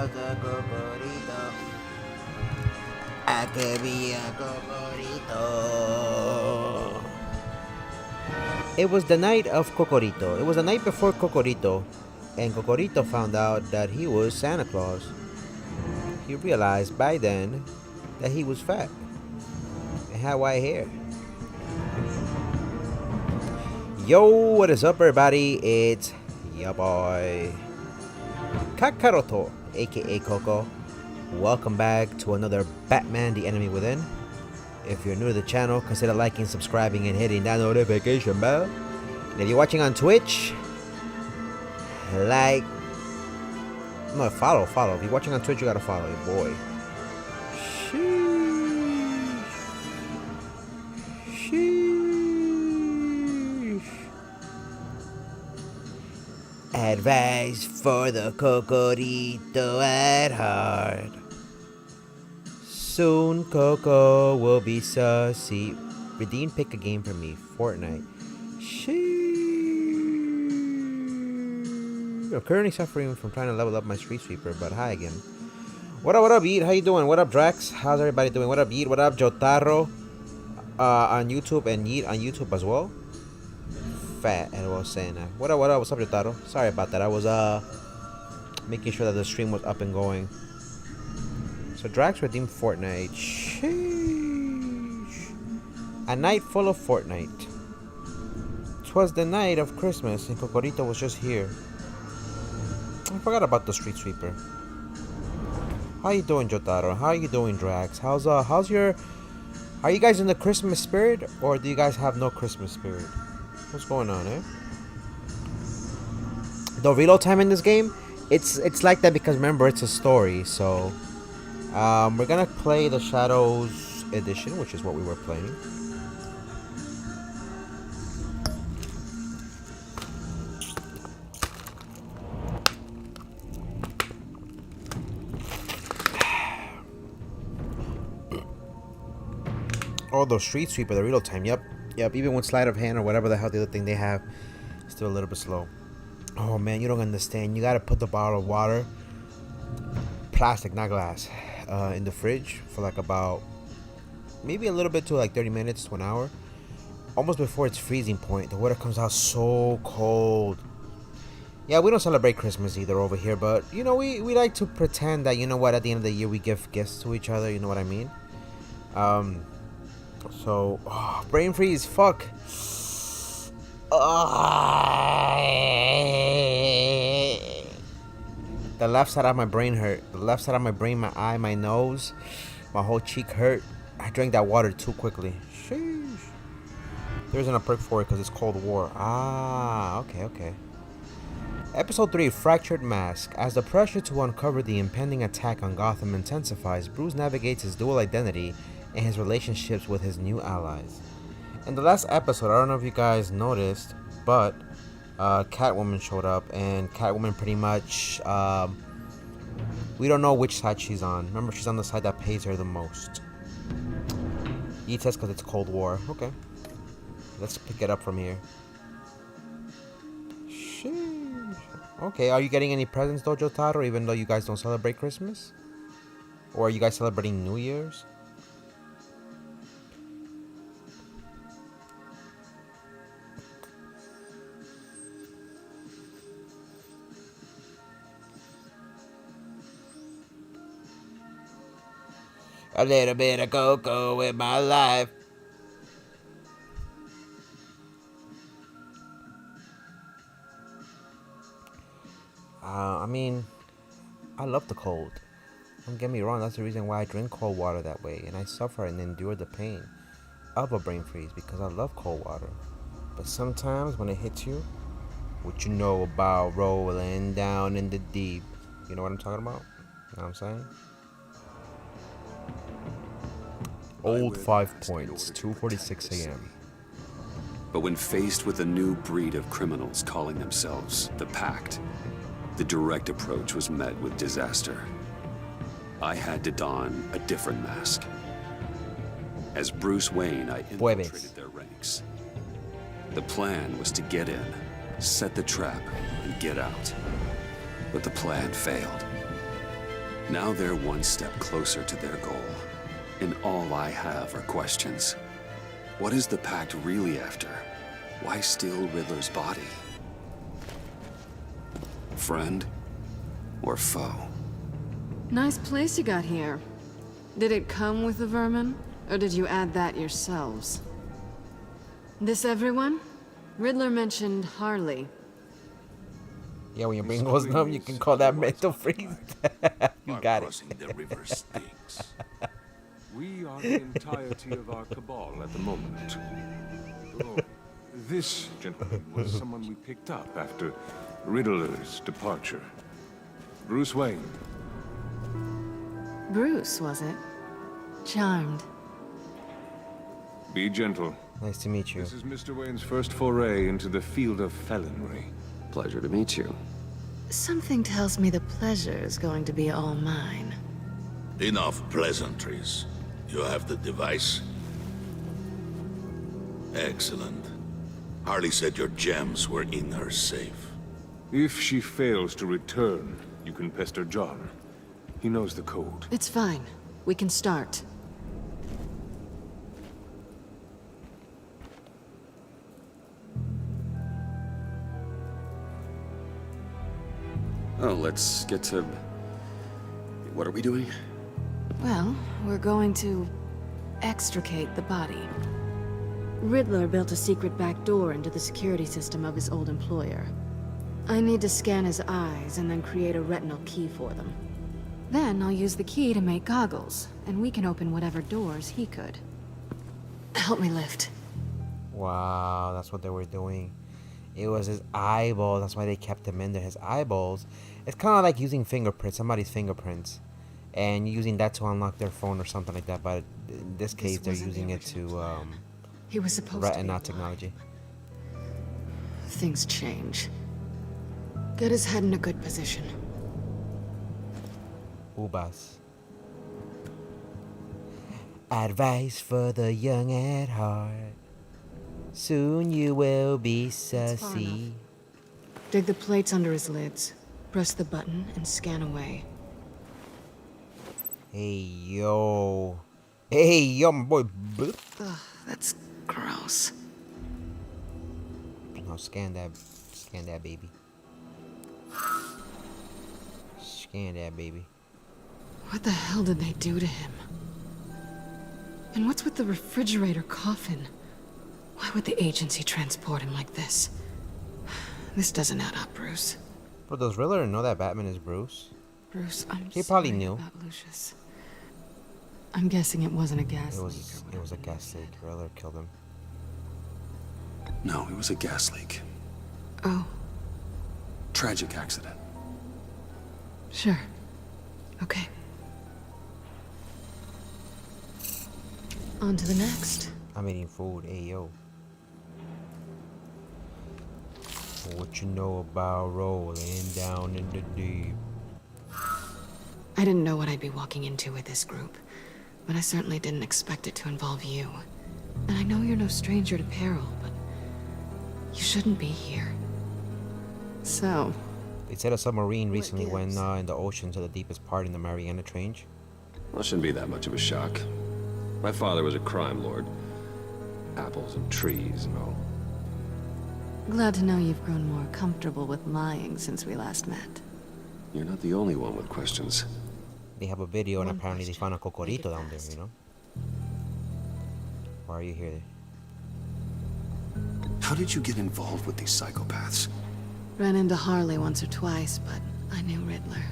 was a cocorito. I could be a cocorito. It was the night of Cocorito. It was the night before Cocorito, and Cocorito found out that he was Santa Claus. He realized by then that he was fat and had white hair. Yo, what is up, everybody? It's your boy Kakaroto, aka Coco. Welcome back to another Batman: The Enemy Within. If you're new to the channel, consider liking, subscribing, and hitting that notification bell. And if you're watching on Twitch, follow. If you're watching on Twitch, you gotta follow your boy. Sheesh. Advice for the Cocorito at heart. Soon Coco will be sussy. Redeem, pick a game for me. Fortnite. I'm currently suffering from trying to level up my street sweeper, but hi again. What up, Yeet? How you doing? What up, Drax? How's everybody doing? What up, Yeet? What up, Jotaro? On YouTube, and Yeet on YouTube as well. Fat, and I was saying that. What up, what's up, Jotaro? Sorry about that. I was making sure that the stream was up and going. So Drax redeemed Fortnite. Sheesh. A night full of Fortnite. 'Twas the night of Christmas and Cocorito was just here. I forgot about the street sweeper. How you doing, Jotaro? How you doing, Drax? How's your... Are you guys in the Christmas spirit, or do you guys have no Christmas spirit? What's going on, eh? The reload time in this game, it's like that because remember, it's a story, so... we're gonna play the Shadows edition, which is what we were playing. Oh, the street sweeper, the reload time. Yep. Even with sleight of hand or whatever the hell the other thing they have, still a little bit slow. Oh man, you don't understand. You gotta put the bottle of water, plastic, not glass, in the fridge for like about maybe a little bit to like 30 minutes to an hour, almost before its freezing point. The water comes out so cold. Yeah, we don't celebrate Christmas either over here, but you know, we like to pretend that, you know what, at the end of the year we give gifts to each other, you know what I mean? So brain freeze, fuck. The left side of my brain hurt. The left side of my brain, my eye, my nose, my whole cheek hurt. I drank that water too quickly. Sheesh. There isn't a perk for it because it's Cold War. Okay. Episode 3, Fractured Mask. As the pressure to uncover the impending attack on Gotham intensifies, Bruce navigates his dual identity and his relationships with his new allies. In the last episode, I don't know if you guys noticed, but Catwoman showed up, and Catwoman pretty much, we don't know which side she's on. Remember, she's on the side that pays her the most. E-test because it's Cold War. Okay. Let's pick it up from here. Sheesh. Okay, are you getting any presents though, Jotaro, even though you guys don't celebrate Christmas? Or are you guys celebrating New Year's? A little bit of cocoa in my life. I mean, I love the cold. Don't get me wrong, that's the reason why I drink cold water that way. And I suffer and endure the pain of a brain freeze because I love cold water. But sometimes when it hits you, what you know about rolling down in the deep. You know what I'm talking about? You know what I'm saying? Old 5 points, 2:46 a.m. But when faced with a new breed of criminals calling themselves the Pact, the direct approach was met with disaster. I had to don a different mask. As Bruce Wayne, I infiltrated their ranks. The plan was to get in, set the trap, and get out. But the plan failed. Now they're one step closer to their goal. And all I have are questions. What is the Pact really after? Why steal Riddler's body? Friend or foe? Nice place you got here. Did it come with the vermin? Or did you add that yourselves? This everyone? Riddler mentioned Harley. Yeah, when your brain goes numb, you can call that mental freeze. You got it. The river Styx. We are the entirety of our cabal at the moment. Oh, this gentleman was someone we picked up after Riddler's departure. Bruce Wayne. Bruce, was it? Charmed. Be gentle. Nice to meet you. This is Mr. Wayne's first foray into the field of felonry. Pleasure to meet you. Something tells me the pleasure is going to be all mine. Enough pleasantries. You have the device? Excellent. Harley said your gems were in her safe. If she fails to return, you can pester John. He knows the code. It's fine. We can start. Oh, let's get to... What are we doing? Well, we're going to extricate the body. Riddler built a secret back door into the security system of his old employer. I need to scan his eyes and then create a retinal key for them. Then I'll use the key to make goggles, and we can open whatever doors he could. Help me lift. Wow, that's what they were doing. It was his eyeballs. That's why they kept him in there. His eyeballs. It's kind of like using fingerprints, somebody's fingerprints, and using that to unlock their phone or something like that. But in this case, they're using it to He was supposed retina to be technology. Things change. Get his head in a good position. Ubas. Advice for the young at heart. Soon you will be sussy. Dig the plates under his lids. Press the button and scan away. Hey yo. Hey yo, my boy. Ugh, that's gross. Now scan that baby. Scan that baby. What the hell did they do to him? And what's with the refrigerator coffin? Why would the agency transport him like this? This doesn't add up, Bruce. Bro, does Riddler know that Batman is Bruce? Bruce, I'm He probably sorry knew. about Lucius. I'm guessing it wasn't a gas It leak. was a gas leak. Riddler killed him. No, it was a gas leak. Oh, Tragic accident. sure. Okay. On to the next. I'm eating food. Hey yo. What you know about rolling down in the deep? I didn't know what I'd be walking into with this group, but I certainly didn't expect it to involve you. And I know you're no stranger to peril, but you shouldn't be here. So, They said a submarine recently gives? went in the ocean to the deepest part in the Mariana Trench. Well, it shouldn't be that much of a shock. My father was a crime lord. Apples and trees and all. glad to know you've grown more comfortable with lying since we last met. You're not the only one with questions. They have a video and One apparently they question. found a cocorito Make it down there, fast. you know? Why are you here? How did you get involved with these psychopaths? Ran into Harley once or twice, but I knew Riddler.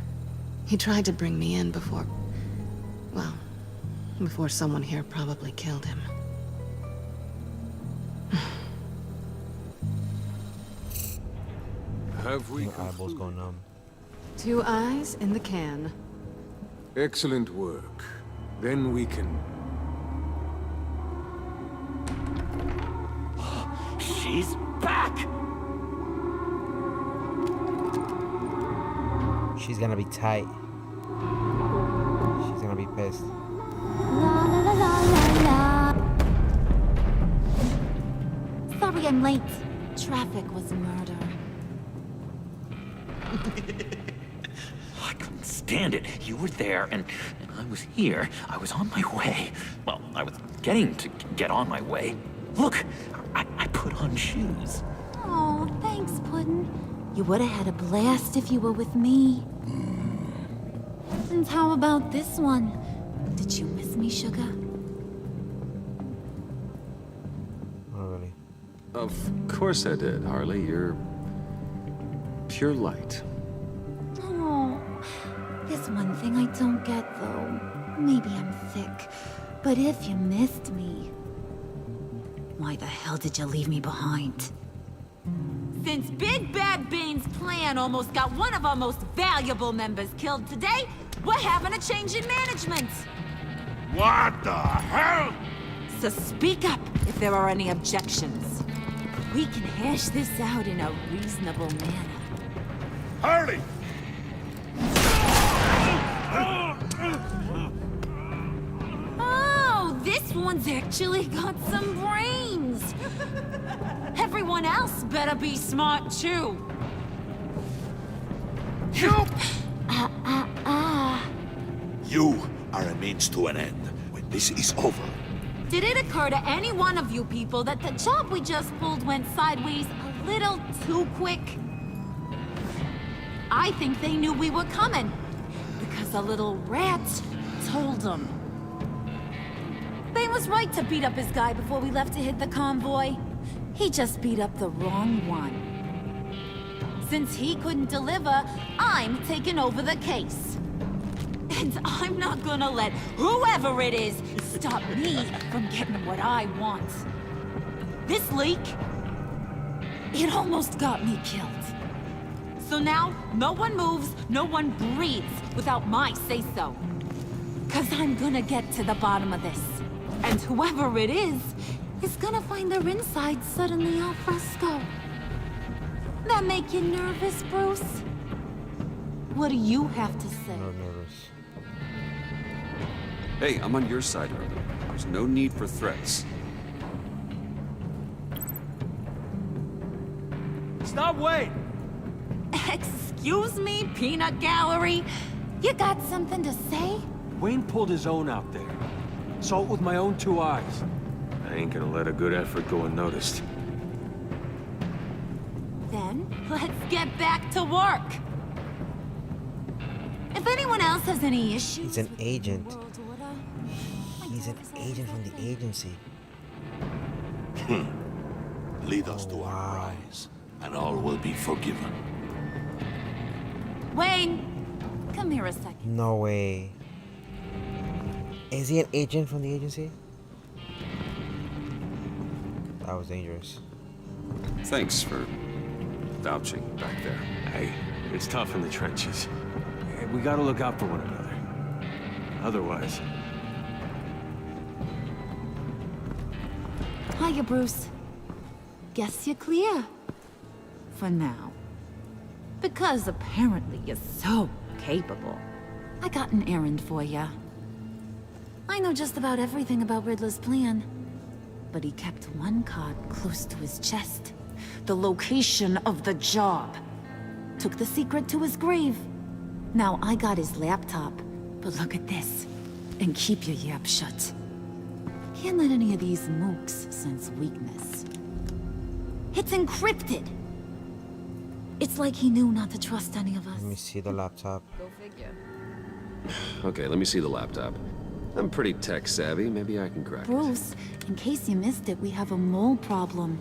He tried to bring me in before... well, before someone here probably killed him. Have we Your eyeballs go concluded? numb. 2 eyes in the can. Excellent work. Then we can... She's back! She's gonna be tight. She's gonna be pissed. La la la la la la. Sorry I'm late. Traffic was murder. I couldn't stand understand it. You were there, and I was here. I was on my way. Well, I was getting to get on my way. Look, I put on shoes. Oh, thanks, Puddin'. You would have had a blast if you were with me. And how about this one? Did you miss me, sugar? Not really. Of course I did, Harley. You're pure light. Oh, there's one thing I don't get, though. Maybe I'm thick, but if you missed me, why the hell did you leave me behind? Since Big Bad Bane's plan almost got one of our most valuable members killed today, we're having a change in management. What the hell? So speak up if there are any objections. We can hash this out in a reasonable manner. Harley! Oh, this one's actually got some brains. Everyone else better be smart too. You are a means to an end. When this is over, Did it occur to any one of you people that the job we just pulled went sideways a little too quick? I think they knew we were coming, because a little rat told them. Bane was right to beat up his guy before we left to hit the convoy. He just beat up the wrong one. Since he couldn't deliver, I'm taking over the case. And I'm not gonna let whoever it is stop me from getting what I want. This leak, it almost got me killed. So now, no one moves, no one breathes without my say-so. 'Cause I'm gonna get to the bottom of this. And whoever it is gonna find their inside suddenly al fresco. That make you nervous, Bruce? What do you have to say? Not nervous. Hey, I'm on your side, Harley. There's no need for threats. Stop, wait! Excuse me, peanut gallery? You got something to say? Wayne pulled his own out there. Saw it with my own two eyes. I ain't gonna let a good effort go unnoticed. Then, let's get back to work. If anyone else has any issues He's an with the agent. world order, He's an agent from the agency. lead us to wow. our prize, and all will be forgiven. Wayne, come here a second. No way. Is he an agent from the agency? That was dangerous. Thanks for vouching back there. Hey, it's tough in the trenches. Hey, we gotta look out for one another. Otherwise... Hiya, Bruce. Guess you're clear. For now. Because apparently you're so capable. I got an errand for ya. I know just about everything about Riddler's plan. But he kept one card close to his chest. The location of the job. Took the secret to his grave. Now I got his laptop. But look at this. And keep your yap shut. Can't let any of these mooks sense weakness. It's encrypted. It's like he knew not to trust any of us. Let me see the laptop. Go figure. Okay, let me see the laptop. I'm pretty tech savvy. Maybe I can crack it. Bruce, in case you missed it, we have a mole problem.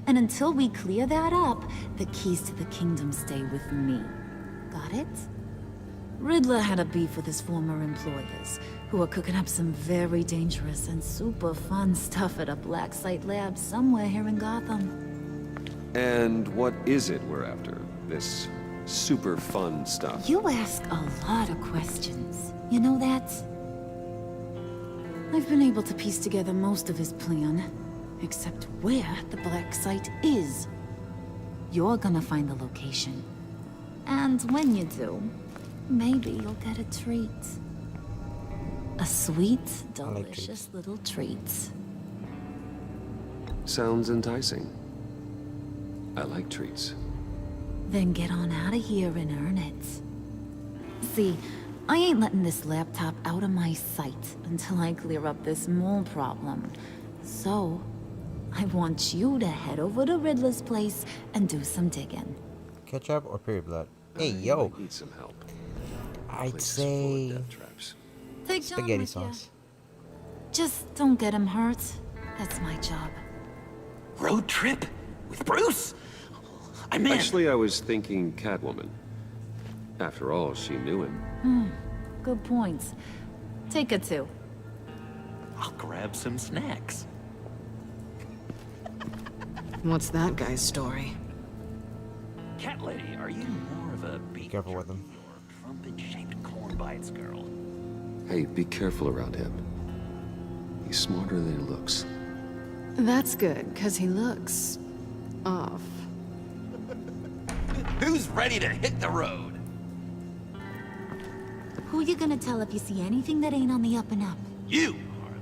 And until we clear that up, the keys to the kingdom stay with me. Got it? Riddler had a beef with his former employers, who are cooking up some very dangerous and super fun stuff at a black site lab somewhere here in Gotham. And what is it we're after? This super fun stuff. You ask a lot of questions. You know that? I've been able to piece together most of his plan, except where the black site is. You're gonna find the location. And when you do, maybe you'll get a treat. A sweet, delicious little treat. Sounds enticing. I like treats. Then get on out of here and earn it. See, I ain't letting this laptop out of my sight until I clear up this mole problem. So, I want you to head over to Riddler's place and do some digging. Ketchup or period blood? Hey, I yo. might need some help. I'd Place is full of say death traps. Take John spaghetti with ya. sauce. Just don't get him hurt. That's my job. Road trip? With Bruce? I'm in. Actually, I was thinking Catwoman. After all, she knew him. Good points. Take it too. I'll grab some snacks. What's that guy's story? Cat lady, are you more of a beef careful with him. or trumpet-shaped corn bites girl? Hey, be careful around him. He's smarter than he looks. That's good, because he looks... off. Who's ready to hit the road? Who you gonna tell if you see anything that ain't on the up and up? You, Harley.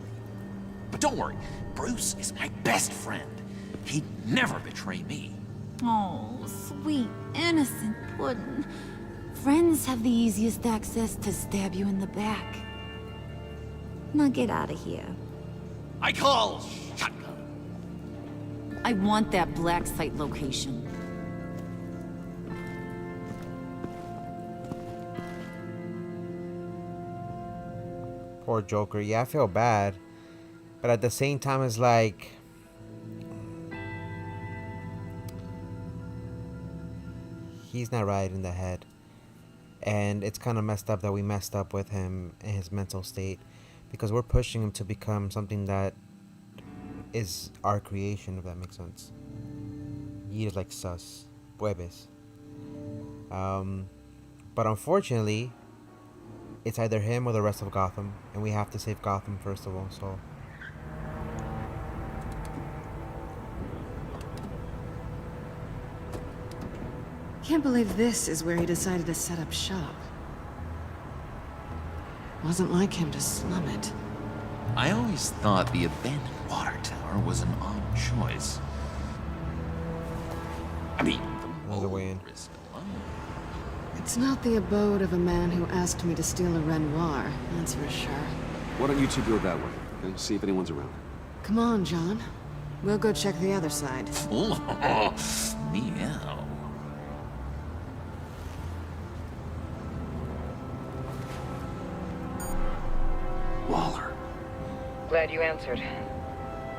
But don't worry, Bruce is my best friend. He'd never betray me. Oh, sweet, innocent Puddin'. Friends have the easiest access to stab you in the back. Now get out of here. I call shotgun. I want that black site location. Poor Joker. Yeah, I feel bad. But at the same time, it's like... he's not right in the head. And it's kind of messed up that we messed up with him and his mental state. Because we're pushing him to become something that is our creation, if that makes sense. He is like sus. Puebes. But unfortunately... it's either him or the rest of Gotham, and we have to save Gotham first of all, so... Can't believe this is where he decided to set up shop. Wasn't like him to slum it. I always thought the abandoned water tower was an odd choice. I mean, Another way in. risk alone. It's not the abode of a man who asked me to steal a Renoir, that's for sure. Why don't you two go that way? Okay? See if anyone's around. Come on, John. We'll go check the other side. Meow. Waller. Glad you answered.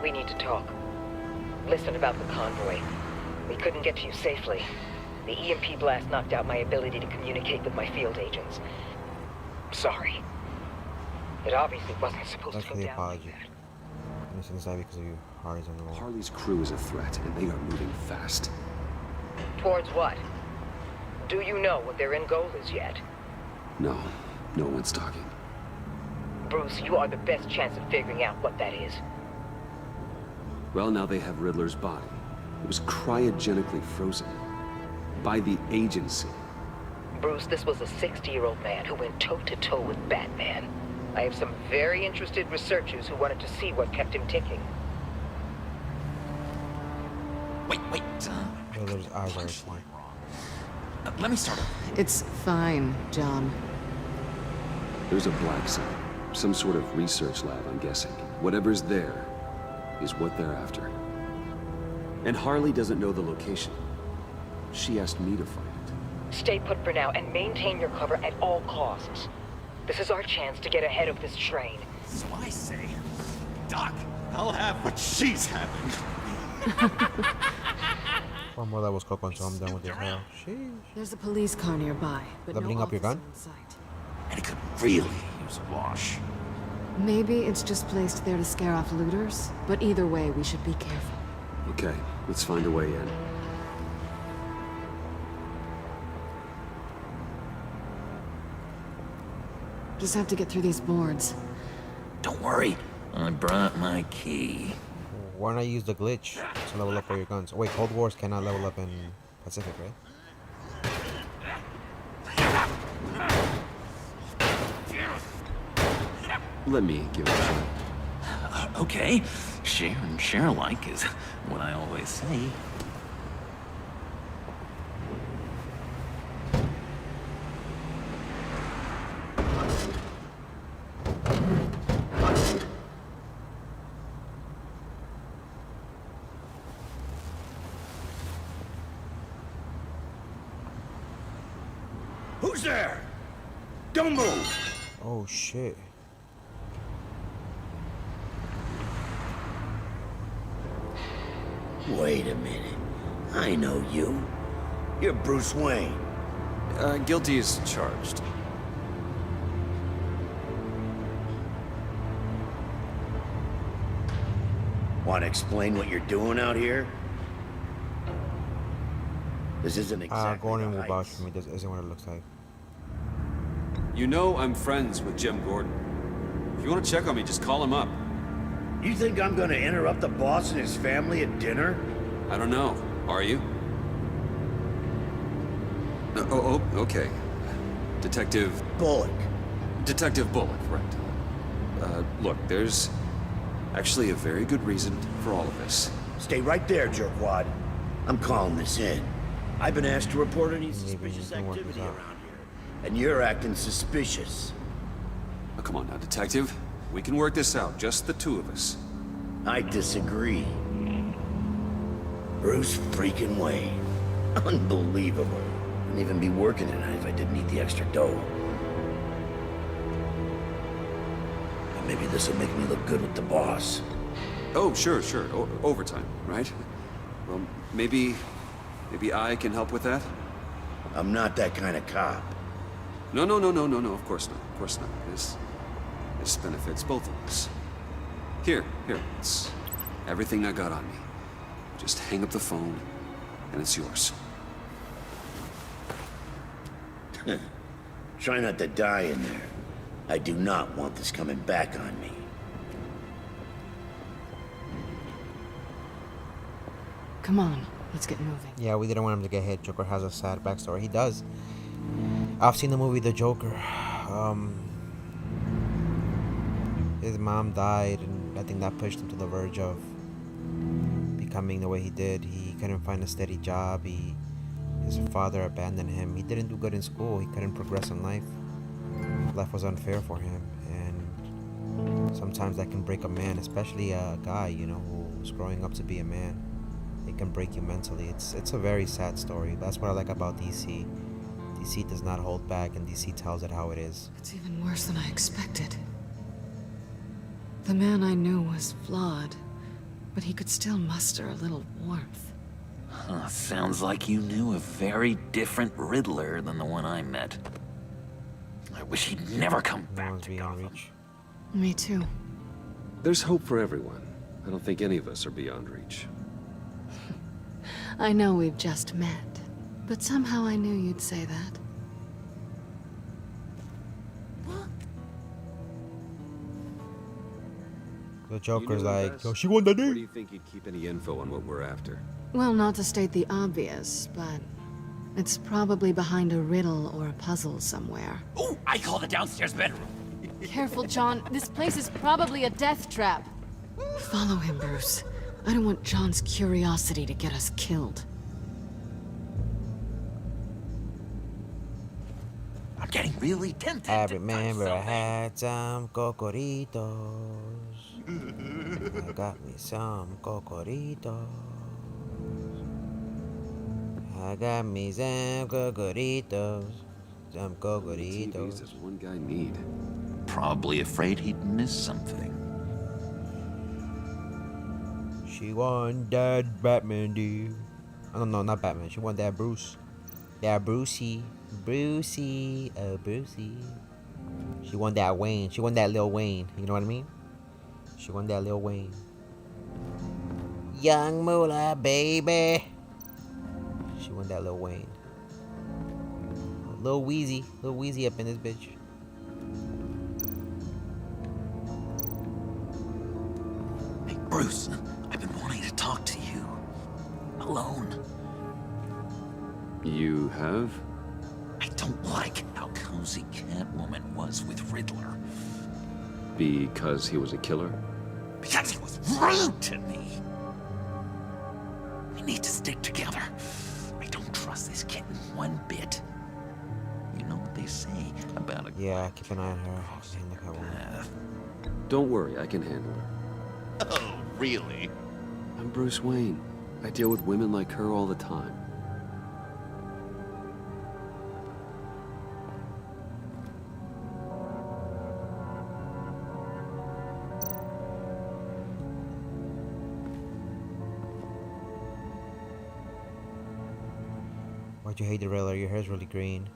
We need to talk. Listen about the convoy. We couldn't get to you safely. The EMP blast knocked out my ability to communicate with my field agents. Sorry. It obviously wasn't supposed Thanks to for go the down apology. like that. I'm just inside because of you. Harley's on the wall. Harley's crew is a threat, and they are moving fast. Towards what? Do you know what their end goal is yet? No, no one's talking. Bruce, you are the best chance of figuring out what that is. Well, now they have Riddler's body. It was cryogenically frozen. By the agency. Bruce, this was a 60-year-old man who went toe-to-toe with Batman. I have some very interested researchers who wanted to see what kept him ticking. Wait. Riddler's eyes are Punchline wrong. Let me start over. It's fine, John. There's a black site. Some sort of research lab, I'm guessing. Whatever's there is what they're after. And Harley doesn't know the location. She asked me to find it. Stay put for now and maintain your cover at all costs. This is our chance to get ahead of this train. So I say, Doc, I'll have what she's having. One more levels, Coco, so I'm done with your hair. Sheesh. There's a police car nearby, but no Leveling up your gun? officer in sight. And it could really use a wash. Maybe it's just placed there to scare off looters, but either way, we should be careful. Okay, let's find a way in. Just have to get through these boards. Don't worry, I brought my key. Why not use the glitch to level up all your guns? Wait, Cold Wars cannot level up in Pacific, right? Let me give it a shot. Okay, share and share alike is what I always say. Who's there? Don't move! Oh shit. Wait a minute. I know you. You're Bruce Wayne. Guilty as charged. Want to explain what you're doing out here? This isn't exactly Gordon the will vouch Heights. for me. This isn't what it looks like. You know I'm friends with Jim Gordon. If you want to check on me, just call him up. You think I'm gonna interrupt the boss and his family at dinner? I don't know. Are you? Oh, okay. Detective Bullock. Bullock, right. Look, there's actually a very good reason for all of this. Stay right there, jerkwad. I'm calling this in. I've been asked to report any Maybe suspicious we can work this activity out. around here. And you're acting suspicious. Oh, come on now, Detective. We can work this out, just the two of us. I disagree. Bruce freaking Wayne. Unbelievable. Wouldn't even be working tonight if I didn't need the extra dough. But maybe this'll make me look good with the boss. Oh, sure. Overtime, right? Well, maybe I can help with that? I'm not that kind of cop. No, of course not. This benefits both of us. Here, it's everything I got on me. Just hang up the phone, and it's yours. Try not to die in there. I do not want this coming back on me. Come on, let's get moving. Yeah, we didn't want him to get hit. Joker has a sad backstory. He does. I've seen the movie The Joker. His mom died, and I think that pushed him to the verge of becoming the way he did. He couldn't find a steady job. His father abandoned him. He didn't do good in school. He couldn't progress in life. Life was unfair for him, and sometimes that can break a man, especially a guy, you know, who's growing up to be a man. It can break you mentally. It's a very sad story. That's what I like about DC. DC does not hold back, and DC tells it how it is. It's even worse than I expected. The man I knew was flawed, but he could still muster a little warmth. Sounds like you knew a very different Riddler than the one I met. I wish he'd never come No back one's to beyond Gotham. reach. Me too. There's hope for everyone. I don't think any of us are beyond reach. I know we've just met, but somehow I knew you'd say that. The Joker's You knew him like, best. yo, she won the Where do day. you think he'd keep any info on what we're after? Well, not to state the obvious, but it's probably behind a riddle or a puzzle somewhere. Oh, I call the downstairs bedroom. Careful, John. This place is probably a death trap. Follow him, Bruce. I don't want John's curiosity to get us killed. I'm getting really tempted. I to remember touch I something. had some cocoritos. I got me some cocoritos. I got me some cocoritos. Some TVs cocoritos. does one guy need? Probably afraid he'd miss something. She won that Batman dude. Oh no, not Batman. She won that Bruce. That Brucey. Brucey. Oh, Brucey. She won that Wayne. She won that Lil Wayne. You know what I mean? She won that Lil Wayne. Young Moolah, baby. She won that Lil Wayne. Lil Weezy. Lil Weezy up in this bitch. Hey, Bruce, I've been wanting to talk to you. Alone. You have? I don't like how cozy Catwoman was with Riddler. Because he was a killer? Because he was rude to me. We need to stick together. I don't trust this kitten one bit. You know what they say about a Yeah, keep an eye on her. And look how well. Don't worry, I can handle her. Oh, really? I'm Bruce Wayne. I deal with women like her all the time. Why'd you hate the Riddler? Your hair's really green.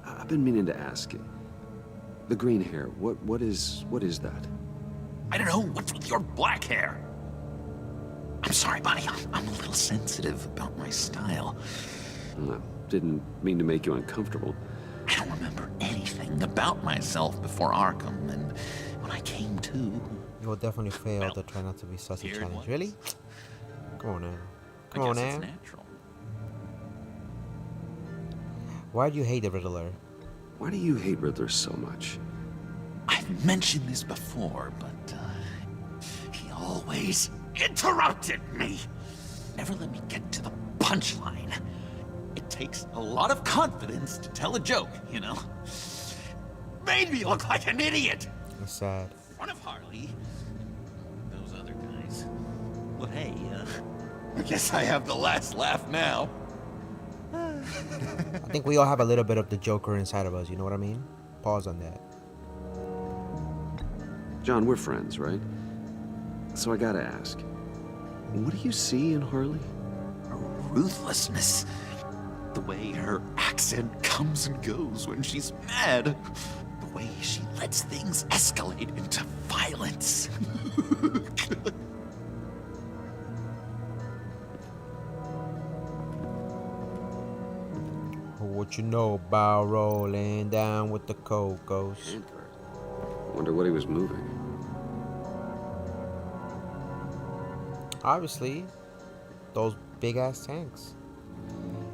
I've been meaning to ask you. The green hair, what is that? I don't know, what's with your black hair? I'm sorry, buddy, I'm a little sensitive about my style. Didn't mean to make you uncomfortable. I don't remember anything about myself before Arkham, and when I came to... You will definitely fail to try not to be sussy challenge. Really? Come on now. Come on now. Natural. Why do you hate the Riddler? Why do you hate Riddler so much? I've mentioned this before, but he always interrupted me. Never let me get to the punchline. It takes a lot of confidence to tell a joke, you know? Made me look like an idiot. That's sad. In front of Harley, those other guys. Well, hey, I guess I have the last laugh now. I think we all have a little bit of the Joker inside of us, you know what I mean? Pause on that. John, we're friends, right? So I gotta ask, what do you see in Harley? Her ruthlessness. The way her accent comes and goes when she's mad. The way she lets things escalate into violence. What you know about rolling down with the Cocos? Wonder what he was moving. Obviously, those big ass tanks.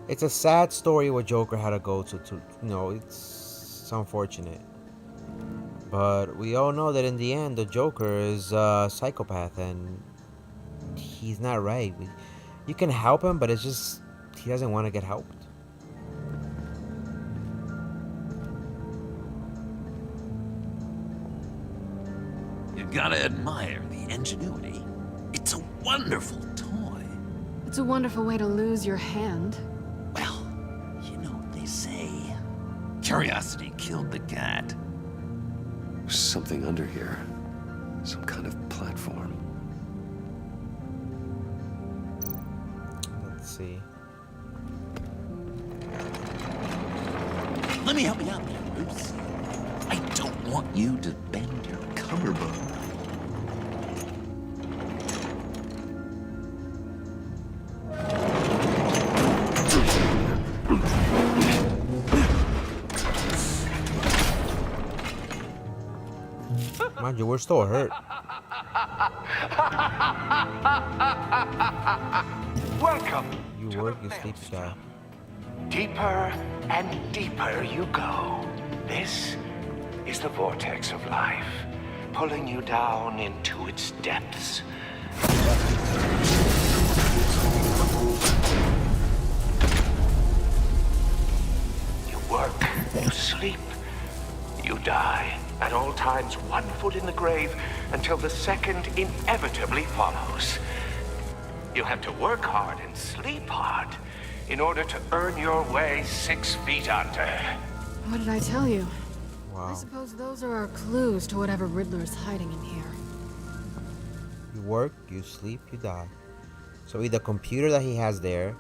It's a sad story what Joker had to go to you know, it's unfortunate. But we all know that in the end, the Joker is a psychopath and he's not right. You can help him, but it's just, he doesn't want to get helped. You gotta admire the ingenuity. It's a wonderful toy. It's a wonderful way to lose your hand. Well, you know what they say. Curiosity killed the cat. There's something under here. Some kind of platform. Let's see. Let me help you out there, Bruce. I don't want you to bend your collarbone. Mind you, we're still hurt. Welcome. You work, you sleep, you die. Deeper and deeper you go. This is the vortex of life, pulling you down into its depths. You work, you sleep, you die. At all times, 1 foot in the grave until the second inevitably follows. You have to work hard and sleep hard in order to earn your way 6 feet under. What did I tell you? Wow. I suppose those are our clues to whatever Riddler's hiding in here. You work, you sleep, you die. So either the computer that he has there,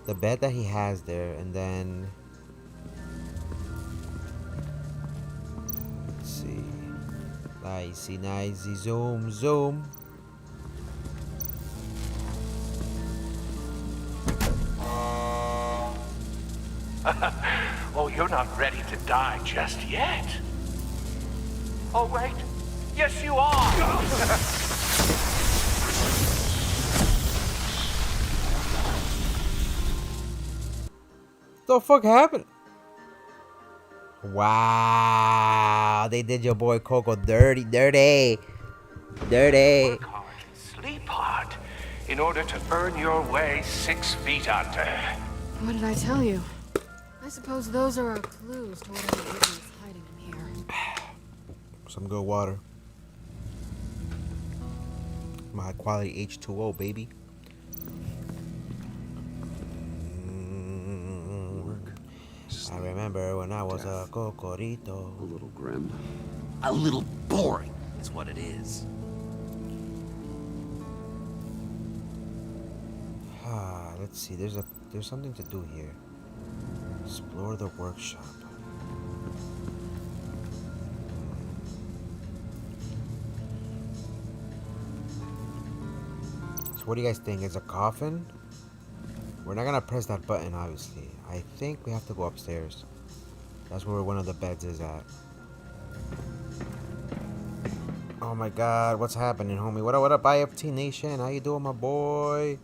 the bed that he has there, and then... Let's see. Nicey, nicey, zoom, zoom. Oh, you're not ready to die just yet. Oh, wait. Yes, you are. The fuck happened? Wow, they did your boy Coco dirty, dirty, dirty. Work hard and sleep hard in order to earn your way 6 feet under. What did I tell you? I suppose those are our clues to whatever Riddler's hiding in here. Some good water. My high quality H2O, baby. I remember when I was a cocorito. A little grim. A little boring is what it is. Let's see. There's something to do here. Explore the workshop. So what do you guys think? Is a coffin? We're not gonna press that button, obviously. I think we have to go upstairs. That's where one of the beds is at. Oh my god, what's happening, homie? What up, IFT Nation? How you doing, my boy?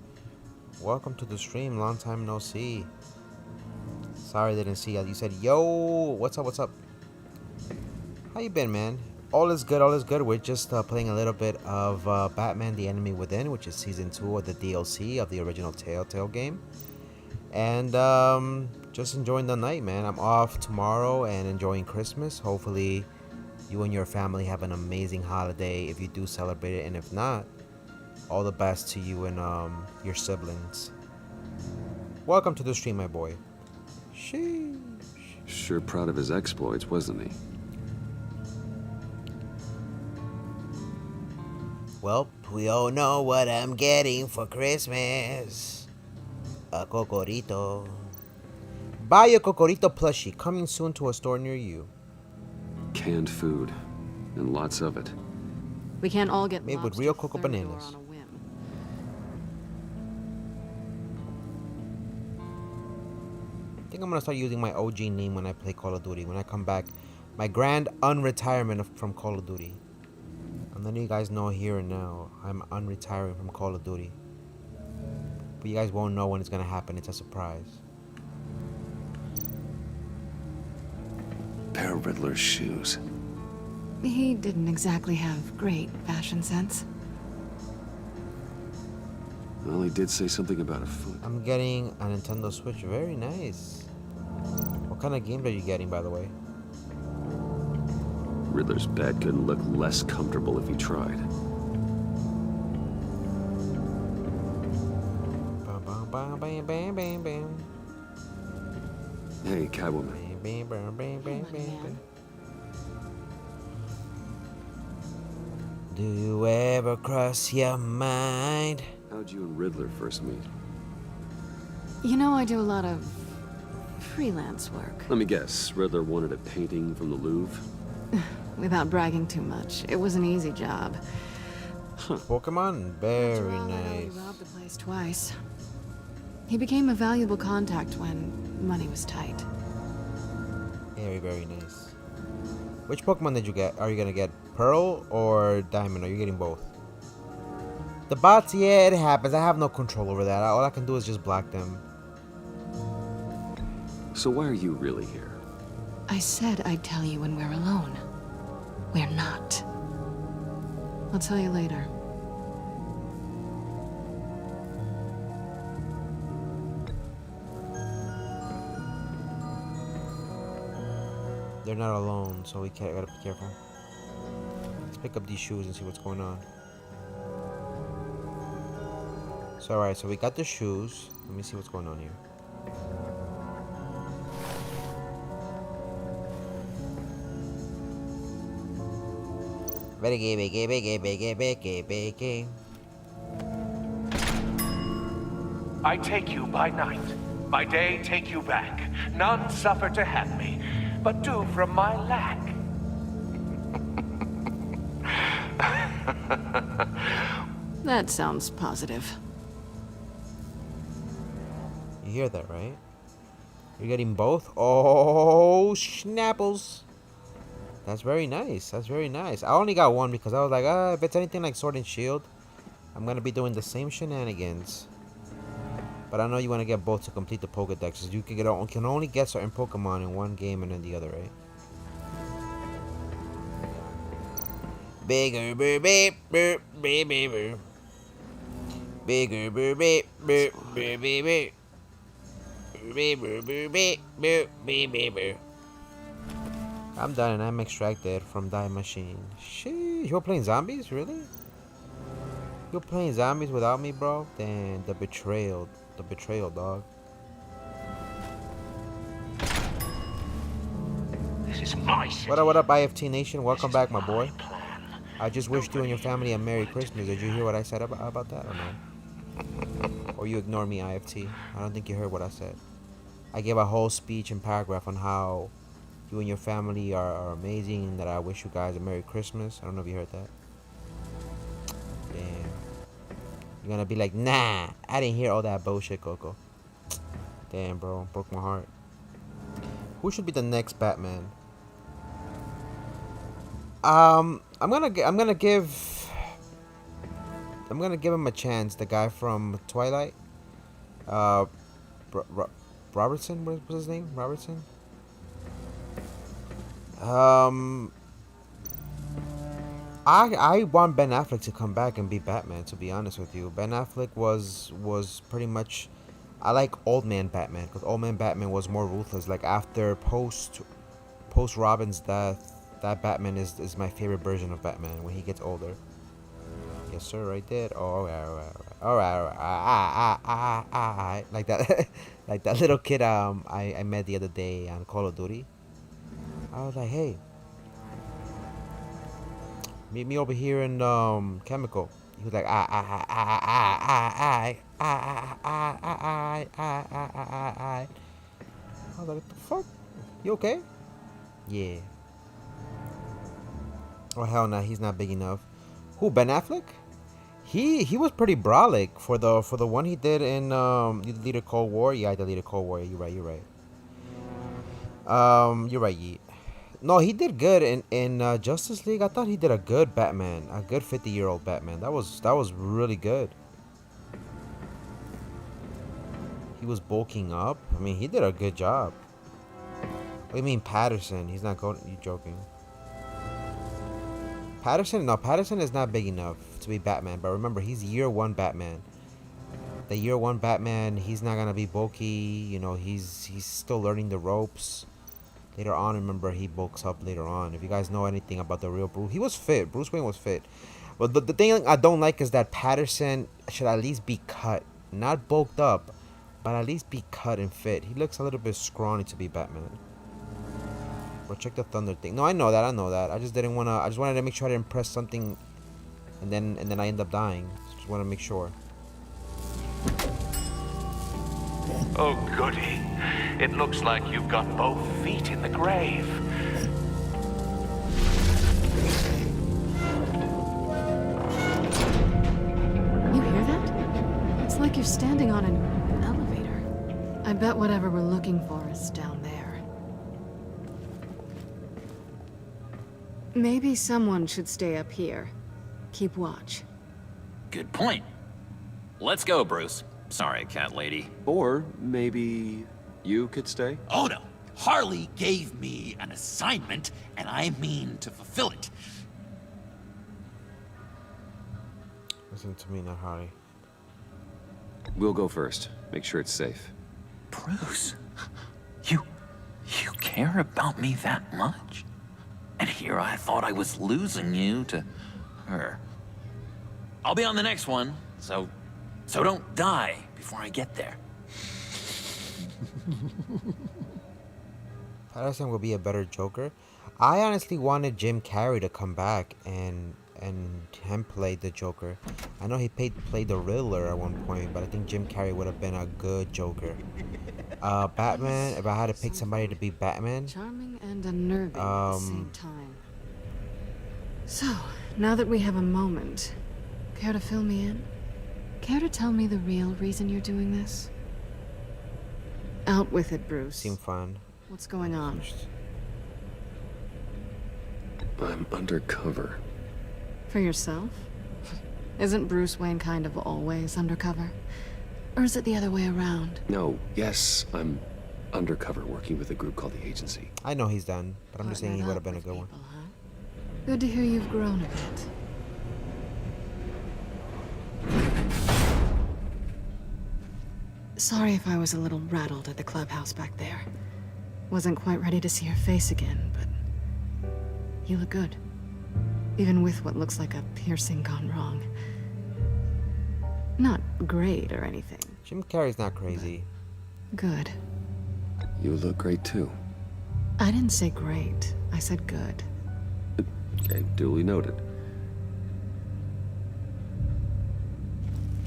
Welcome to the stream. Long time no see. Sorry I didn't see you. You said, yo, what's up? How you been, man? All is good, all is good. We're just playing a little bit of Batman the Enemy Within, which is Season 2 of the DLC of the original Telltale game. And just enjoying the night, man. I'm off tomorrow and enjoying Christmas. Hopefully you and your family have an amazing holiday if you do celebrate it. And if not, all the best to you and your siblings. Welcome to the stream, my boy. Sheesh. Sure proud of his exploits, wasn't he? Well, we all know what I'm getting for Christmas. A Cocorito. Buy a Cocorito plushie. Coming soon to a store near you. Canned food. And lots of it. We can't all get made with real cocoa bananas. On a whim. I think I'm gonna start using my OG name when I play Call of Duty. When I come back, my grand unretirement from Call of Duty. I'm letting you guys know here and now, I'm unretiring from Call of Duty. But you guys won't know when it's gonna happen. It's a surprise. Pair of Riddler's shoes. He didn't exactly have great fashion sense. Well, he did say something about a foot. I'm getting a Nintendo Switch. Very nice. What kind of game are you getting, by the way? Riddler's bed couldn't look less comfortable if he tried. Bam, bam, bam, bam, bam, bam, bam. Hey, catwoman. Bam, bam, bam, bam, bam, bam. Do you ever cross your mind? How'd you and Riddler first meet? You know, I do a lot of freelance work. Let me guess, Riddler wanted a painting from the Louvre? Without bragging too much, it was an easy job. Pokemon? Very After all, I already nice. robbed the place twice. He became a valuable contact when money was tight. Very, very nice. Which Pokemon did you get? Are you gonna get Pearl or Diamond? Are you getting both? The bots, yeah, it happens. I have no control over that. All I can do is just block them. So why are you really here? I said I'd tell you when we're alone. We're not. I'll tell you later. They're not alone, so we gotta be careful. Let's pick up these shoes and see what's going on. So alright, so we got the shoes. Let me see what's going on here. I take you by night. By day take you back. None suffer to have me, but do from my lack. That sounds positive. You hear that, right? You're getting both? Oh, schnapples. That's very nice. That's very nice. I only got one because I was like, if it's anything like Sword and Shield, I'm going to be doing the same shenanigans. But I know you want to get both to complete the Pokédexes. You can only get certain Pokemon in one game and then the other, right? Bigger, beep, beep, beep, beep, beep. Bigger, beep, beep, beep, beep, beep. I'm done and I'm extracted from that machine. Sheesh, you're playing zombies? Really? You're playing zombies without me, bro? Then the betrayal, dog. This is my city. What up, IFT Nation? Welcome back, my boy. I just wished you and your family a Merry Christmas. Did you hear what I said about that or no? Or you ignore me, IFT? I don't think you heard what I said. I gave a whole speech and paragraph on how you and your family are amazing and that I wish you guys a Merry Christmas. I don't know if you heard that. Damn. You're gonna be like, nah, I didn't hear all that bullshit, Coco. Damn, bro, broke my heart. Who should be the next Batman? I'm gonna give him a chance. The guy from Twilight, Robertson. What was his name? Robertson. I want Ben Affleck to come back and be Batman. To be honest with you, Ben Affleck was pretty much. I like Old Man Batman because Old Man Batman was more ruthless. Like after post Robin's death, that Batman is my favorite version of Batman when he gets older. Yes, sir, I did. Oh, all right. Like that, like that little kid I met the other day on Call of Duty. I was like, hey, meet me over here in Chemical. He was like, I was like, what the fuck? You okay? Yeah. Oh hell no, he's not big enough. Who, Ben Affleck? He was pretty brolic for the one he did in you deleted Cold War. Yeah, I deleted Cold War. You're right. You're right. You're right. Yeet. No, he did good in Justice League. I thought he did a good Batman, a good 50-year-old Batman. That was really good. He was bulking up. I mean, he did a good job. What do you mean Patterson? He's not going. You joking? Patterson? No, Patterson is not big enough to be Batman. But remember, he's year one Batman. The year one Batman, he's not gonna be bulky. You know, he's still learning the ropes. Later on, remember, he bulks up later on. If you guys know anything about the real Bruce, he was fit. Bruce Wayne was fit. But the thing I don't like is that Patterson should at least be cut. Not bulked up, but at least be cut and fit. He looks a little bit scrawny to be Batman. Bro, check the thunder thing. No, I know that. I just didn't wanna. I just wanted to make sure I didn't press something, and then I end up dying. Just want to make sure. Oh, goody. It looks like you've got both feet in the grave. You hear that? It's like you're standing on an elevator. I bet whatever we're looking for is down there. Maybe someone should stay up here. Keep watch. Good point. Let's go, Bruce. Sorry, cat lady. Or maybe you could stay? Oh no. Harley gave me an assignment, and I mean to fulfill it. Listen to me, not Harley. We'll go first. Make sure it's safe. Bruce, you care about me that much? And here I thought I was losing you to her. I'll be on the next one, so don't die before I get there. Patterson will be a better Joker. I honestly wanted Jim Carrey to come back and him play the Joker. I know he played the Riddler at one point, but I think Jim Carrey would have been a good Joker. Batman, if I had to pick somebody to be Batman. Charming and unnerving at the same time. So, now that we have a moment, care to fill me in? Care to tell me the real reason you're doing this? Out with it, Bruce. Seem fun. What's going on? I'm undercover. For yourself? Isn't Bruce Wayne kind of always undercover? Or is it the other way around? No, yes, I'm undercover working with a group called the Agency. I know he's done, but I'm just saying he would have been a good one. Huh? Good to hear you've grown a bit. Sorry if I was a little rattled at the clubhouse back there. Wasn't quite ready to see your face again, but you look good. Even with what looks like a piercing gone wrong. Not great or anything. Jim Carrey's not crazy. Good. You look great too. I didn't say great. I said good. Okay, duly noted.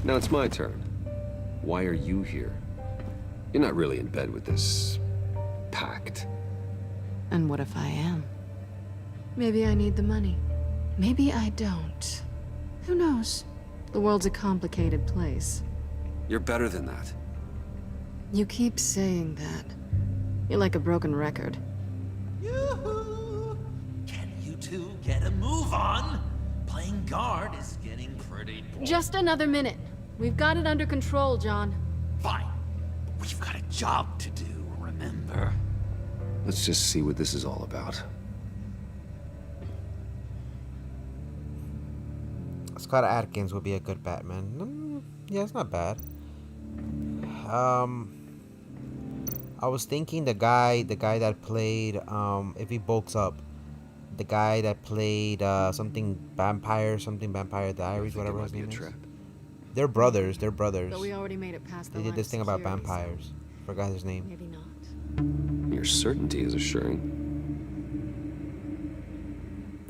Now it's my turn. Why are you here? You're not really in bed with this pact. And what if I am? Maybe I need the money. Maybe I don't. Who knows? The world's a complicated place. You're better than that. You keep saying that. You're like a broken record. Yoo-hoo! Can you two get a move on? Playing guard is getting pretty boring. Just another minute. We've got it under control, John. Fine. We've got a job to do, remember? Let's just see what this is all about. Scott Adkins would be a good Batman. Yeah, it's not bad. I was thinking the guy that played, if he bulks up, the guy that played something Vampire Diaries, whatever his name is. They're brothers. But we already made it past the They did this thing about vampires. Forgot his name. Maybe not. Your certainty is assuring.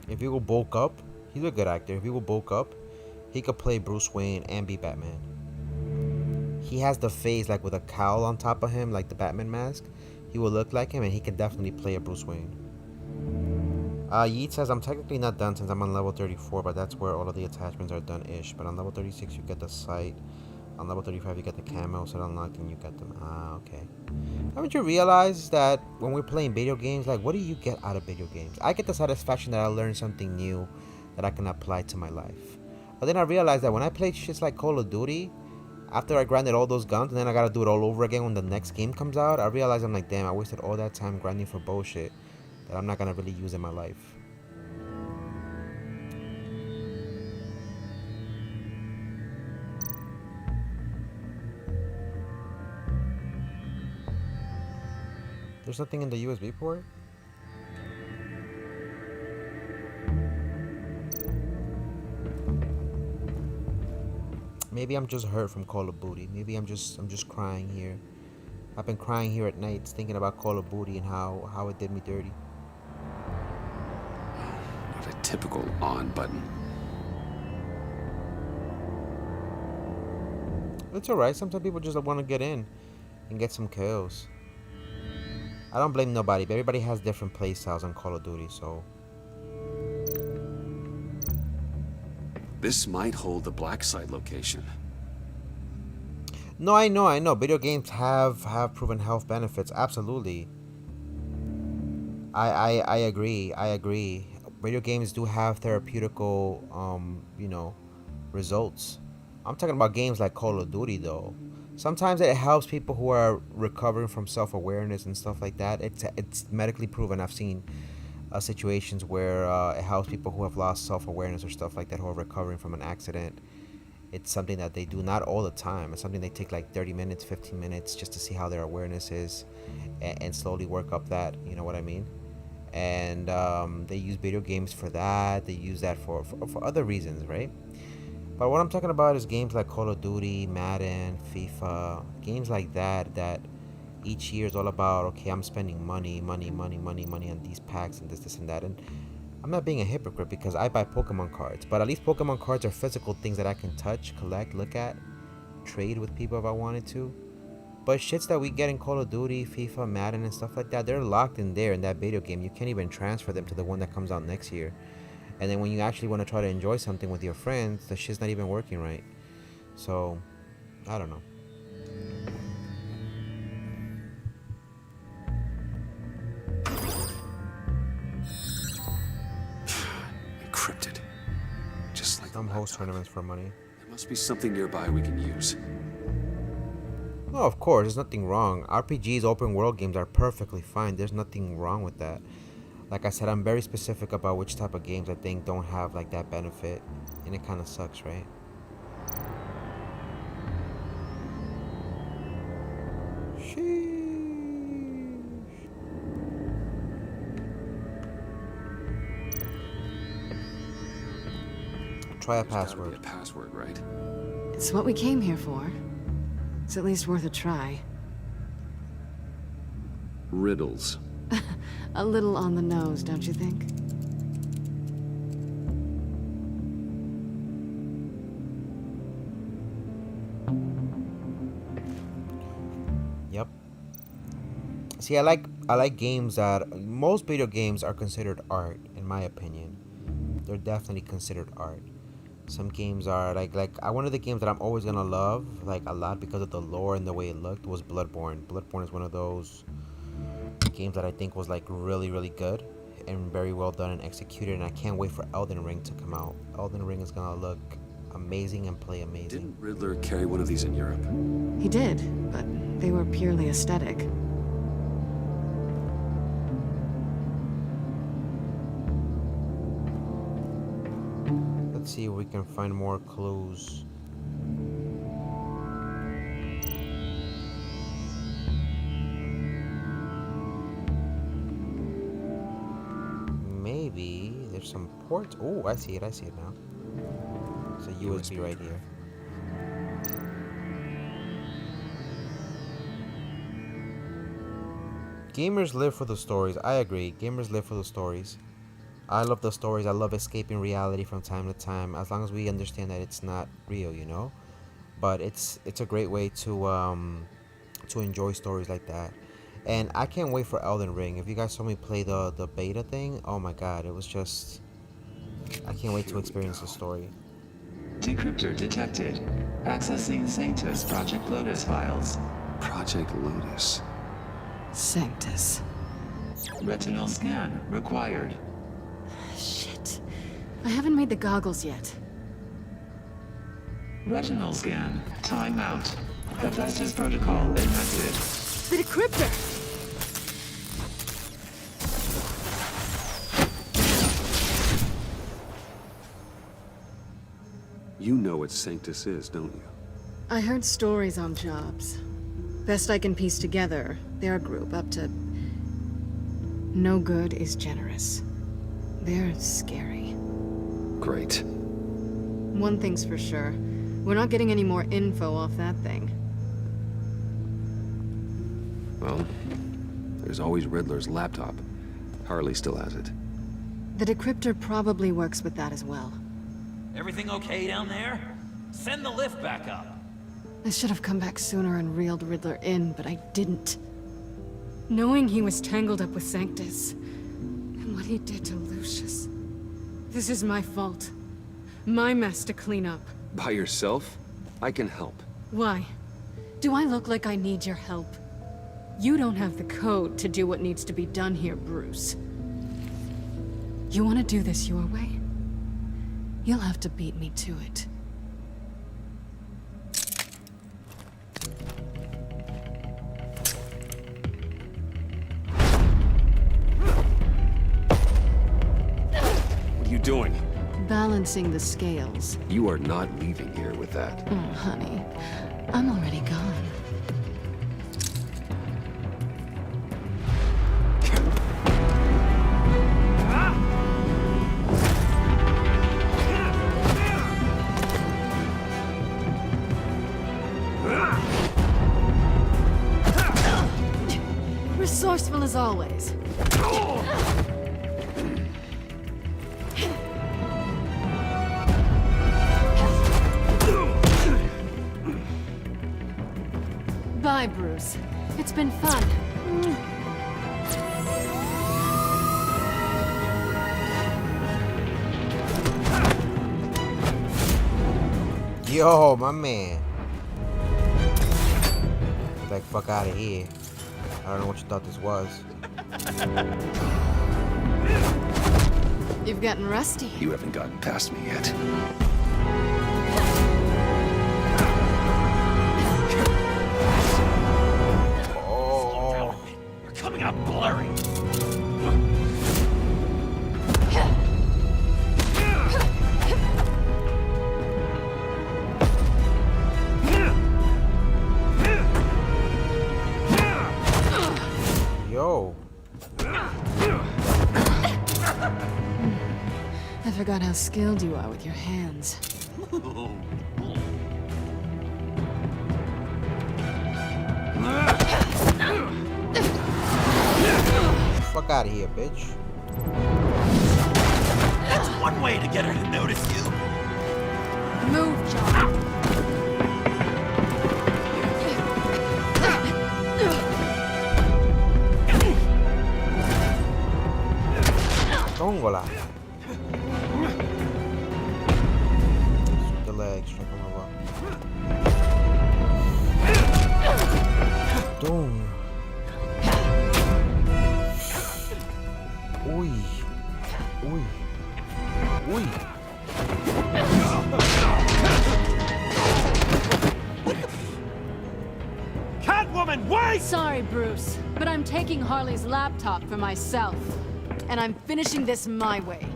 If he will bulk up, he's a good actor. If he will bulk up, he could play Bruce Wayne and be Batman. He has the face like with a cowl on top of him, like the Batman mask. He will look like him, and he can definitely play a Bruce Wayne. Yeet says, I'm technically not done since I'm on level 34, but that's where all of the attachments are done-ish. But on level 36, you get the sight. On level 35, you get the camo, so unlocked, and you get them. Ah, okay. Haven't you realized that when we're playing video games, like, what do you get out of video games? I get the satisfaction that I learned something new that I can apply to my life. But then I realized that when I play shits like Call of Duty, after I grinded all those guns, and then I gotta do it all over again when the next game comes out, I realized I'm like, damn, I wasted all that time grinding for bullshit that I'm not gonna really use in my life. There's nothing in the USB port? Maybe I'm just hurt from Call of Duty. Maybe I'm just crying here. I've been crying here at nights thinking about Call of Duty and how it did me dirty. Not a typical on button. It's alright. Sometimes people just want to get in and get some kills. I don't blame nobody, but everybody has different play styles on Call of Duty, so... This might hold the black site location. No, I know. Video games have proven health benefits. Absolutely. I agree. Video games do have therapeutical, results. I'm talking about games like Call of Duty, though. Sometimes it helps people who are recovering from self-awareness and stuff like that. It's medically proven. I've seen situations where it helps people who have lost self-awareness or stuff like that, who are recovering from an accident. It's something that they do not all the time. It's something they take like 30 minutes, 15 minutes just to see how their awareness is and slowly work up that, you know what I mean? And they use video games for that. They use that for other reasons, right? But what I'm talking about is games like Call of Duty, Madden, FIFA, games like that each year is all about, okay, I'm spending money on these packs and this and that. And I'm not being a hypocrite because I buy Pokemon cards, but at least Pokemon cards are physical things that I can touch, collect, look at, trade with people if I wanted to. But shits that we get in Call of Duty, FIFA, Madden, and stuff like that, they're locked in there in that video game. You can't even transfer them to the one that comes out next year. And then when you actually want to try to enjoy something with your friends, the shit's not even working right. So, I don't know. Encrypted. Just like Some host tournaments for money. There must be something nearby we can use. No, of course, there's nothing wrong. RPGs, open world games are perfectly fine. There's nothing wrong with that. Like I said, I'm very specific about which type of games I think don't have like that benefit, and it kind of sucks, right? Try a password. There's gotta be a password, right? It's what we came here for. It's at least worth a try. Riddles. A little on the nose, don't you think? Yep. See, I like games that most video games are considered art, in my opinion. They're definitely considered art. Some games are like one of the games that I'm always gonna love like a lot because of the lore and the way it looked was Bloodborne. Bloodborne is one of those games that I think was like really really good and very well done and executed, and I can't wait for Elden Ring to come out. Elden Ring is gonna look amazing and play amazing. Didn't Riddler carry one of these in Europe? He did, but they were purely aesthetic. Let's see if we can find more clues. Maybe there's some ports. Oh, I see it now. It's a USB right here. Gamers live for the stories. I agree. Gamers live for the stories. I love the stories. I love escaping reality from time to time, as long as we understand that it's not real, you know. But it's a great way to enjoy stories like that. And I can't wait for Elden Ring. If you guys saw me play the beta thing, oh my god, it was just, I can't wait to experience the story. Decryptor detected. Accessing Sanctus Project Lotus files. Project Lotus. Sanctus. Retinal scan required. Shit. I haven't made the goggles yet. Retinal scan. Timeout. Hephaestus protocol enacted. The decryptor! You know what Sanctus is, don't you? I heard stories on jobs. Best I can piece together, their group up to... No good is generous. They're scary. Great. One thing's for sure. We're not getting any more info off that thing. Well, there's always Riddler's laptop. Harley still has it. The decryptor probably works with that as well. Everything okay down there? Send the lift back up. I should have come back sooner and reeled Riddler in, but I didn't. Knowing he was tangled up with Sanctus, and what he did to Lucius. This is my fault. My mess to clean up. By yourself? I can help. Why? Do I look like I need your help? You don't have the code to do what needs to be done here, Bruce. You want to do this your way? You'll have to beat me to it. What are you doing? Balancing the scales. You are not leaving here with that. Oh, honey. I'm already gone. Resourceful as always. Bye, Bruce. It's been fun. Yo, my man. Like, fuck out of here. I don't know what you thought this was. You've gotten rusty. You haven't gotten past me yet. Oh. You're coming out blurry. Yo. I forgot how skilled you are with your hands. Fuck out of here, bitch. That's one way to get her to notice you. Move, John. Ébola. Sweep the leg, strike him over. Boom. Uy. Uy. Uy. Catwoman, wait! Sorry, Bruce, but I'm taking Harley's laptop for myself. And I'm finishing this my way.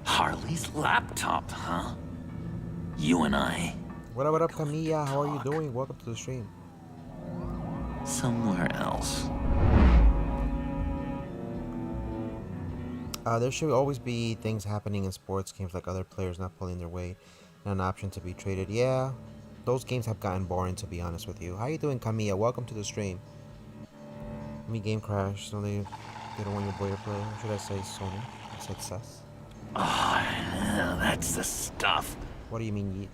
Harley's laptop, huh? You and I. What up, Camilla? How are you doing? Welcome to the stream. Somewhere else. There should always be things happening in sports games like other players not pulling their weight and an option to be traded. Yeah, those games have gotten boring, to be honest with you. How you doing, Camilla? Welcome to the stream. Me game crash. So they don't want your boy to play. Or should I say Sony? Success. Oh, that's the stuff. What do you mean, yeet?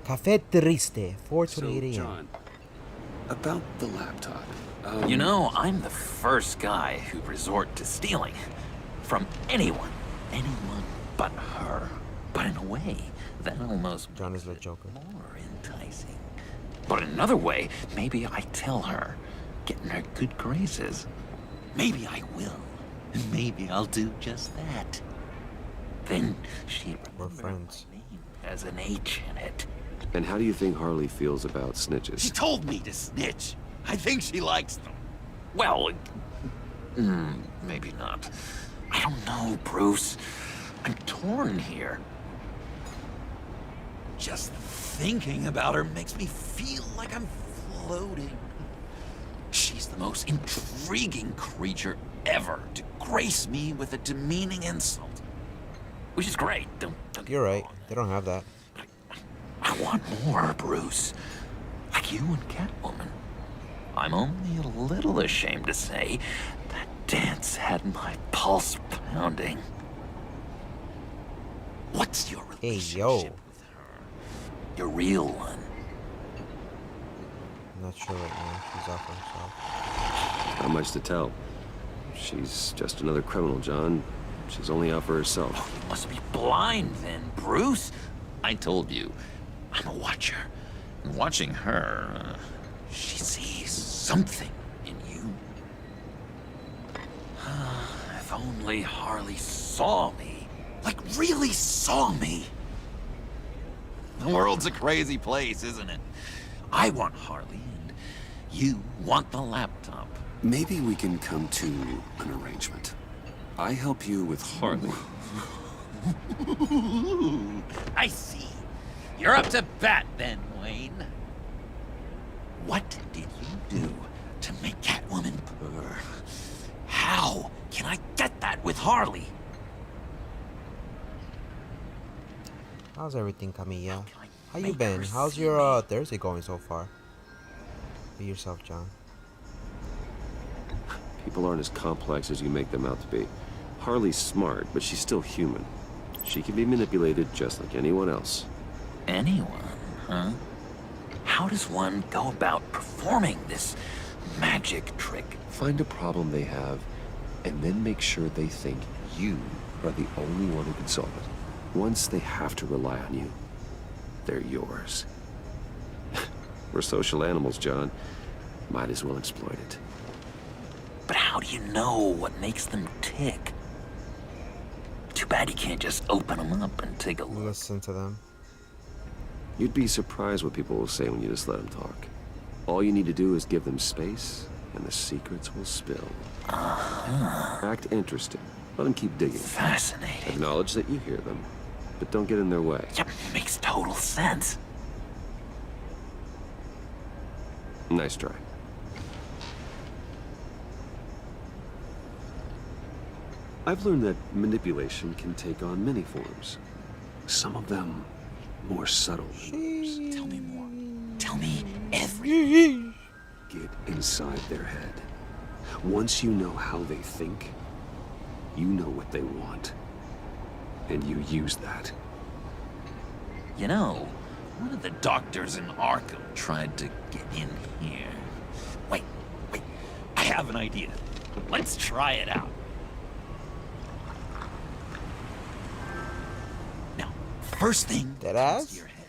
Café Triste, 4:28 So, a.m. John, about the laptop. You know, I'm the first guy who'd resort to stealing. From anyone but her. But in a way, that almost John is the Joker. More enticing. But in another way, maybe I tell her, get in her good graces. Maybe I will. Maybe I'll do just that. Then she'd We're friends. My name has an H in it. And how do you think Harley feels about snitches? She told me to snitch. I think she likes them. Well, maybe not. I don't know, Bruce. I'm torn here. Just thinking about her makes me feel like I'm floating. She's the most intriguing creature ever to grace me with a demeaning insult. Which is great. Don't You're right. They don't have that. I want more, Bruce. Like you and Catwoman. I'm only a little ashamed to say that dance had my pulse pounding. What's your relationship with her? Your real one? I'm not sure right now. She's off herself. Not much to tell. She's just another criminal, John. She's only out for herself. Oh, you must be blind then, Bruce. I told you, I'm a watcher. And watching her, she sees something in you. If only Harley saw me. Like, really saw me. The world's a crazy place, isn't it? I want Harley, and you want the laptop. Maybe we can come to an arrangement. I help you with Harley. I see. You're up to bat then, Wayne. What did you do to make Catwoman purr? How can I get that with Harley? How's everything, Camilla? How you been? How's your Thursday going so far? Be yourself, John. People aren't as complex as you make them out to be. Harley's smart, but she's still human. She can be manipulated just like anyone else. Anyone, huh? How does one go about performing this magic trick? Find a problem they have, and then make sure they think you are the only one who can solve it. Once they have to rely on you, they're yours. We're social animals, John. Might as well exploit it. But how do you know what makes them tick? Too bad you can't just open them up and take a look. Listen to them. You'd be surprised what people will say when you just let them talk. All you need to do is give them space, and the secrets will spill. Act interested. Let them keep digging. Fascinating. Acknowledge that you hear them, but don't get in their way. Yep, makes total sense. Nice try. I've learned that manipulation can take on many forms. Some of them more subtle than others. Tell me more. Tell me everything. Get inside their head. Once you know how they think, you know what they want. And you use that. You know, one of the doctors in Arkham tried to get in here. Wait. I have an idea. Let's try it out. Now, first thing Dead that comes ass? to your head.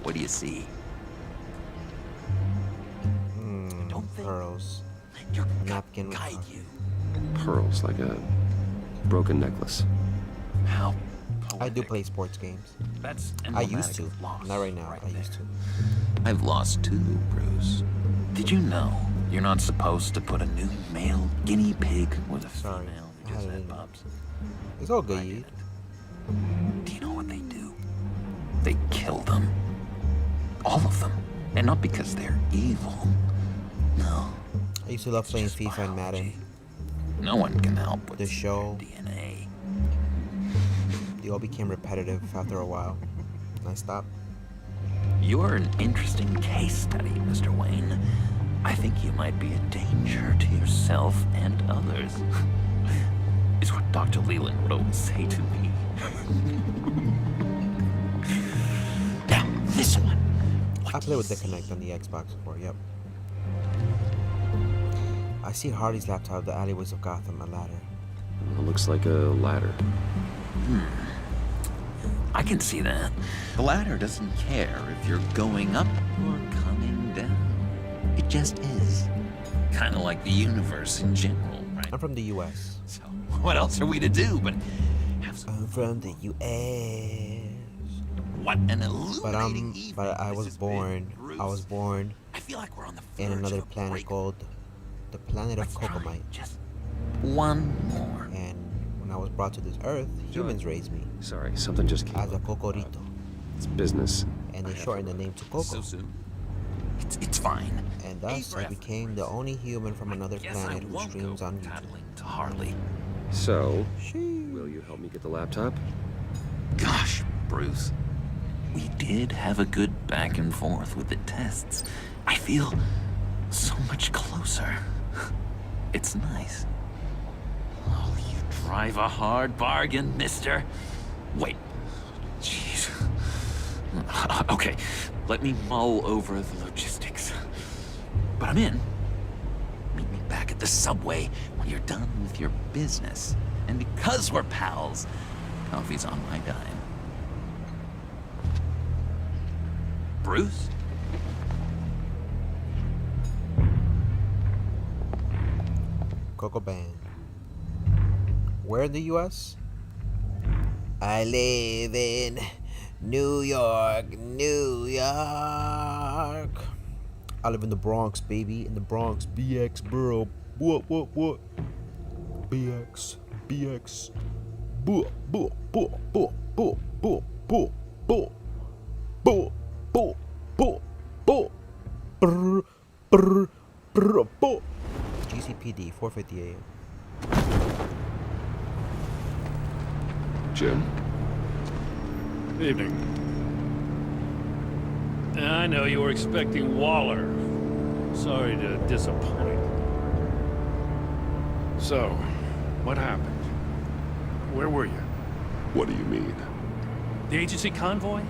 What do you see? Don't think. Pearls. Let your gut Napkin. guide you. Pearls, like a broken necklace. How I do poetic. play sports games. That's I used emblematic to. of loss Not right now. I there. used to. I've lost too, Bruce. Did you know you're not supposed to put a new male guinea pig with a Sorry, female I because had it that in. pups? It's all I good, did Yeet. it. Do you know what they do? They kill them. All of them. And not because they're evil. No. I used to love playing just FIFA and Madden. biology. No one can help with The show. DNA. They all became repetitive after a while. And I stopped. You're an interesting case study, Mr. Wayne. I think you might be a danger to yourself and others. Is what Dr. Leland would always say to me. Now, this one. What I do play you with the see? Connect on the Xbox before, yep. I see Hardy's laptop, the alleyways of Gotham, a ladder. It looks like a ladder. I can see that. The ladder doesn't care if you're going up or coming down. It just is. Kind of like the universe in general, right? I'm from the US. So, what else are we to do but have some I'm from the US. What an illuminating evening But I this was has been, born. Bruce. I was born I feel like we're on the in verge another of a planet break. called the planet of Let's try Cocomite. just one more. And when I was brought to this earth, humans raised me Sorry, something just came as a up. Cocorito. It's business. And they shortened the name to Coco. So soon. It's fine. And thus I breath, became the only human from another Guess I planet who won't streams go on YouTube. tattling to Harley. So, Sheesh. will you help me get the laptop? Gosh, Bruce. We did have a good back and forth with the tests. I feel so much closer. It's nice. Oh, you drive a hard bargain, mister. Wait. Jeez. Okay, let me mull over the logistics. But I'm in. Meet me back at the subway when you're done with your business. And because we're pals, coffee's on my dime. Bruce? Coco Band. Where in the US? I live in New York, New York. I live in the Bronx, baby. In the Bronx, BX, bro. What? BX, BX. Boo, boo, boo, boo, boo, boo, boo, boo, boo, boo, boo, boo. Brr, brr, brr, boo. GCPD, 4:50 a.m. Jim? Evening. I know you were expecting Waller. Sorry to disappoint. So, what happened? Where were you? What do you mean? The agency convoy?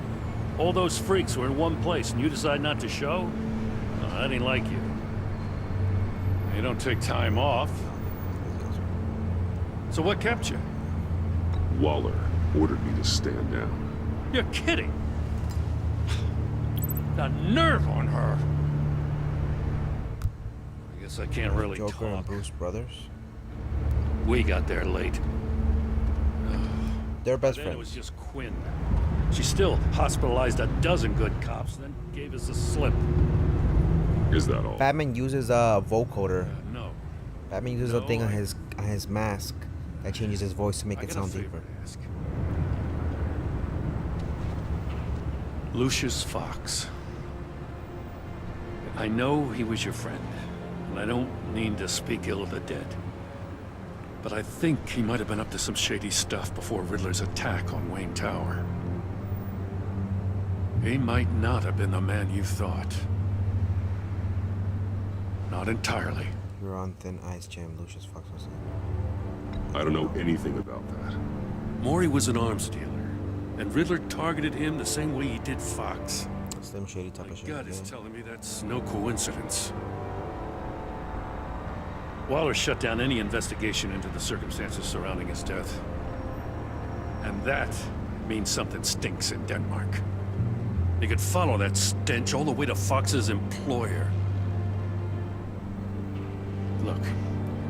All those freaks were in one place and you decide not to show? I didn't like you. You don't take time off. So what kept you? Waller ordered me to stand down. You're kidding. The nerve on her. I guess I can't really Joker and talk. Bruce brothers. We got there late. They're best Then it was friends. just Quinn. She still hospitalized a dozen good cops, then gave us a slip. Is that all? Batman uses a vocoder. No. Batman uses a thing on his mask that changes his voice to make I it got a sound favor deeper. to ask. Lucius Fox. I know he was your friend, and I don't mean to speak ill of the dead. But I think he might have been up to some shady stuff before Riddler's attack on Wayne Tower. He might not have been the man you thought. Not entirely. You're on thin ice, Jim. Lucius Fox was saying. I don't know anything about that. Maury was an arms dealer, and Riddler targeted him the same way he did Fox. Slim Shady type My of shit. gut is yeah. telling me that's no coincidence. Waller shut down any investigation into the circumstances surrounding his death. And that means something stinks in Denmark. You could follow that stench all the way to Fox's employer. Look,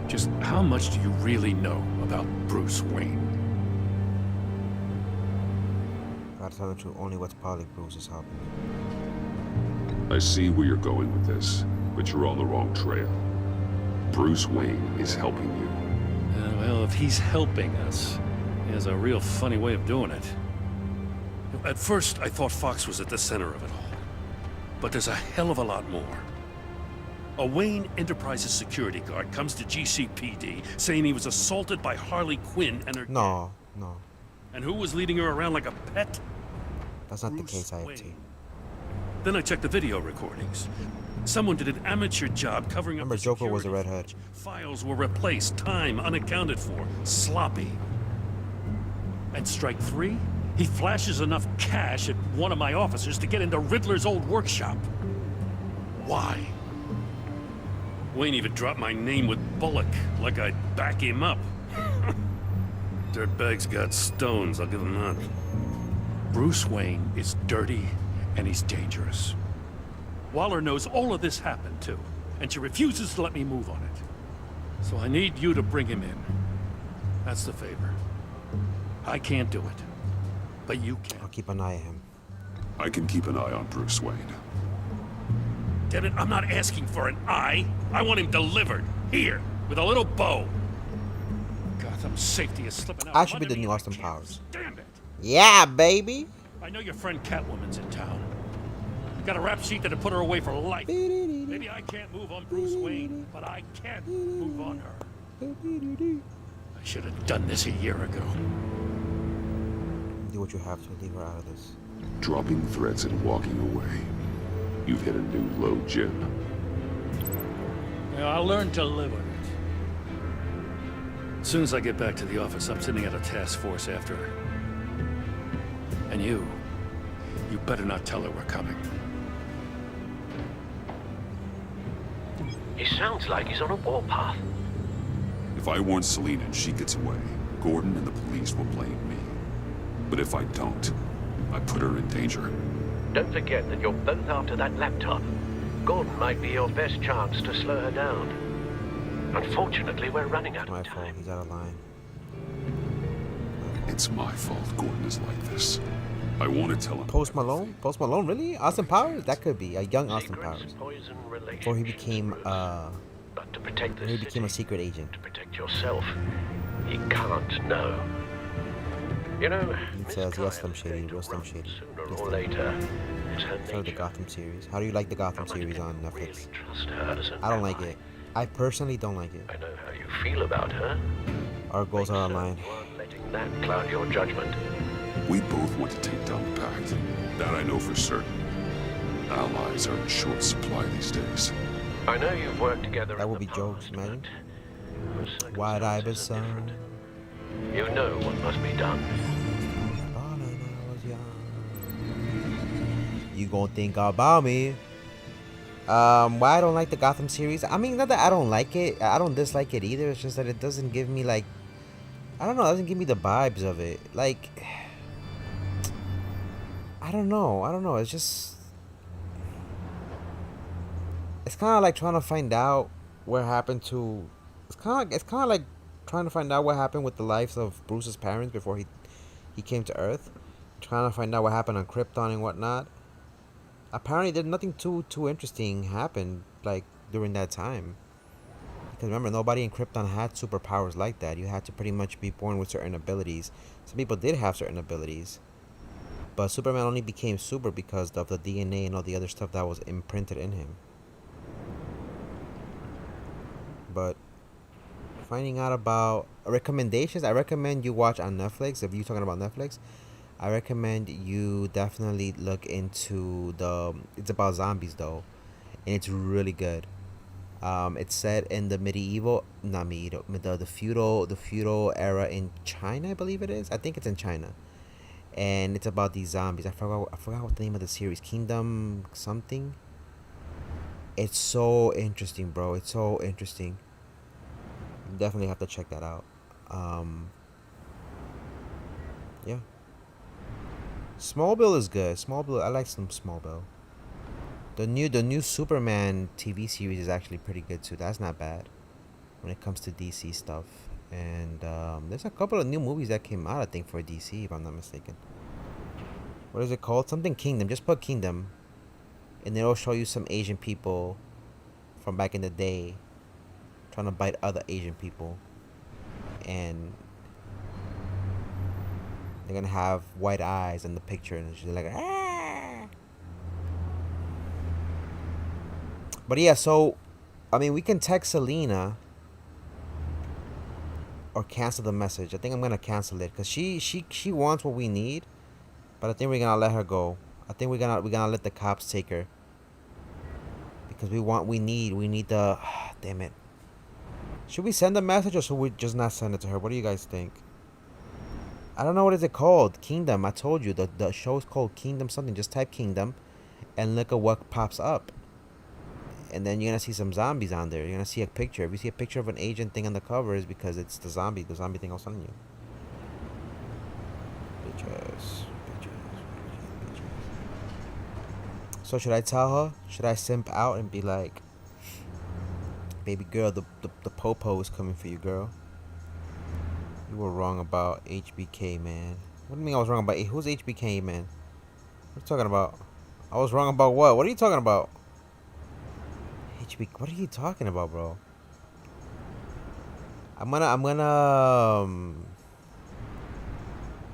just how much do you really know about Bruce Wayne? Gotta tell the truth, only what's probably Bruce is helping. I see where you're going with this, but you're on the wrong trail. Bruce Wayne is helping you. Well, if he's helping us, he has a real funny way of doing it. At first, I thought Fox was at the center of it all. But there's a hell of a lot more. A Wayne Enterprises security guard comes to GCPD saying he was assaulted by Harley Quinn and her... No. And who was leading her around like a pet? That's not the case, IFT. Then I checked the video recordings. Someone did an amateur job covering up Remember, the Joker was a security redhead. Files were replaced, time unaccounted for, sloppy. And strike three, he flashes enough cash at one of my officers to get into Riddler's old workshop. Why? Wayne even dropped my name with Bullock, like I'd back him up. Dirtbag's got stones, I'll give him that. Bruce Wayne is dirty and he's dangerous. Waller knows all of this happened too, and she refuses to let me move on it. So I need you to bring him in. That's the favor. I can't do it, but you can. I'll keep an eye on him. I can keep an eye on Bruce Wayne. Damn it, I'm not asking for an eye. I want him delivered. Here, with a little bow. Gotham's safety is slipping out. I should be the new Austin Powers. Damn it. Yeah, baby. I know your friend Catwoman's in town. Got a rap sheet that'll put her away for life. Maybe I can't move on Bruce Wayne, but I can move on her. I should have done this a year ago. Do what you have to leave her out of this. Dropping threats and walking away. You've hit a new low, Jim. Yeah, I'll learn to live with it. As soon as I get back to the office, I'm sending out a task force after her. And you better not tell her we're coming. It sounds like he's on a warpath. If I warn Selina and she gets away, Gordon and the police will blame me. But if I don't, I put her in danger. Don't forget that you're both after that laptop. Gordon might be your best chance to slow her down. Unfortunately, we're running out of time. My fault, he's out of line. It's my fault Gordon is like this. I want to tell him. Post Malone? Post Malone, really? Austin Powers? That could be a young Austin Powers. Before he became But to protect he became a secret agent. to protect yourself, he can't know. You know, He says, yes, Slim Shady, real Slim Shady. sooner Yes, or Slim. later, it's her So the nature. Gotham series. How do you like the Gotham series on Netflix? Trust her as an I don't like ally. it. I personally don't like it. I know how you feel about her. Our goals are aligned. Letting that cloud your judgment. We both want to take down the Pact. That I know for certain. Allies are in short supply these days. I know you've worked together. That would be jokes, imagine. White Ibis son. You know what must be done. You gonna think about me. Why I don't like the Gotham series? I mean, not that I don't like it. I don't dislike it either. It's just that it doesn't give me like, I don't know. It doesn't give me the vibes of it. Like, I don't know. It's just, it's kind of like trying to find out what happened to. It's kind of like trying to find out what happened with the lives of Bruce's parents before he came to Earth. Trying to find out what happened on Krypton and whatnot. Apparently, there's nothing too interesting happened like during that time. Because remember, nobody in Krypton had superpowers like that. You had to pretty much be born with certain abilities. Some people did have certain abilities, but Superman only became super because of the DNA and all the other stuff that was imprinted in him. But finding out about recommendations, I recommend you watch on Netflix. If you're talking about Netflix, I recommend you definitely look into it's about zombies though, and it's really good. It's set in the the feudal era in China, I believe it is. I think it's in China, and it's about these zombies. I forgot what the name of the series. Kingdom something. It's so interesting, bro. It's so interesting. Definitely have to check that out. Yeah. Smallville is good. Smallville, I like some Smallville. The new Superman TV series is actually pretty good too. That's not bad when it comes to DC stuff. And there's a couple of new movies that came out, I think, for DC, if I'm not mistaken. What is it called? Something Kingdom. Just put Kingdom, and it'll show you some Asian people from back in the day trying to bite other Asian people, and they're gonna have white eyes in the picture, and she's like, ah. But yeah, so I mean, we can text Selena or cancel the message. I think I'm gonna cancel it because she wants what we need, but I think we're gonna let her go. I think we're gonna let the cops take her because we need the damn it. Should we send a message or should we just not send it to her? What do you guys think? I don't know, what is it called? Kingdom. I told you the show's called Kingdom something. Just type Kingdom and look at what pops up. And then you're gonna see some zombies on there. You're gonna see a picture. If you see a picture of an Asian thing on the cover, it's because it's the zombie thing I was telling you. Bitches. So should I tell her? Should I simp out and be like, baby girl, the popo is coming for you, girl. You were wrong about HBK, man. What do you mean I was wrong about who's HBK, man? What are you talking about? I was wrong about what? What are you talking about? What are you talking about, bro? I'm gonna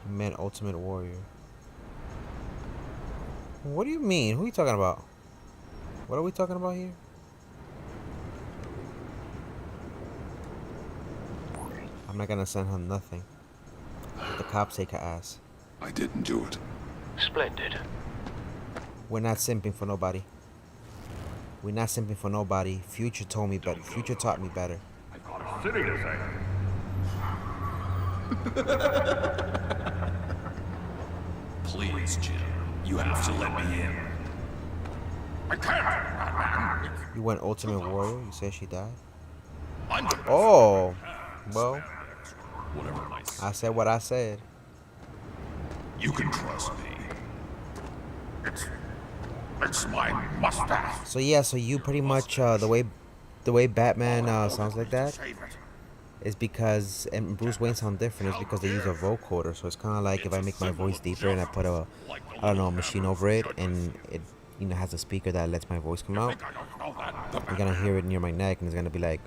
man, Ultimate Warrior. What do you mean? Who are you talking about? What are we talking about here? I'm not gonna send her nothing. The cops take her ass. I didn't do it. Splendid. We're not simping for nobody. We're not simping for nobody. Future told me better. Future taught me better. I've got a city to save. Please, Jim. You have to let me in. I can't. You went Ultimate Warrior? You said she died? I'm Oh, well, whatever I said what I said. You can trust me. It's my mustache. So yeah, so you pretty much the way Batman sounds like that is because, and Bruce Wayne sound different, is because they use a vocoder. So it's kind of like if I make my voice deeper and I put a machine over it, and it has a speaker that lets my voice come out. You're gonna hear it near my neck, and it's gonna be like,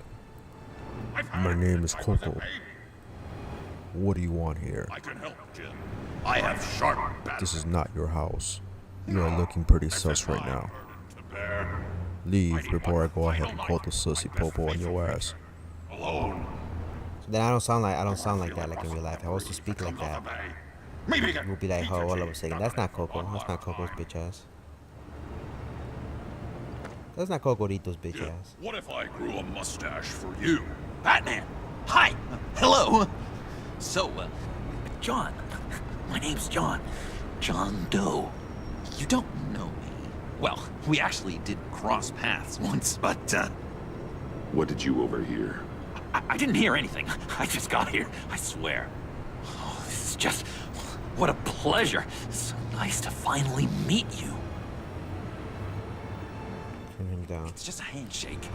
"My name is Coco. What do you want here? I can help, Jim. I have sharp bat. This is not your house. You are looking pretty sus right now. Leave before I go ahead and call the sussy popo on your ass." Alone. So then I don't sound like that like in real life. I also speak like that. We'll be like, "Oh, hold on a second. That's not Coco. That's not Coco's bitch ass. That's not Cocorito's bitch ass." What if I grew a mustache for you? Batman! Hi! Hello! So, John. My name's John. John Doe. You don't know me. Well, we actually did cross paths once, but, What did you overhear? I didn't hear anything. I just got here, I swear. Oh, this is just... What a pleasure. So nice to finally meet you. Turn him down. It's just a handshake.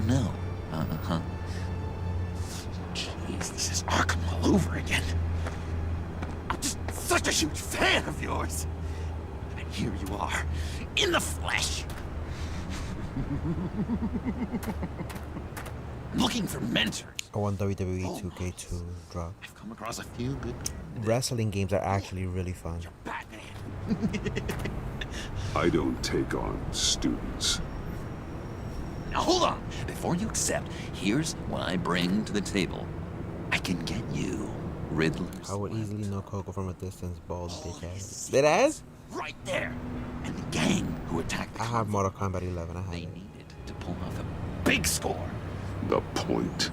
No. Uh-huh. Jeez, this is Arkham all over again. I'm just such a huge fan of yours. And here you are, in the flesh. Looking for mentors. I want WWE 2K2 drop. I've come across a few good... Wrestling games are actually really fun. I don't take on students. Now hold on. Before you accept, here's what I bring to the table. I can get you Riddler's... I would easily know Coco from a distance, bald bitch ass. Dead ass? Right there. And the gang who attacked the I have Mortal Kombat 11. I have it. needed to pull off a big score. The point.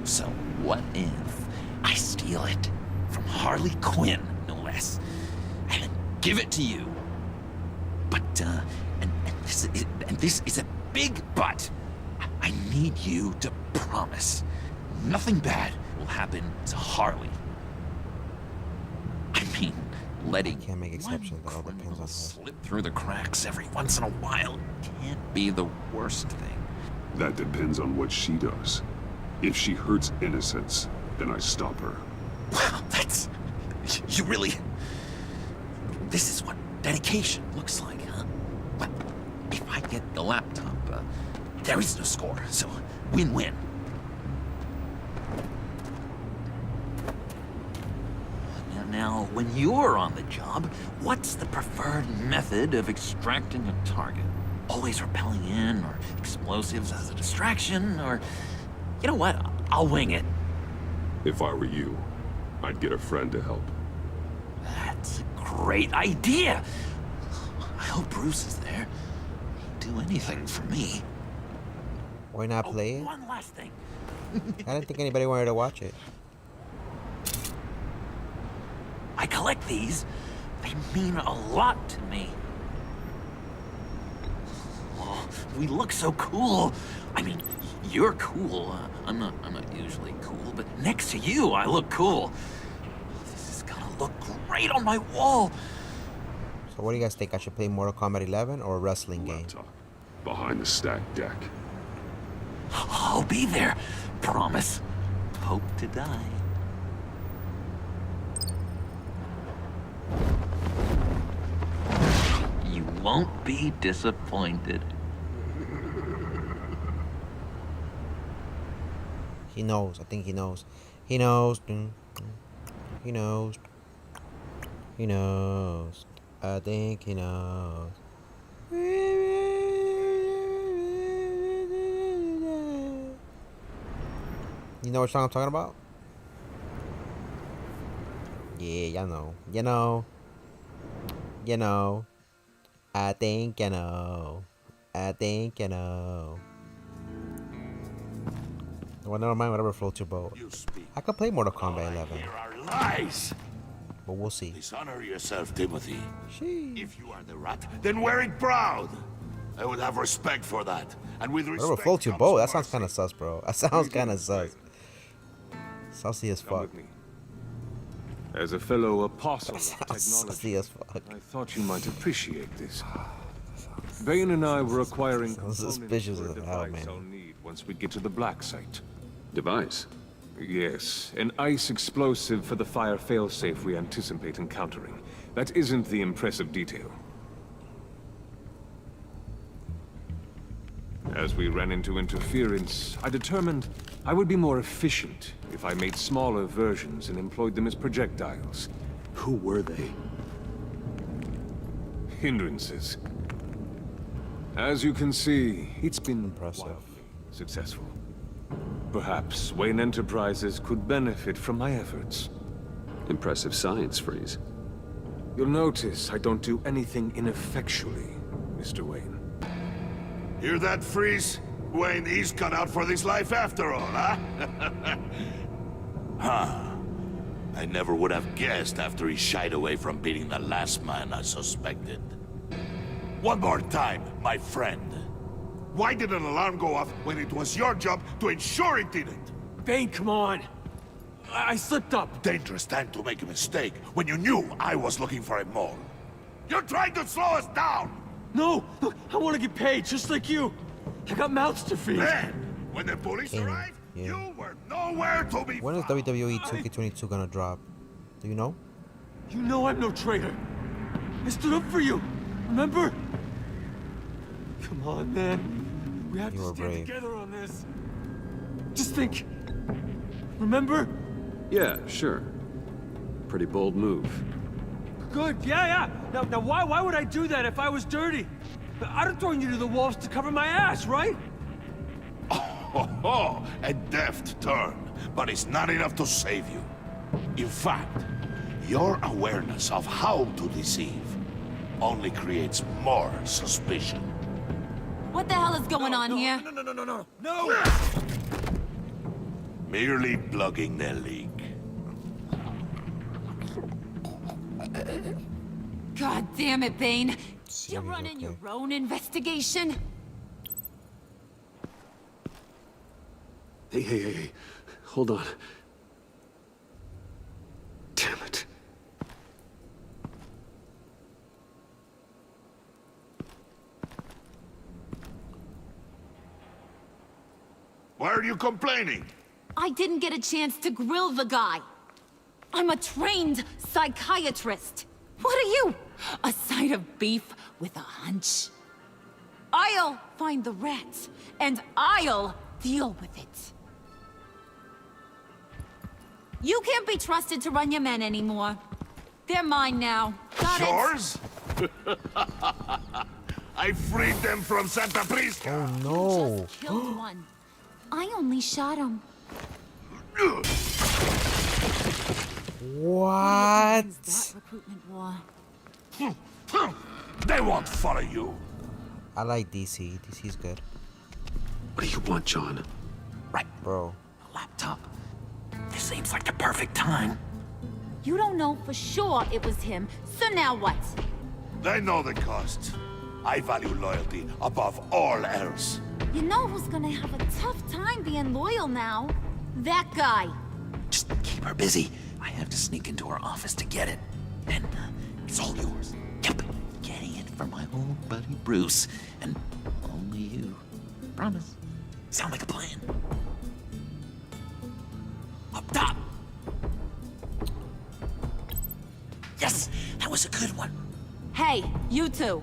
So what if I steal it from Harley Quinn, no less, and then give it to you? But and this is a big but. I I need you to promise nothing bad will happen to Harley. I mean, letting Can't make exceptions. That all depends on her. slip through the cracks every once in a while can't be the worst thing. That depends on what she does. If she hurts innocents, then I stop her. Wow, that's... You really... This is what dedication looks like, huh? Well, if I get the laptop, there is no score, so win-win. Now, when you're on the job, what's the preferred method of extracting a target? Always rappelling in, or explosives as a distraction, or... You know what? I'll wing it. If I were you, I'd get a friend to help. That's a great idea! I hope Bruce is there. He'd do anything for me. Why not play it? One last thing. I didn't think anybody wanted to watch it. I collect these. They mean a lot to me. Oh, we look so cool. I mean, you're cool. I'm not usually cool, but next to you, I look cool. This is gonna look great on my wall. So what do you guys think? I should play Mortal Kombat 11 or a wrestling game? Behind the stacked deck. I'll be there. Promise. Hope to die. You won't be disappointed. He knows. I think he knows. He knows. He knows. He knows. I think he knows. You know what song I'm talking about? Yeah, y'all know. You know. You know. I think you know. I think you know. Well, never mind. Whatever floats your boat. I could play Mortal Kombat 11. Lies! But we'll see. Dishonor yourself, Timothy. Sheesh. If you are the rat, then wear it proud. I would have respect for that. And with respect, Whatever floats your boat. That sounds kind of sus, bro. That sounds kind of sus. Sussy as fuck. As a fellow apostle of Sussy technology, as fuck. I thought you might appreciate this. Bane and I were acquiring Sounds components suspicious for a as hell, device man. I'll need once we get to the black site. Device? Yes, an ice explosive for the fire failsafe we anticipate encountering. That isn't the impressive detail. As we ran into interference, I determined I would be more efficient if I made smaller versions and employed them as projectiles. Who were they? Hindrances. As you can see, it's been Impressive. wildly successful. Perhaps Wayne Enterprises could benefit from my efforts. Impressive science, Freeze. You'll notice I don't do anything ineffectually, Mr. Wayne. Hear that, Freeze? Wayne, he's cut out for this life after all, huh? Huh. I never would have guessed after he shied away from beating the last man I suspected. One more time, my friend. Why did an alarm go off when it was your job to ensure it didn't? Bane, come on. I slipped up. Dangerous time to make a mistake when you knew I was looking for him more. You're trying to slow us down! No! Look, I want to get paid, just like you. I got mouths to feed. Then, when the police arrived, yeah. you were nowhere to be When is found. WWE 2K22 gonna drop? Do you know? You know I'm no traitor. I stood up for you. Remember? Come on, man. We have You to were stand brave. together on this. Just think. Remember? Yeah, sure. Pretty bold move. Good. Yeah. Now, why would I do that if I was dirty? I'd have thrown you to the wolves to cover my ass, right? Oh, a deft turn, but it's not enough to save you. In fact, your awareness of how to deceive only creates more suspicion. What the hell is going on here? No! Merely plugging the leak. God damn it, Bane. See You're if he's running okay. your own investigation? Hey. Hold on. Damn it. Why are you complaining? I didn't get a chance to grill the guy. I'm a trained psychiatrist. What are you? A side of beef with a hunch? I'll find the rats, and I'll deal with it. You can't be trusted to run your men anymore. They're mine now. Got it? Yours? I freed them from Santa Prisca. Oh no. Just killed one. I only shot him. What? That recruitment war. They won't follow you. I like DC. DC's good. What do you want, John? Right. Bro. A laptop. This seems like the perfect time. You don't know for sure it was him, so now what? They know the cost. I value loyalty above all else. You know who's gonna have a tough time being loyal now? That guy. Just keep her busy. I have to sneak into her office to get it. And it's all yours. Yep. Getting it for my old buddy Bruce. And only you. Promise. Sound like a plan. Up top. Yes, that was a good one. Hey, you two.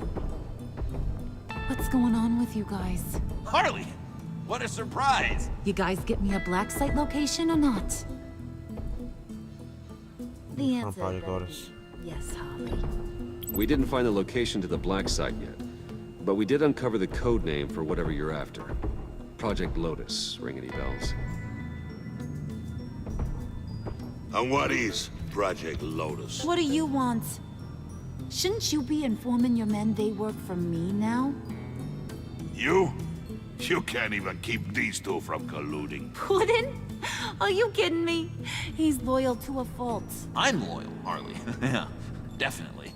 What's going on with you guys? Harley, what a surprise. You guys get me a black site location or not? The answer Project then, Lotus. yes, Harley. We didn't find the location to the black site yet, but we did uncover the code name for whatever you're after. Project Lotus. Ring any bells? And what is Project Lotus? What do you want? Shouldn't you be informing your men they work for me now? You? You can't even keep these two from colluding. Puddin'? Are you kidding me? He's loyal to a fault. I'm loyal, Harley. Yeah, definitely.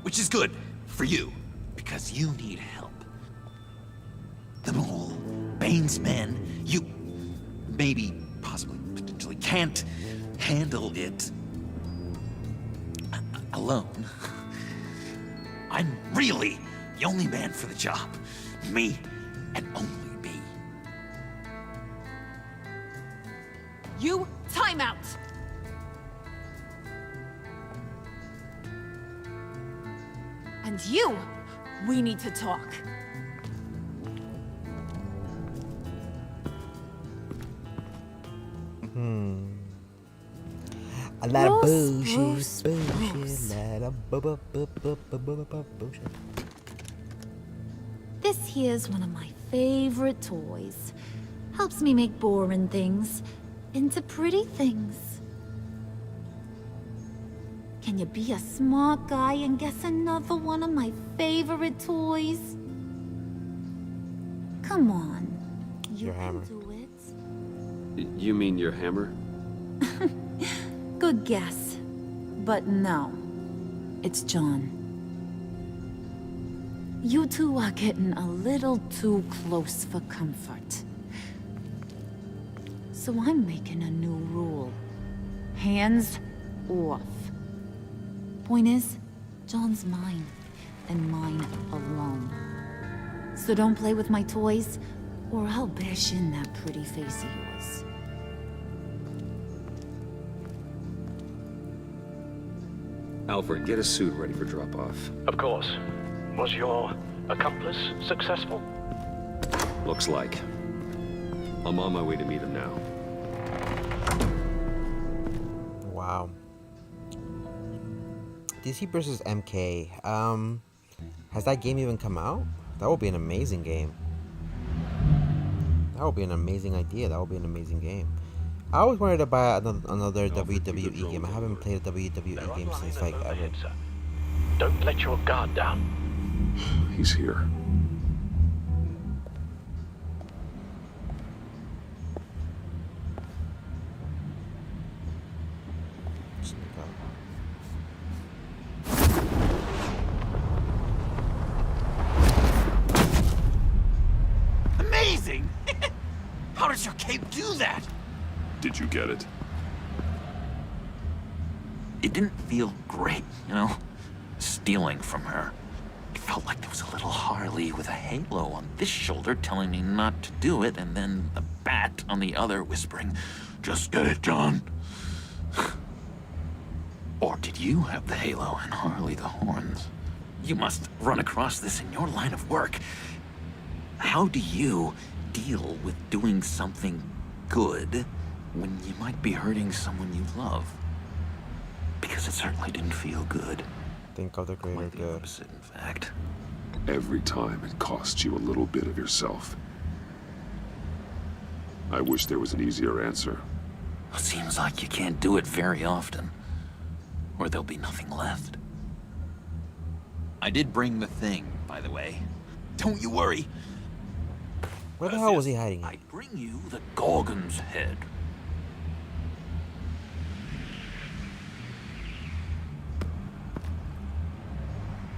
Which is good for you, because you need help. The mole, Bane's men, you maybe, possibly, potentially can't handle it alone. I'm really the only man for the job. Me and only me. You, time out! And you, we need to talk. A lot of Bruce, bullshit, Bruce, bullshit, Bruce. lot of bullshit. This here's one of my favorite toys. Helps me make boring things into pretty things. Can you be a smart guy and guess another one of my favorite toys? Come on. You Your can hammer. do it. You mean your hammer? Good guess. But no. It's John. You two are getting a little too close for comfort. So I'm making a new rule. Hands off. Point is, John's mine, and mine alone. So don't play with my toys, or I'll bash in that pretty face of yours. Alfred, get a suit ready for drop-off. Of course. Was your accomplice successful? Looks like. I'm on my way to meet him now. Wow. DC versus MK. Has that game even come out? That would be an amazing game. That would be an amazing idea. That would be an amazing game. I always wanted to buy another WWE game. I haven't played a WWE game since like ever. Don't let your guard down. He's here. Amazing! cape do that? Did you get it? It didn't feel great, you know? Stealing from her. It felt like there was a little Harley with a halo on this shoulder telling me not to do it, and then a bat on the other whispering, "Just get it, John." Or did you have the halo and Harley the horns? You must run across this in your line of work. How do you deal with doing something good when you might be hurting someone you love? Because it certainly didn't feel good. Think of the greater good. Opposite, in fact. Every time it costs you a little bit of yourself. I wish there was an easier answer. Seems like you can't do it very often, or there'll be nothing left. I did bring the thing, by the way. Don't you worry. Where the hell was he hiding? I bring you the Gorgon's head.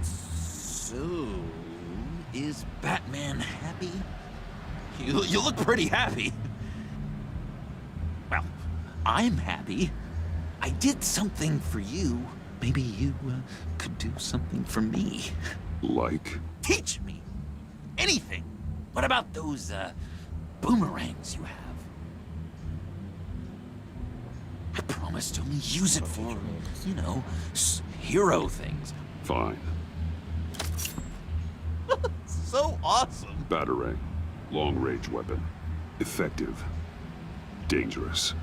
So, is Batman happy? You look pretty happy. Well, I'm happy. I did something for you. Maybe you could do something for me. Like? Teach me. Anything. What about those boomerangs you have? I promised to only use it for, you know, hero things. Fine. So awesome. Batarang. Long-range weapon. Effective. Dangerous.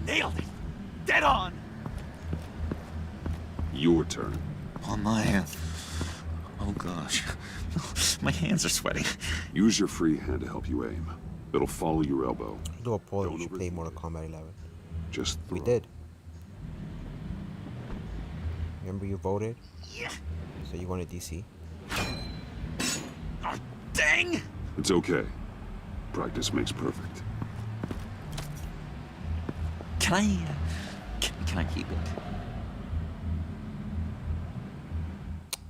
Nailed it. Dead on. Your turn. On my... Oh gosh. My hands are sweating. Use your free hand to help you aim. It'll follow your elbow. Do a poll if you play Mortal Kombat 11. Just throw. We did. Remember you voted? Yeah. So you wanted DC? Oh, dang! It's okay. Practice makes perfect. Can I... Can I keep it?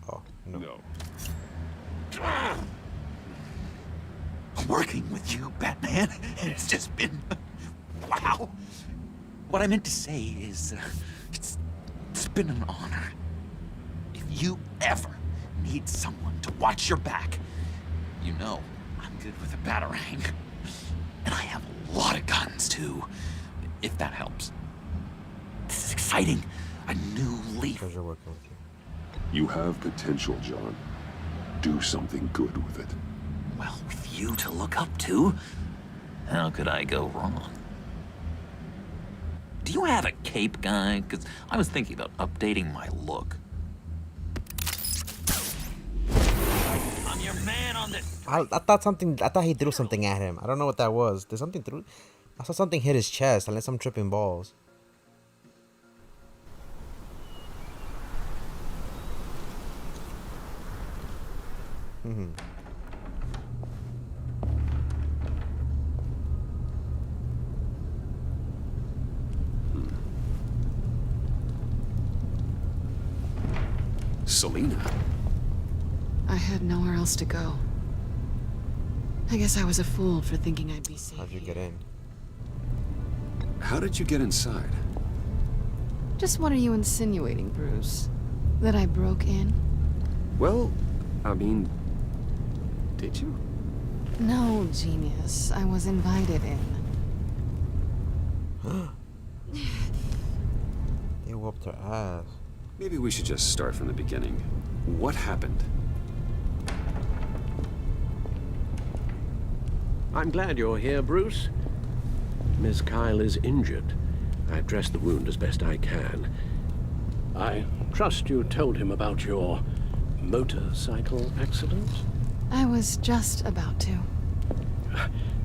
Oh, no. No. Working with you, Batman, it's just been... Wow! What I meant to say is, it's been an honor. If you ever need someone to watch your back, you know I'm good with a batarang. And I have a lot of guns, too, if that helps. This is exciting. A new leaf. Pleasure working with you. You have potential, John. Do something good with it. Well, with you to look up to, how could I go wrong? Do you have a cape, guy? Because I was thinking about updating my look. I'm your man on this. I thought he threw something at him. I don't know what that was. Did something through? I saw something hit his chest, unless I'm tripping balls. Selina. I had nowhere else to go. I guess I was a fool for thinking I'd be safe. How'd you get in? How did you get inside? Just what are you insinuating, Bruce? That I broke in? Well, I mean, did you? No, genius. I was invited in. They whooped her ass. Maybe we should just start from the beginning. What happened? I'm glad you're here, Bruce. Miss Kyle is injured. I've dressed the wound as best I can. I trust you told him about your motorcycle accident? I was just about to.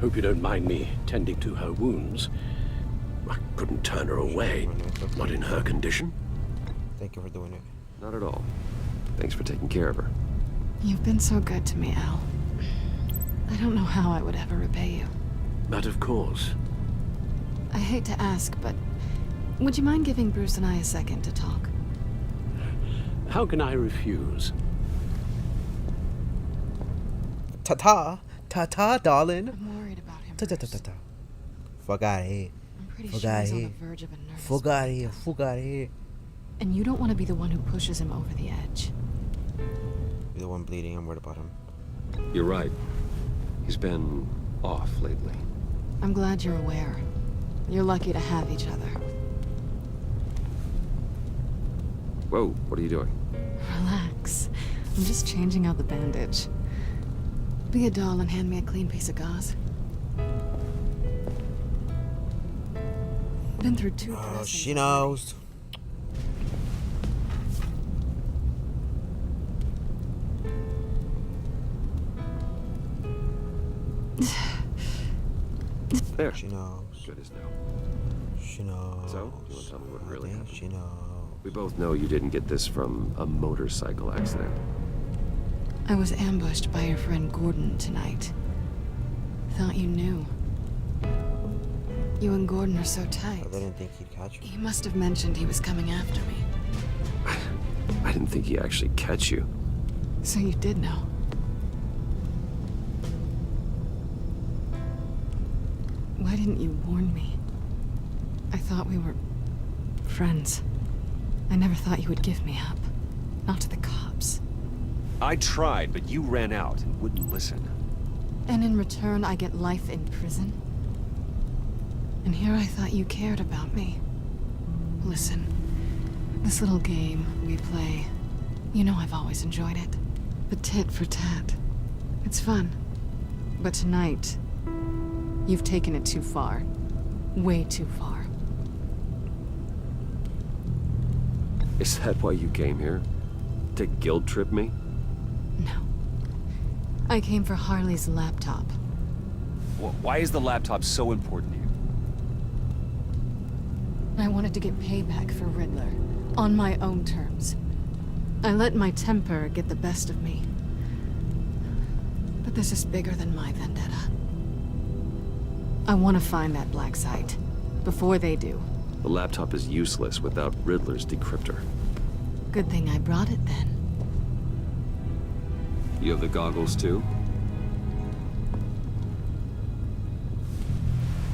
Hope you don't mind me tending to her wounds. I couldn't turn her away, not in her condition. Thank you for doing it. Not at all. Thanks for taking care of her. You've been so good to me, Al. I don't know how I would ever repay you. But of course. I hate to ask, but would you mind giving Bruce and I a second to talk? How can I refuse? Ta-ta. Ta-ta, darling. I'm worried about him. Ta-ta-ta-ta-ta. Fuck out of here. I'm pretty Fuck sure out he's of on here. the verge of a nervous Fuck out of here. Fuck out of here. And you don't want to be the one who pushes him over the edge. You're the one bleeding. I'm worried about him. You're right. He's been off lately. I'm glad you're aware. You're lucky to have each other. Whoa, what are you doing? Relax. I'm just changing out the bandage. Be a doll and hand me a clean piece of gauze. Been through 2 dressings. She knows. There. She knows. Good as new. She knows. So, you want to tell me what really happened? She knows. We both know you didn't get this from a motorcycle accident. I was ambushed by your friend Gordon tonight. Thought you knew. You and Gordon are so tight. I didn't think he'd catch you. He must have mentioned he was coming after me. I didn't think he'd actually catch you. So you did know. Why didn't you warn me? I thought we were friends. I never thought you would give me up. Not to the cops. I tried, but you ran out and wouldn't listen. And in return, I get life in prison? And here I thought you cared about me. Listen, this little game we play, you know I've always enjoyed it. But tit for tat, it's fun. But tonight, you've taken it too far. Way too far. Is that why you came here? To guilt trip me? No. I came for Harley's laptop. Why is the laptop so important to you? I wanted to get payback for Riddler, on my own terms. I let my temper get the best of me. But this is bigger than my vendetta. I want to find that black site, before they do. The laptop is useless without Riddler's decryptor. Good thing I brought it then. You have the goggles too?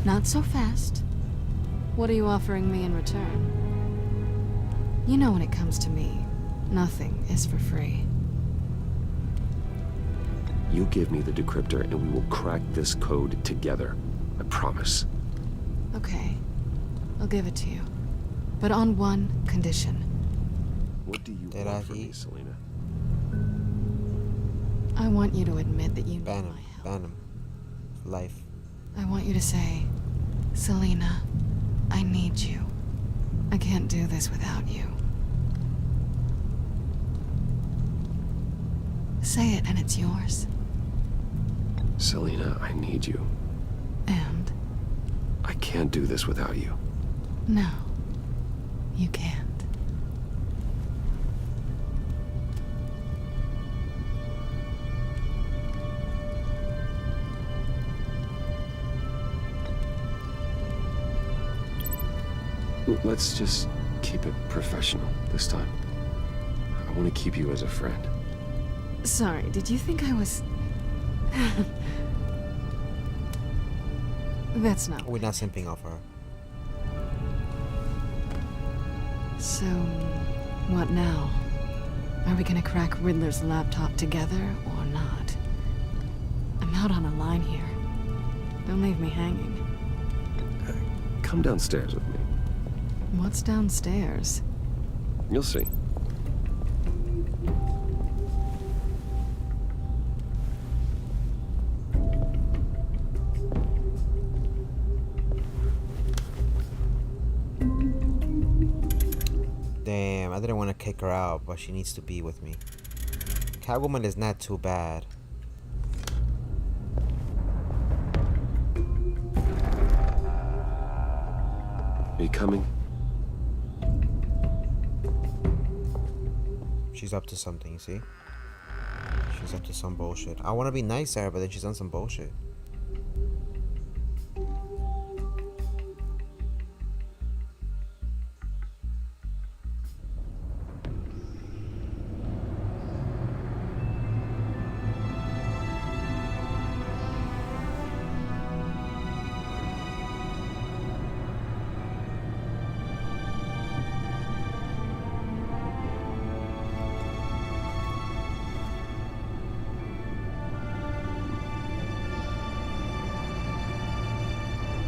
Not so fast. What are you offering me in return? You know when it comes to me, nothing is for free. You give me the decryptor and we will crack this code together. I promise. Okay. I'll give it to you. But on one condition. What do you want from me, Selina? I want you to admit that you need Ban him. my help. Ban him. Life. I want you to say, Selina, I need you. I can't do this without you. Say it and it's yours. Selina, I need you. And? I can't do this without you. No, you can't. Let's just keep it professional this time. I want to keep you as a friend. Sorry, did you think I was... That's not... We're not simping off her. So, what now? Are we gonna crack Riddler's laptop together or not? I'm out on a line here. Don't leave me hanging. Come downstairs with me. What's downstairs? You'll see. Damn, I didn't want to kick her out, but she needs to be with me. Catwoman is not too bad. Are you coming? She's up to something, you see? She's up to some bullshit. I want to be nice to her, but then she's done some bullshit.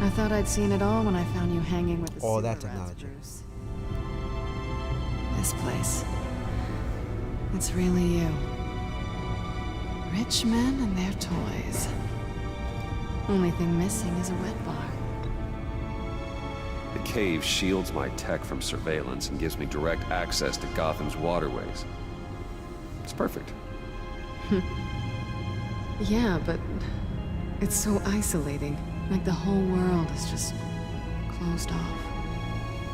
I thought I'd seen it all when I found you hanging with the All sewer that rats, technology. Bruce. This place. It's really you. Rich men and their toys. Only thing missing is a wet bar. The cave shields my tech from surveillance and gives me direct access to Gotham's waterways. It's perfect. Yeah, but it's so isolating. Like the whole world is just closed off.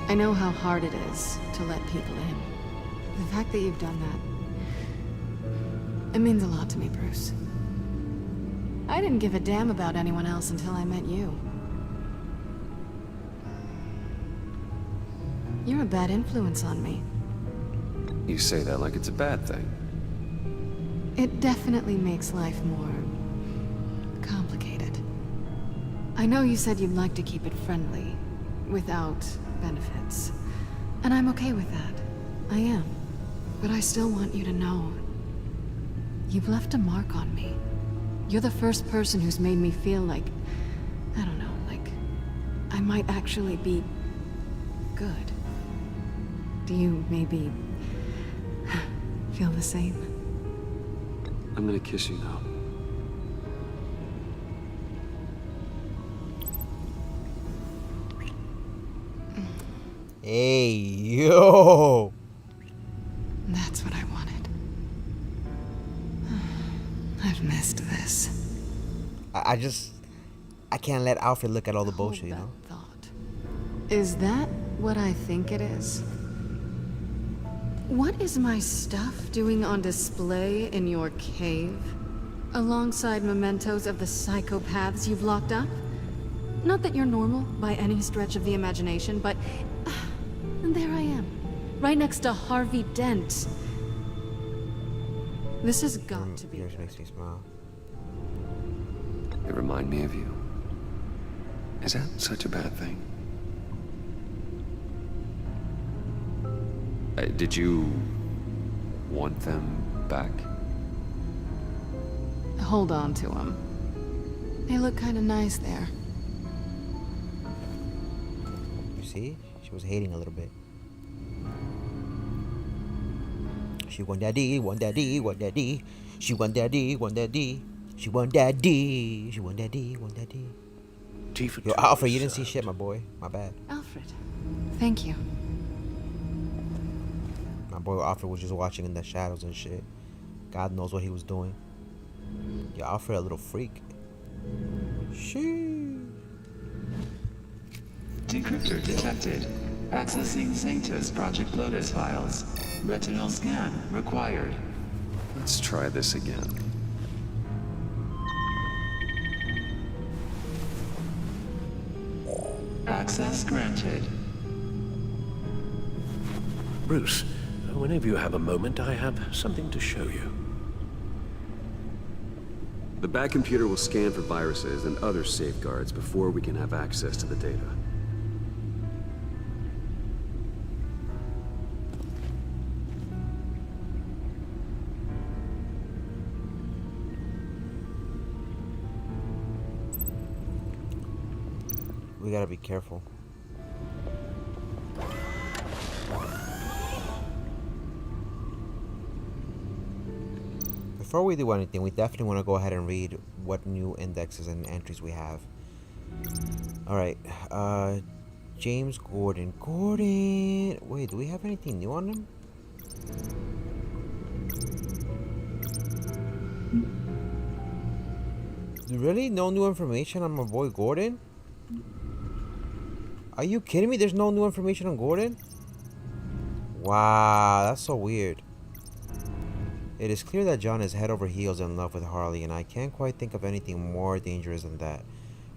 I know how hard it is to let people in. The fact that you've done that, it means a lot to me, Bruce. I didn't give a damn about anyone else until I met you. You're a bad influence on me. You say that like it's a bad thing. It definitely makes life more complicated. I know you said you'd like to keep it friendly, without benefits. And I'm okay with that. I am. But I still want you to know, you've left a mark on me. You're the first person who's made me feel like, I don't know, like I might actually be good. Do you maybe feel the same? I'm gonna kiss you now. Hey, yo! That's what I wanted. I've missed this. I can't let Alfred look at all the bullshit, you know? Is that what I think it is? What is my stuff doing on display in your cave? Alongside mementos of the psychopaths you've locked up? Not that you're normal by any stretch of the imagination, but and there I am, right next to Harvey Dent. This has got to be. Yours makes me smile. They remind me of you. Is that such a bad thing? Did you want them back? Hold on to them. They look kind of nice there. You see? She was hating a little bit. She want daddy, want daddy, want daddy. She want daddy, want daddy. She want daddy, she want daddy, want daddy. Yo, Alfred, you didn't see shit, my boy. My bad. Alfred, thank you. My boy Alfred was just watching in the shadows and shit. God knows what he was doing. Yo, Alfred a little freak. Shee. Decryptor detected. Accessing Sanctus Project Lotus files. Retinal scan required. Let's try this again. Access granted. Bruce, whenever you have a moment, I have something to show you. The back computer will scan for viruses and other safeguards before we can have access to the data. We gotta be careful. Before we do anything, we definitely want to go ahead and read what new indexes and entries we have. Alright, James Gordon. Gordon! Wait, do we have anything new on him? Really? No new information on my boy Gordon? Are you kidding me? There's no new information on Gordon? Wow, that's so weird. It is clear that John is head over heels in love with Harley, and I can't quite think of anything more dangerous than that.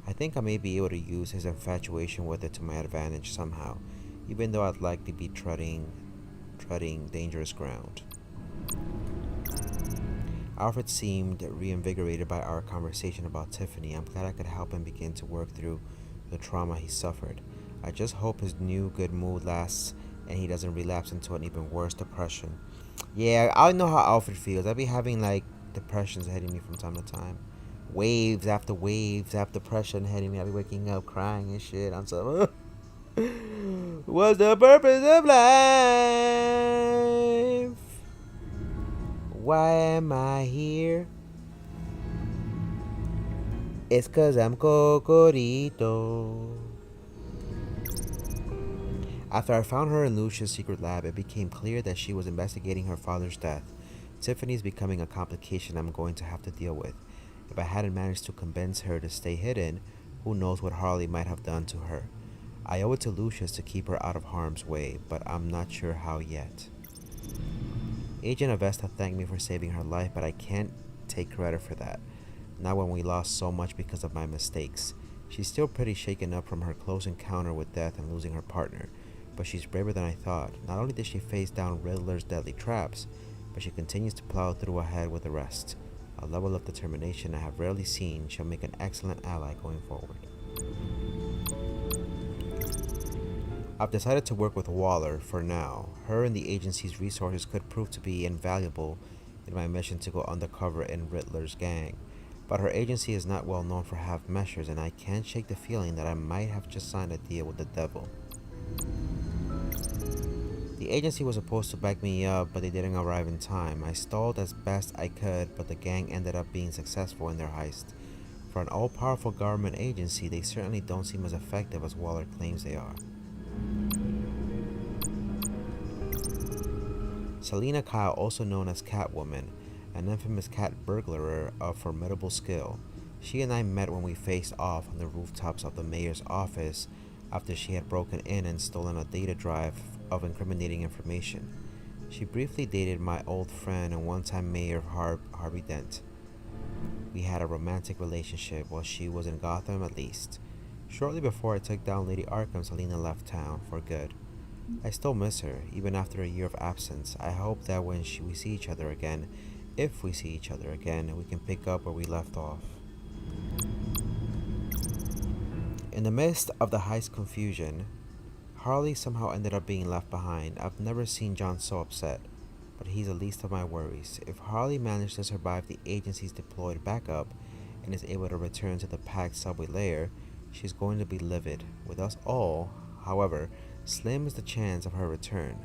I think I may be able to use his infatuation with it to my advantage somehow, even though I'd likely be treading dangerous ground. Alfred seemed reinvigorated by our conversation about Tiffany. I'm glad I could help him begin to work through the trauma he suffered. I just hope his new good mood lasts and he doesn't relapse into an even worse depression. Yeah, I know how Alfred feels. I be having like depressions hitting me from time to time. waves after waves after pressure and hitting me. I'll be waking up crying and shit. I'm so. What's the purpose of life? Why am I here? It's 'cause I'm Cocorito. After I found her in Lucia's secret lab, it became clear that she was investigating her father's death. Tiffany's becoming a complication I'm going to have to deal with. If I hadn't managed to convince her to stay hidden, who knows what Harley might have done to her. I owe it to Lucius to keep her out of harm's way, but I'm not sure how yet. Agent Avesta thanked me for saving her life, but I can't take credit for that. Not when we lost so much because of my mistakes. She's still pretty shaken up from her close encounter with death and losing her partner, but she's braver than I thought. Not only did she face down Riddler's deadly traps, but she continues to plow through ahead with the rest. A level of determination I have rarely seen. She'll make an excellent ally going forward. I've decided to work with Waller for now. Her and the agency's resources could prove to be invaluable in my mission to go undercover in Riddler's gang. But her agency is not well known for half measures, and I can't shake the feeling that I might have just signed a deal with the devil. The agency was supposed to back me up, but they didn't arrive in time. I stalled as best I could, but the gang ended up being successful in their heist. For an all-powerful government agency, they certainly don't seem as effective as Waller claims they are. Selena Kyle, also known as Catwoman, an infamous cat burglar of formidable skill. She and I met when we faced off on the rooftops of the mayor's office after she had broken in and stolen a data drive of incriminating information. She briefly dated my old friend and one-time mayor Harvey Dent. We had a romantic relationship while she was in Gotham, at least. Shortly before I took down Lady Arkham, Selena left town for good. I still miss her, even after a year of absence. I hope that when we see each other again, if we see each other again, we can pick up where we left off. In the midst of the heist confusion, Harley somehow ended up being left behind. I've never seen John so upset, but he's the least of my worries. If Harley managed to survive the agency's deployed backup and is able to return to the packed subway lair, she's going to be livid. With us all, however, slim is the chance of her return.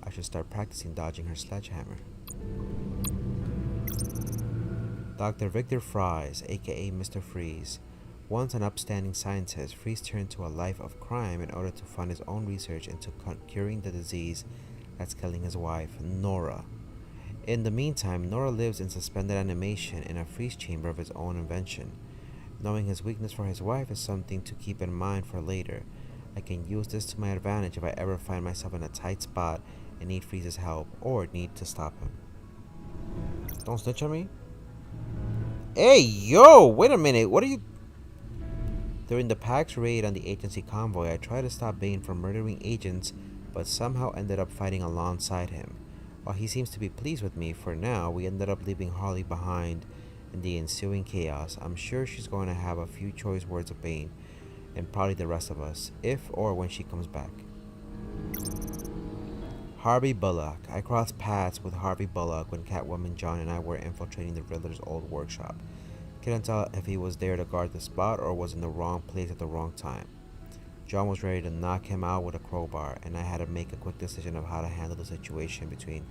I should start practicing dodging her sledgehammer. Dr. Victor Fries, aka Mr. Freeze. Once an upstanding scientist, Freeze turned to a life of crime in order to fund his own research into curing the disease that's killing his wife, Nora. In the meantime, Nora lives in suspended animation in a freeze chamber of his own invention. Knowing his weakness for his wife is something to keep in mind for later. I can use this to my advantage if I ever find myself in a tight spot and need Freeze's help, or need to stop him. Don't snitch on me? Hey, yo! Wait a minute, what are you... During the PAC's raid on the agency convoy, I tried to stop Bane from murdering agents, but somehow ended up fighting alongside him. While he seems to be pleased with me for now, we ended up leaving Harley behind in the ensuing chaos. I'm sure she's going to have a few choice words of Bane, and probably the rest of us, if or when she comes back. Harvey Bullock. I crossed paths with Harvey Bullock when Catwoman John and I were infiltrating the Riddler's old workshop. Couldn't tell if he was there to guard the spot or was in the wrong place at the wrong time. John was ready to knock him out with a crowbar, and I had to make a quick decision of how to handle the situation between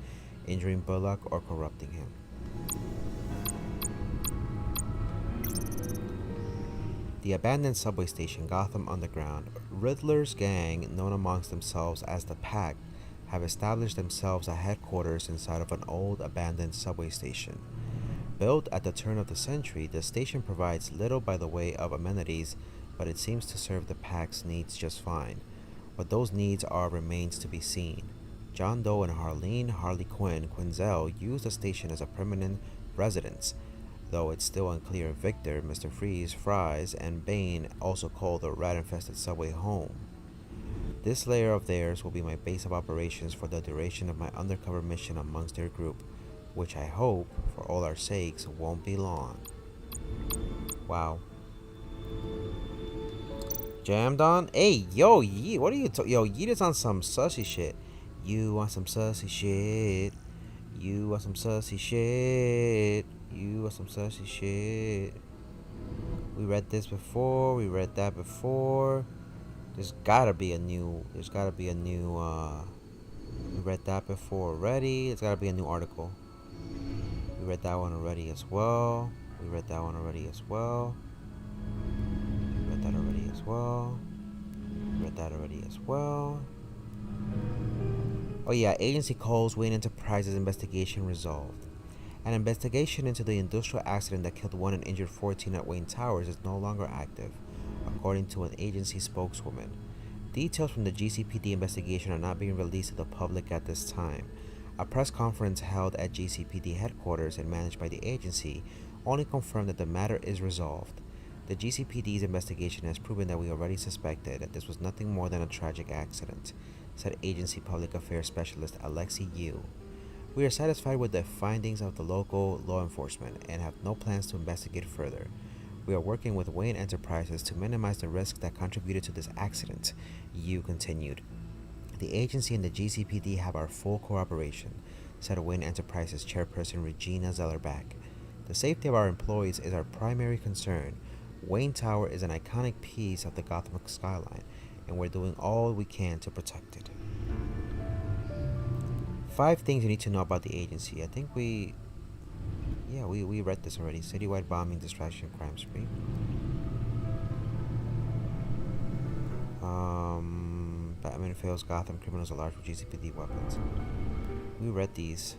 injuring Bullock or corrupting him. The abandoned subway station, Gotham Underground. Riddler's gang, known amongst themselves as the Pack, have established themselves a headquarters inside of an old abandoned subway station. Built at the turn of the century, the station provides little by the way of amenities, but it seems to serve the Pack's needs just fine. What those needs are remains to be seen. John Doe and Harley Quinn Quinzel use the station as a permanent residence, though it's still unclear if Victor, Mr. Freeze, Fries, and Bane also call the rat-infested subway home. This layer of theirs will be my base of operations for the duration of my undercover mission amongst their group, which I hope, for all our sakes, won't be long. Wow. Jammed on? Hey, yo, Yeet, what are you yo, Yeet is on some sussy shit. You want some sussy shit. You want some sussy shit. You want some sussy shit. We read this before. We read that before. There's gotta be a new. We read that before already. There's gotta be a new article. We read that one already as well. We read that one already as well. We read that already as well. We read that already as well. Oh yeah, agency calls Wayne Enterprises investigation resolved. An investigation into the industrial accident that killed 1 and injured 14 at Wayne Towers is no longer active, according to an agency spokeswoman. Details from the GCPD investigation are not being released to the public at this time. A press conference held at GCPD headquarters and managed by the agency only confirmed that the matter is resolved. The GCPD's investigation has proven that we already suspected that this was nothing more than a tragic accident, said agency public affairs specialist Alexi Yu. We are satisfied with the findings of the local law enforcement and have no plans to investigate further. We are working with Wayne Enterprises to minimize the risk that contributed to this accident, Yu continued. The agency and the GCPD have our full cooperation, said Wayne Enterprises chairperson Regina Zellerbach. The safety of our employees is our primary concern. Wayne Tower is an iconic piece of the Gotham skyline, and we're doing all we can to protect it. 5 things you need to know about the agency. I think we read this already. Citywide bombing, distraction, crime spree. Batman fails Gotham criminals are large with GCPD weapons. We read these.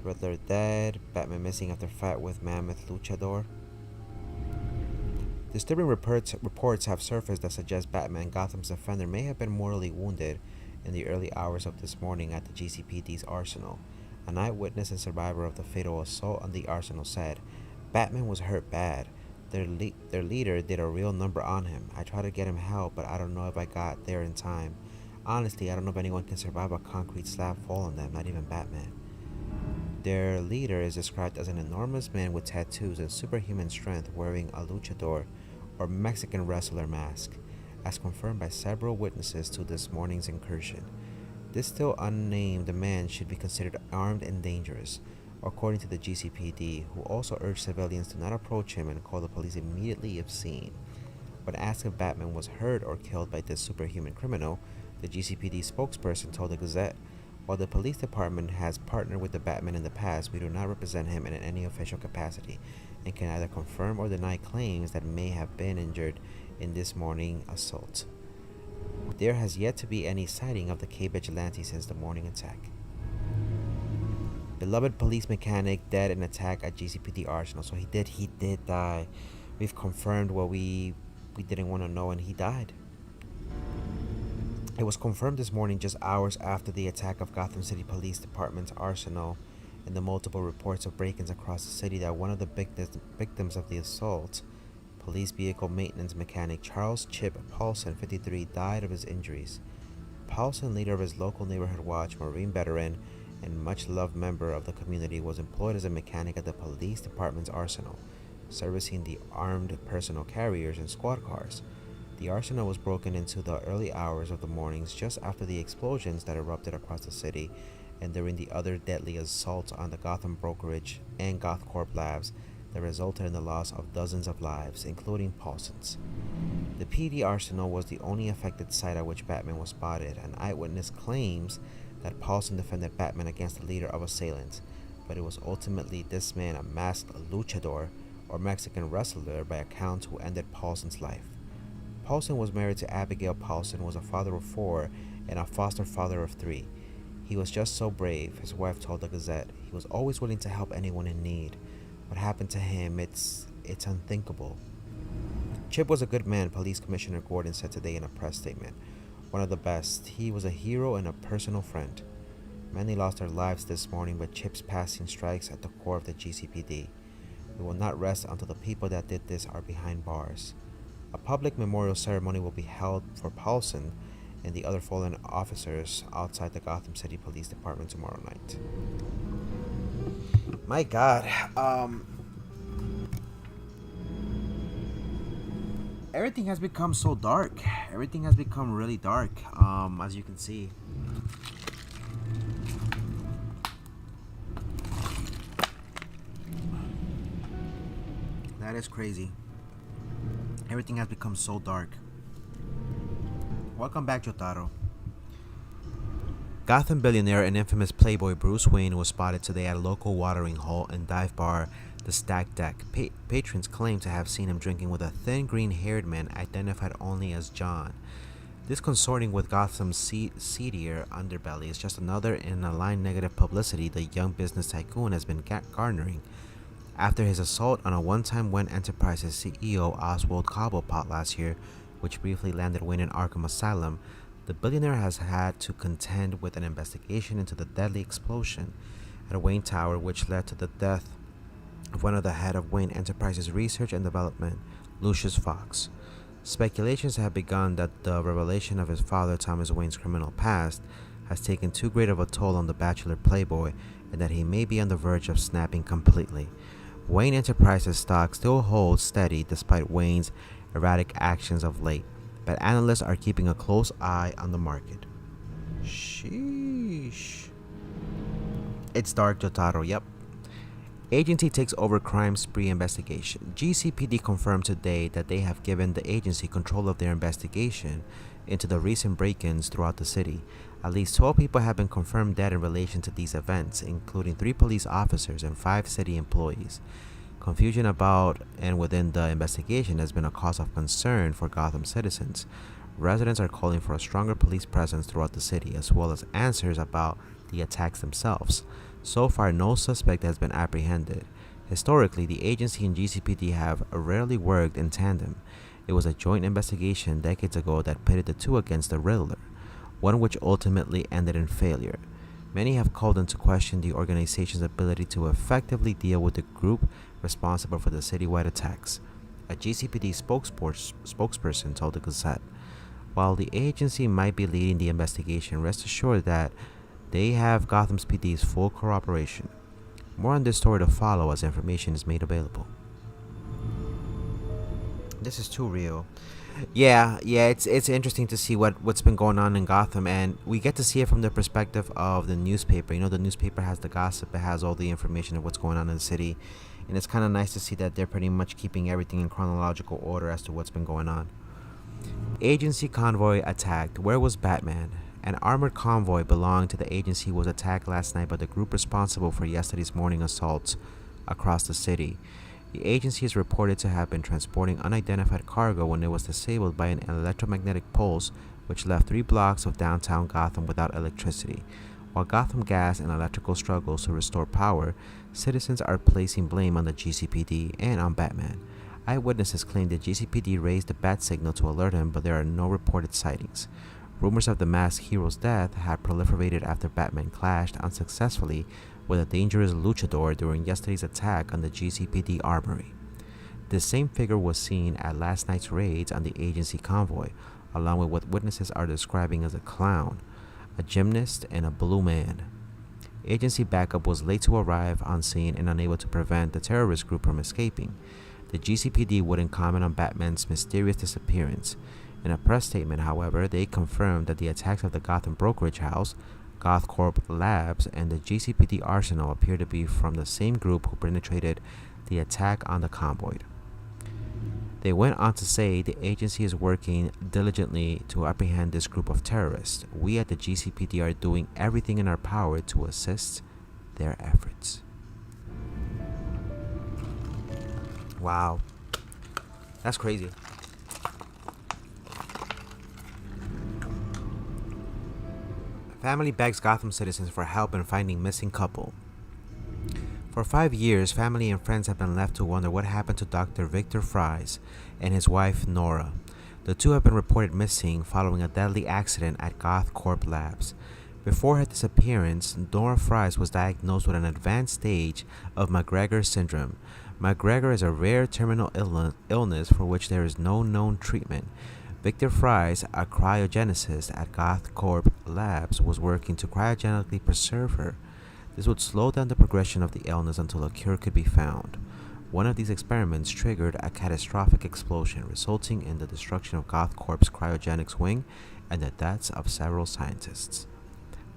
Riddler dead. Batman missing after fight with Mammoth Luchador. Disturbing reports have surfaced that suggest Batman, Gotham's defender, may have been mortally wounded in the early hours of this morning at the GCPD's arsenal. An eyewitness and survivor of the fatal assault on the arsenal said, Batman was hurt bad. Their leader did a real number on him. I tried to get him help, but I don't know if I got there in time. Honestly, I don't know if anyone can survive a concrete slab fall on them, not even Batman. Their leader is described as an enormous man with tattoos and superhuman strength wearing a luchador or Mexican wrestler mask, as confirmed by several witnesses to this morning's incursion. This still unnamed man should be considered armed and dangerous, according to the GCPD, who also urged civilians to not approach him and call the police immediately if seen. When asked if Batman was hurt or killed by this superhuman criminal, the GCPD spokesperson told the Gazette, while the police department has partnered with the Batman in the past, we do not represent him in any official capacity and can either confirm or deny claims that may have been injured in this morning assault. There has yet to be any sighting of the K-Vigilante since the morning attack. Beloved police mechanic dead in attack at GCPD Arsenal. So he did die. We've confirmed what we didn't want to know, and he died. It was confirmed this morning, just hours after the attack of Gotham City Police Department's arsenal and the multiple reports of break-ins across the city, that one of the victims of the assault, police vehicle maintenance mechanic Charles Chip Paulson, 53, died of his injuries. Paulson, leader of his local neighborhood watch, Marine veteran, and much-loved member of the community, was employed as a mechanic at the police department's arsenal, servicing the armed personal carriers and squad cars. The arsenal was broken into the early hours of the mornings just after the explosions that erupted across the city and during the other deadly assaults on the Gotham Brokerage and GothCorp Labs that resulted in the loss of dozens of lives, including Paulson's. The PD arsenal was the only affected site at which Batman was spotted. An eyewitness claims that Paulson defended Batman against the leader of assailants, but it was ultimately this man, a masked luchador or Mexican wrestler by account, who ended Paulson's life. Paulson was married to Abigail Paulson, was a father of 4 and a foster father of 3. He was just so brave, his wife told the Gazette. He was always willing to help anyone in need. What happened to him, it's unthinkable. Chip was a good man, Police Commissioner Gordon said today in a press statement. One of the best. He was a hero and a personal friend. Many lost their lives this morning, but Chip's passing strikes at the core of the GCPD. We will not rest until the people that did this are behind bars. A public memorial ceremony will be held for Paulson and the other fallen officers outside the Gotham City Police Department tomorrow night. My God, everything has become so dark. Everything has become really dark, as you can see. That is crazy. Everything has become so dark. Welcome back, Jotaro. Gotham billionaire and infamous playboy Bruce Wayne was spotted today at a local watering hole and dive bar, the Stack Deck. Patrons claim to have seen him drinking with a thin green-haired man identified only as John. This consorting with Gotham's seedier underbelly is just another in a line negative publicity the young business tycoon has been garnering. After his assault on a one-time Wayne Enterprises CEO Oswald Cobblepot last year, which briefly landed Wayne in Arkham Asylum, the billionaire has had to contend with an investigation into the deadly explosion at Wayne Tower, which led to the death of one of the head of Wayne Enterprises Research and Development, Lucius Fox. Speculations have begun that the revelation of his father Thomas Wayne's criminal past has taken too great of a toll on the bachelor playboy and that he may be on the verge of snapping completely. Wayne Enterprises stock still holds steady despite Wayne's erratic actions of late, but analysts are keeping a close eye on the market. Sheesh. It's dark, Jotaro, yep. Agency takes over crime spree investigation. GCPD confirmed today that they have given the agency control of their investigation into the recent break-ins throughout the city. At least 12 people have been confirmed dead in relation to these events, including 3 police officers and 5 city employees. Confusion about and within the investigation has been a cause of concern for Gotham citizens. Residents are calling for a stronger police presence throughout the city, as well as answers about the attacks themselves. So far, no suspect has been apprehended. Historically, the agency and GCPD have rarely worked in tandem. It was a joint investigation decades ago that pitted the two against the Riddler, one which ultimately ended in failure. Many have called into question the organization's ability to effectively deal with the group responsible for the citywide attacks. A GCPD spokesperson told the Gazette, "While the agency might be leading the investigation, rest assured that they have Gotham's PD's full cooperation." More on this story to follow as information is made available. This is too real. Yeah, it's interesting to see what's been going on in Gotham, and we get to see it from the perspective of the newspaper. You know, the newspaper has the gossip, it has all the information of what's going on in the city, and it's kind of nice to see that they're pretty much keeping everything in chronological order as to what's been going on. Agency convoy attacked. Where was Batman? An armored convoy belonging to the agency was attacked last night by the group responsible for yesterday's morning assaults across the city. The agency is reported to have been transporting unidentified cargo when it was disabled by an electromagnetic pulse which left 3 blocks of downtown Gotham without electricity. While Gotham Gas and Electrical struggles to restore power, citizens are placing blame on the GCPD and on Batman. Eyewitnesses claim the GCPD raised the bat signal to alert him, but there are no reported sightings. Rumors of the masked hero's death have proliferated after Batman clashed unsuccessfully with a dangerous luchador during yesterday's attack on the GCPD armory. The same figure was seen at last night's raids on the agency convoy, along with what witnesses are describing as a clown, a gymnast, and a blue man. Agency backup was late to arrive on scene and unable to prevent the terrorist group from escaping. The GCPD wouldn't comment on Batman's mysterious disappearance. In a press statement, however, they confirmed that the attacks of the Gotham brokerage house, GothCorp Labs, and the GCPD arsenal appear to be from the same group who penetrated the attack on the convoy. They went on to say the agency is working diligently to apprehend this group of terrorists. We at the GCPD are doing everything in our power to assist their efforts. Wow. That's crazy. Family begs Gotham citizens for help in finding missing couple. For 5 years, family and friends have been left to wonder what happened to Dr. Victor Fries and his wife Nora. The two have been reported missing following a deadly accident at GothCorp Labs. Before her disappearance, Nora Fries was diagnosed with an advanced stage of McGregor syndrome. McGregor is a rare terminal illness for which there is no known treatment. Victor Fries, a cryogenicist at GothCorp Labs, was working to cryogenically preserve her. This would slow down the progression of the illness until a cure could be found. One of these experiments triggered a catastrophic explosion, resulting in the destruction of GothCorp's cryogenics wing and the deaths of several scientists.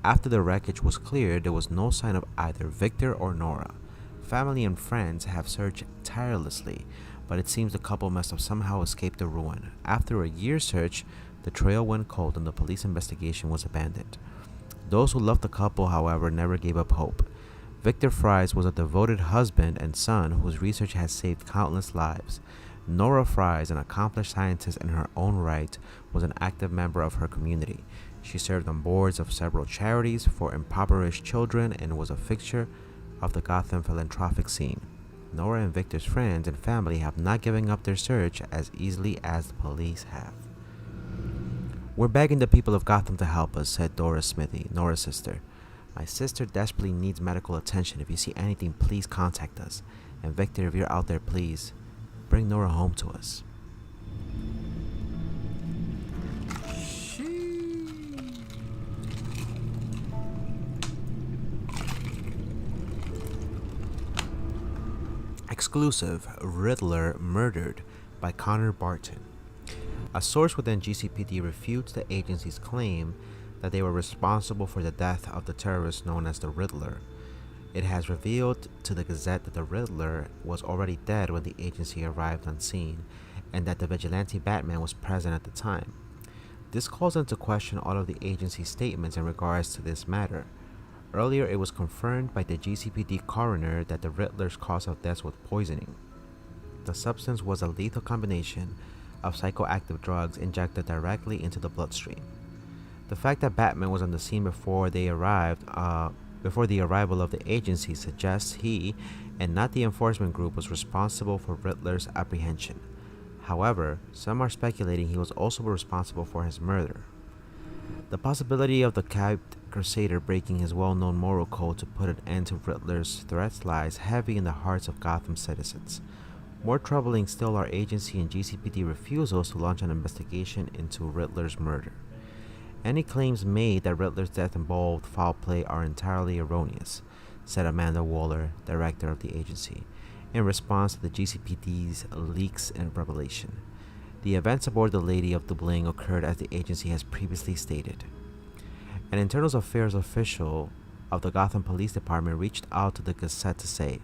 After the wreckage was cleared, there was no sign of either Victor or Nora. Family and friends have searched tirelessly, but it seems the couple must have somehow escaped the ruin. After a year's search, the trail went cold and the police investigation was abandoned. Those who loved the couple, however, never gave up hope. Victor Fries was a devoted husband and son whose research has saved countless lives. Nora Fries, an accomplished scientist in her own right, was an active member of her community. She served on boards of several charities for impoverished children and was a fixture of the Gotham philanthropic scene. Nora and Victor's friends and family have not given up their search as easily as the police have. "We're begging the people of Gotham to help us," said Dora Smithy, Nora's sister. "My sister desperately needs medical attention. If you see anything, please contact us. And Victor, if you're out there, please bring Nora home to us." Exclusive: Riddler murdered by Connor Barton. A source within GCPD refutes the agency's claim that they were responsible for the death of the terrorist known as the Riddler. It has revealed to the Gazette that the Riddler was already dead when the agency arrived on scene, and that the vigilante Batman was present at the time. This calls into question all of the agency's statements in regards to this matter. Earlier, it was confirmed by the GCPD coroner that the Riddler's cause of death was poisoning. The substance was a lethal combination of psychoactive drugs injected directly into the bloodstream. The fact that Batman was on the scene before the arrival of the agency suggests he, and not the enforcement group, was responsible for Riddler's apprehension. However, some are speculating he was also responsible for his murder. The possibility of the capped crusader breaking his well-known moral code to put an end to Riddler's threats lies heavy in the hearts of Gotham citizens. More troubling still are agency and GCPD refusals to launch an investigation into Riddler's murder. Any claims made that Riddler's death involved foul play are entirely erroneous, said Amanda Waller, director of the agency, in response to the GCPD's leaks and revelation. The events aboard the Lady of the Bling occurred as the agency has previously stated. An internal affairs official of the Gotham Police Department reached out to the Gazette to say,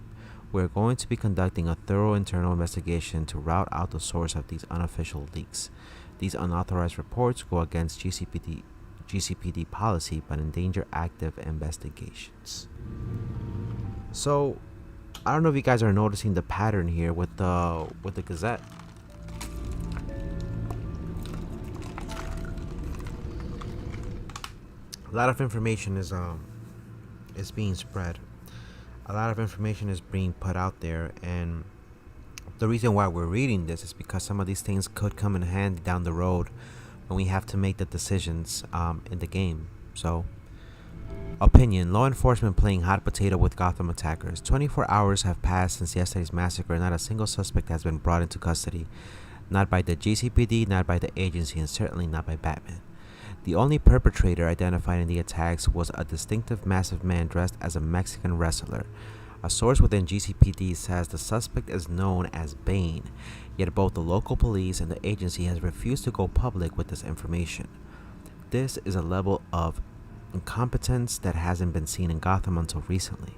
"We're going to be conducting a thorough internal investigation to rout out the source of these unofficial leaks. These unauthorized reports go against GCPD policy but endanger active investigations." So, I don't know if you guys are noticing the pattern here with the Gazette. A lot of information is being spread. A lot of information is being put out there, and the reason why we're reading this is because some of these things could come in handy down the road when we have to make the decisions in the game. So, opinion: law enforcement playing hot potato with Gotham attackers. 24 hours have passed since yesterday's massacre, and not a single suspect has been brought into custody. Not by the GCPD, not by the agency, and certainly not by Batman. The only perpetrator identified in the attacks was a distinctive massive man dressed as a Mexican wrestler. A source within GCPD says the suspect is known as Bane, yet both the local police and the agency has refused to go public with this information. This is a level of incompetence that hasn't been seen in Gotham until recently.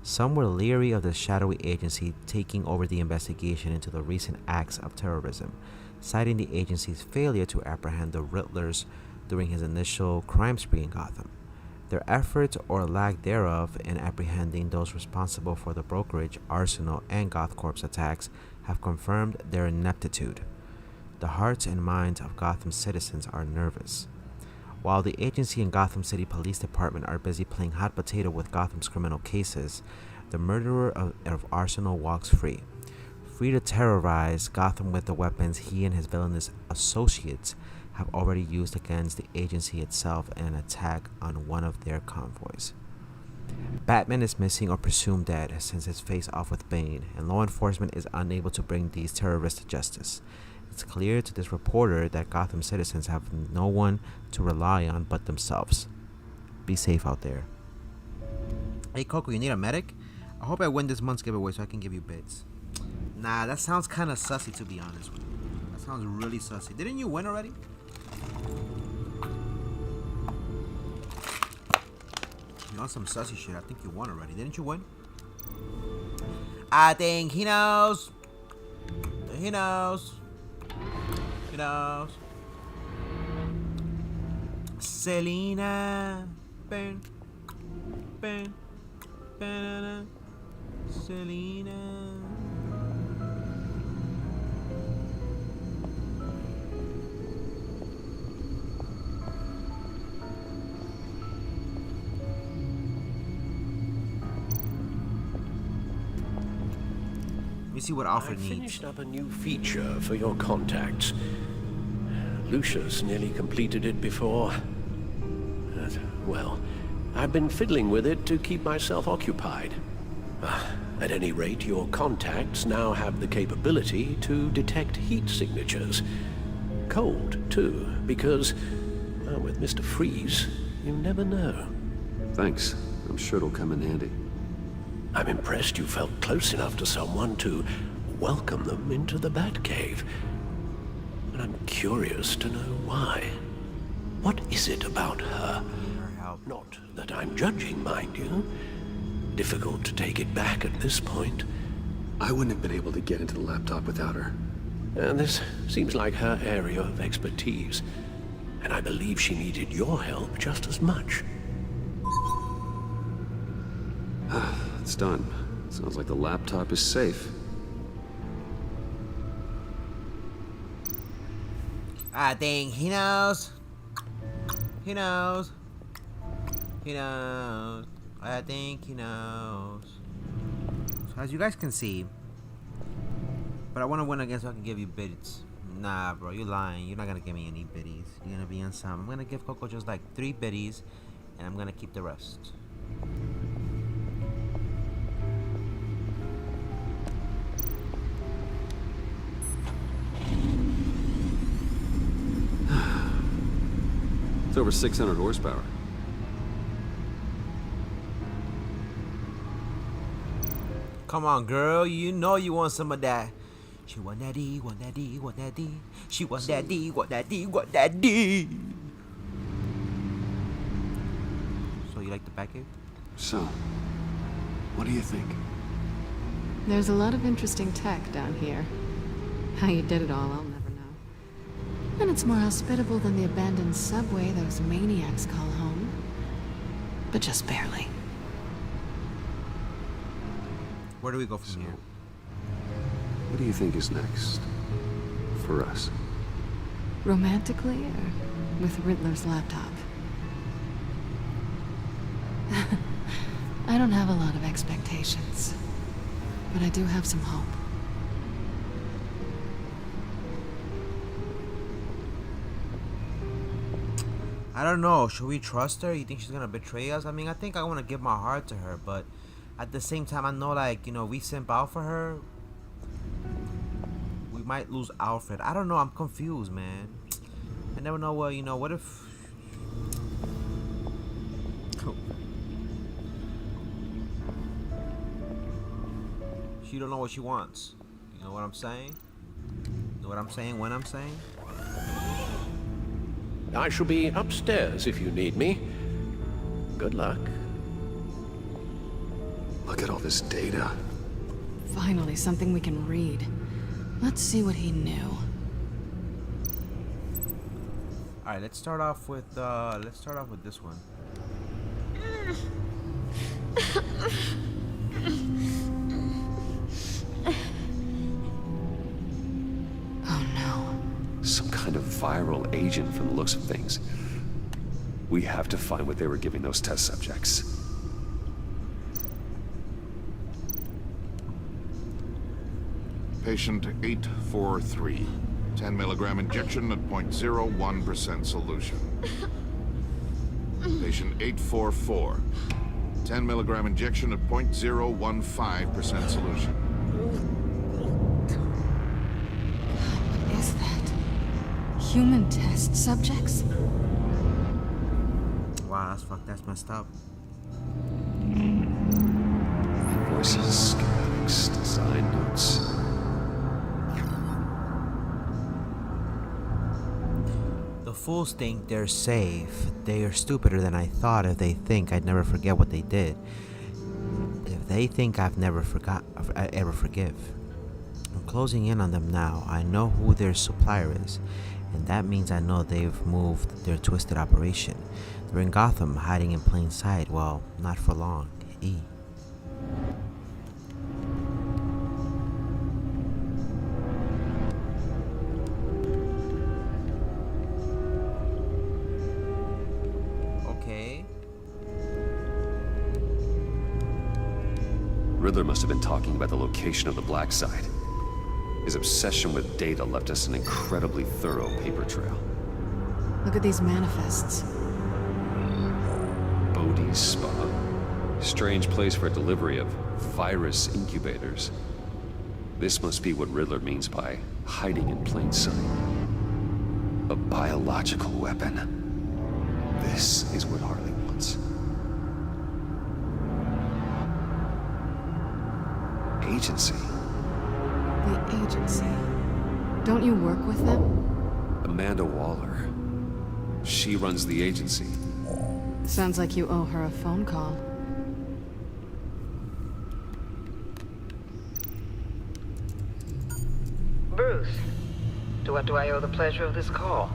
Some were leery of the shadowy agency taking over the investigation into the recent acts of terrorism, citing the agency's failure to apprehend the Riddlers during his initial crime spree in Gotham. Their efforts, or lack thereof, in apprehending those responsible for the brokerage, Arsenal, and GothCorp's attacks have confirmed their ineptitude. The hearts and minds of Gotham citizens are nervous. While the agency and Gotham City Police Department are busy playing hot potato with Gotham's criminal cases, the murderer of Arsenal walks free. Free to terrorize Gotham with the weapons he and his villainous associates have already used against the agency itself in an attack on one of their convoys. Batman is missing or presumed dead since his face-off with Bane, and law enforcement is unable to bring these terrorists to justice. It's clear to this reporter that Gotham citizens have no one to rely on but themselves. Be safe out there. Hey Coco, you need a medic? I hope I win this month's giveaway so I can give you bits. Nah, that sounds kind of sussy, to be honest with you. That sounds really sussy. Didn't you win already? You want some sussy shit? I think you won already. Didn't you win? I think he knows. He knows. He knows. Selena. Burn. Burn. Burn. Selena. Let me see what Alfred needs. I finished up a new feature for your contacts. Lucius nearly completed it before. Well, I've been fiddling with it to keep myself occupied. At any rate, your contacts now have the capability to detect heat signatures. Cold, too, because, well, with Mr. Freeze, you never know. Thanks. I'm sure it'll come in handy. I'm impressed you felt close enough to someone to welcome them into the Batcave. And I'm curious to know why. What is it about her? Not that I'm judging, mind you. Difficult to take it back at this point. I wouldn't have been able to get into the laptop without her. This seems like her area of expertise. And I believe she needed your help just as much. It's done. Sounds like the laptop is safe. I think he knows. He knows. He knows. I think he knows. So as you guys can see, but I want to win again so I can give you biddies. Nah, bro, you're lying. You're not gonna give me any biddies. You're gonna be on some. I'm gonna give Coco just like 3 biddies, and I'm gonna keep the rest. It's over 600 horsepower. Come on, girl. You know you want some of that. She want that D, want that D, want that D. She want that D, want that D, want that D. So you like the Batcave? So, what do you think? There's a lot of interesting tech down here. How you did it all, I'll never know. And it's more hospitable than the abandoned subway those maniacs call home. But just barely. Where do we go from here? What do you think is next? For us? Romantically, or with Riddler's laptop? I don't have a lot of expectations. But I do have some hope. I don't know. Should we trust her? You think she's gonna betray us? I mean, I think I want to give my heart to her, but at the same time, I know, like, you know, we simp out for her, we might lose Alfred. I don't know. I'm confused, man. I never know. Well, you know, what if? She don't know what she wants. You know what I'm saying? You know what I'm saying when I'm saying? I shall be upstairs if you need me. Good luck. Look at all this data. Finally, something we can read. Let's see what he knew. All right, let's start off with this one. Oh no. Some kind of viral agent from the looks of things. We have to find what they were giving those test subjects. Patient 843. 10 milligram injection at 0.01% solution. Patient 844. 10 milligram injection at 0.015% solution. What is that? Human test subjects? Wow, that's fucked. That's messed up. Voices, schematics, design notes. The fools think they're safe. They are stupider than I thought if they think I'd never forget what they did. If they think I ever forgive. closing in on them now. I know who their supplier is, and that means I know they've moved their twisted operation. They're in Gotham, hiding in plain sight. Well, not for long. Okay. Riddler must have been talking about the location of the black site. His obsession with data left us an incredibly thorough paper trail. Look at these manifests. Bodhi's Spa. Strange place for delivery of virus incubators. This must be what Riddler means by hiding in plain sight. A biological weapon. This is what Harley wants. Agency. The agency. Don't you work with them? Amanda Waller. She runs the agency. Sounds like you owe her a phone call. Bruce, to what do I owe the pleasure of this call?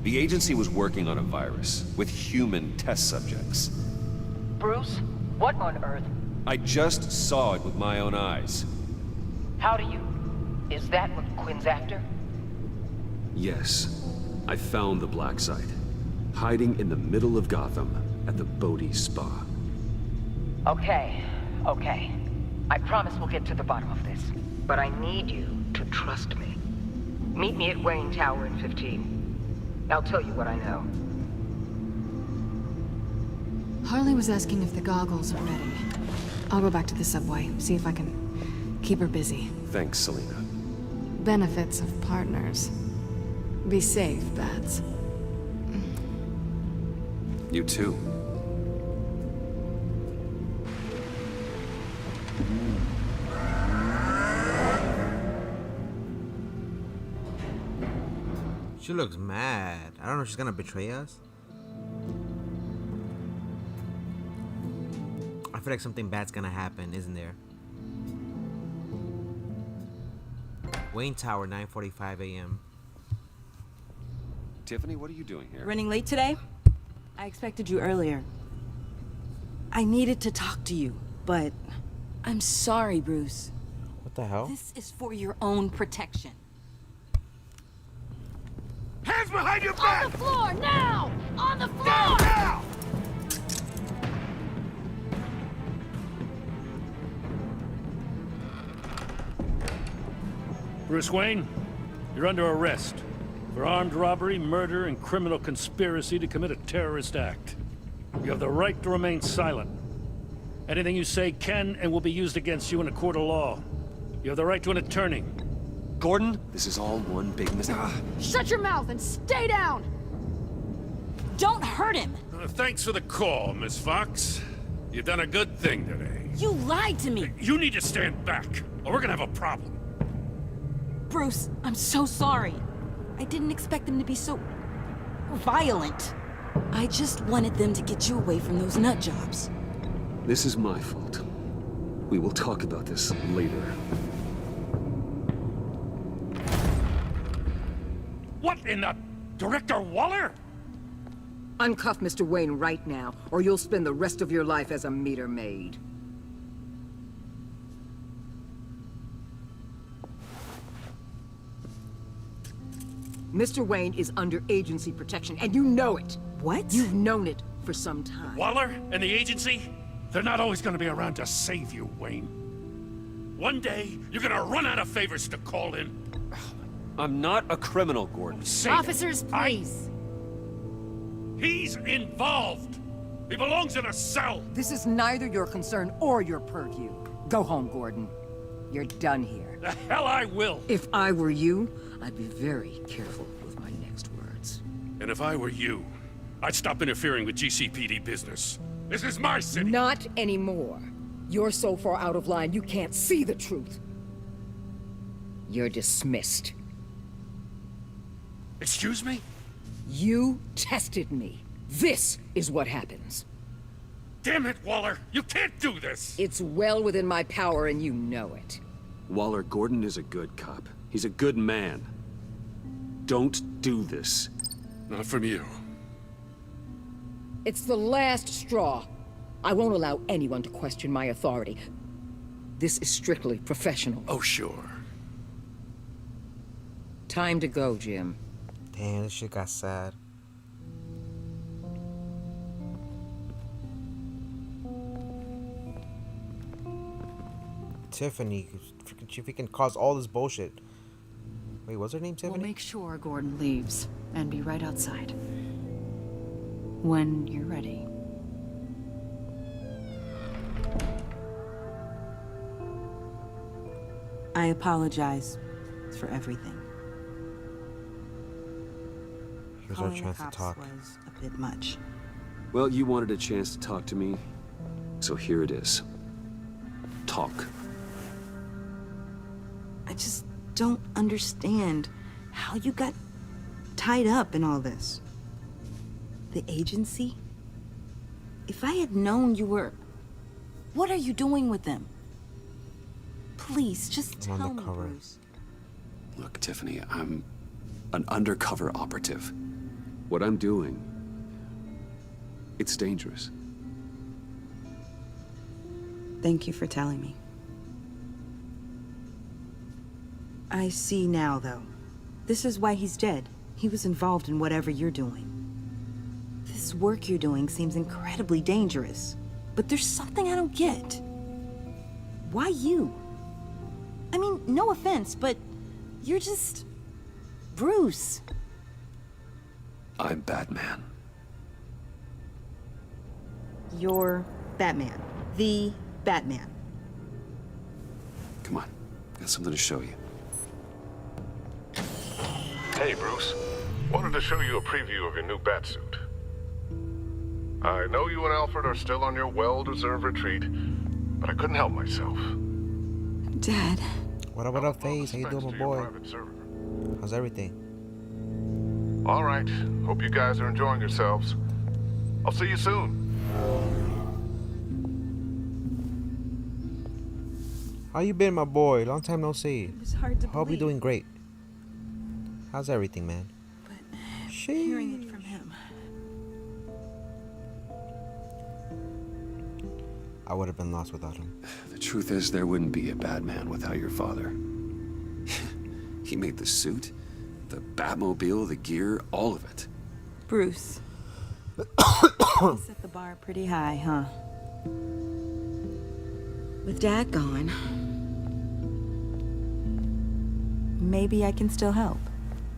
The agency was working on a virus with human test subjects. Bruce, what on earth? I just saw it with my own eyes. How do you? Is that what Quinn's after? Yes, I found the black site, hiding in the middle of Gotham at the Bodhi Spa. Okay. I promise we'll get to the bottom of this. But I need you to trust me. Meet me at Wayne Tower in 15. I'll tell you what I know. Harley was asking if the goggles are ready. I'll go back to the subway, see if I can keep her busy. Thanks, Selina. Benefits of partners. Be safe, Bats. You too. She looks mad. I don't know if she's gonna betray us. I feel like something bad's gonna happen, isn't there? Wayne Tower, 9:45 a.m. Tiffany, what are you doing here? Running late today? I expected you earlier. I needed to talk to you, but I'm sorry, Bruce. What the hell? This is for your own protection. Hands behind your back! On the floor, now! On the floor! Now! Bruce Wayne, you're under arrest for armed robbery, murder, and criminal conspiracy to commit a terrorist act. You have the right to remain silent. Anything you say can and will be used against you in a court of law. You have the right to an attorney. Gordon, this is all one big mistake. Shut your mouth and stay down! Don't hurt him! Thanks for the call, Miss Fox. You've done a good thing today. You lied to me! You need to stand back, or we're gonna have a problem. Bruce, I'm so sorry. I didn't expect them to be so violent. I just wanted them to get you away from those nut jobs. This is my fault. We will talk about this later. What in the... Director Waller? Uncuff Mr. Wayne right now, or you'll spend the rest of your life as a meter maid. Mr. Wayne is under agency protection, and you know it. What? You've known it for some time. Waller and the agency? They're not always gonna be around to save you, Wayne. One day, you're gonna run out of favors to call in. I'm not a criminal, Gordon. Officers, please. He's involved. He belongs in a cell. This is neither your concern or your purview. Go home, Gordon. You're done here. The hell I will. If I were you, I'd be very careful with my next words. And if I were you, I'd stop interfering with GCPD business. This is my city. Not anymore. You're so far out of line, you can't see the truth. You're dismissed. Excuse me? You tested me. This is what happens. Damn it, Waller! You can't do this! It's well within my power and you know it. Waller, Gordon is a good cop. He's a good man. Don't do this. Not from you. It's the last straw. I won't allow anyone to question my authority. This is strictly professional. Oh, sure. Time to go, Jim. Damn, this shit got sad. Tiffany, she freaking caused all this bullshit. Wait, what's her name, Tiffany? We'll make sure Gordon leaves and be right outside. When you're ready. I apologize for everything. Here's our chance to talk. Was a bit much. Well, you wanted a chance to talk to me, so here it is. Talk. I just don't understand how you got tied up in all this. The agency? If I had known you were... What are you doing with them? Please, just tell me, Bruce. Look, Tiffany, I'm an undercover operative. What I'm doing, it's dangerous. Thank you for telling me. I see now, though. This is why he's dead. He was involved in whatever you're doing. This work you're doing seems incredibly dangerous. But there's something I don't get. Why you? I mean, no offense, but you're just... Bruce. I'm Batman. You're Batman. The Batman. Come on, got something to show you. Hey, Bruce. Wanted to show you a preview of your new batsuit. I know you and Alfred are still on your well-deserved retreat, but I couldn't help myself. Dad. What up, Faze? How you doing, my boy? How's everything? All right. Hope you guys are enjoying yourselves. I'll see you soon. How you been, my boy? Long time no see. It was hard to Hope you're believe. doing great. How's everything, man? Hearing it from him. I would have been lost without him. The truth is, there wouldn't be a Batman without your father. He made the suit, the Batmobile, the gear, all of it. Bruce. You set the bar pretty high, huh? With Dad gone, maybe I can still help.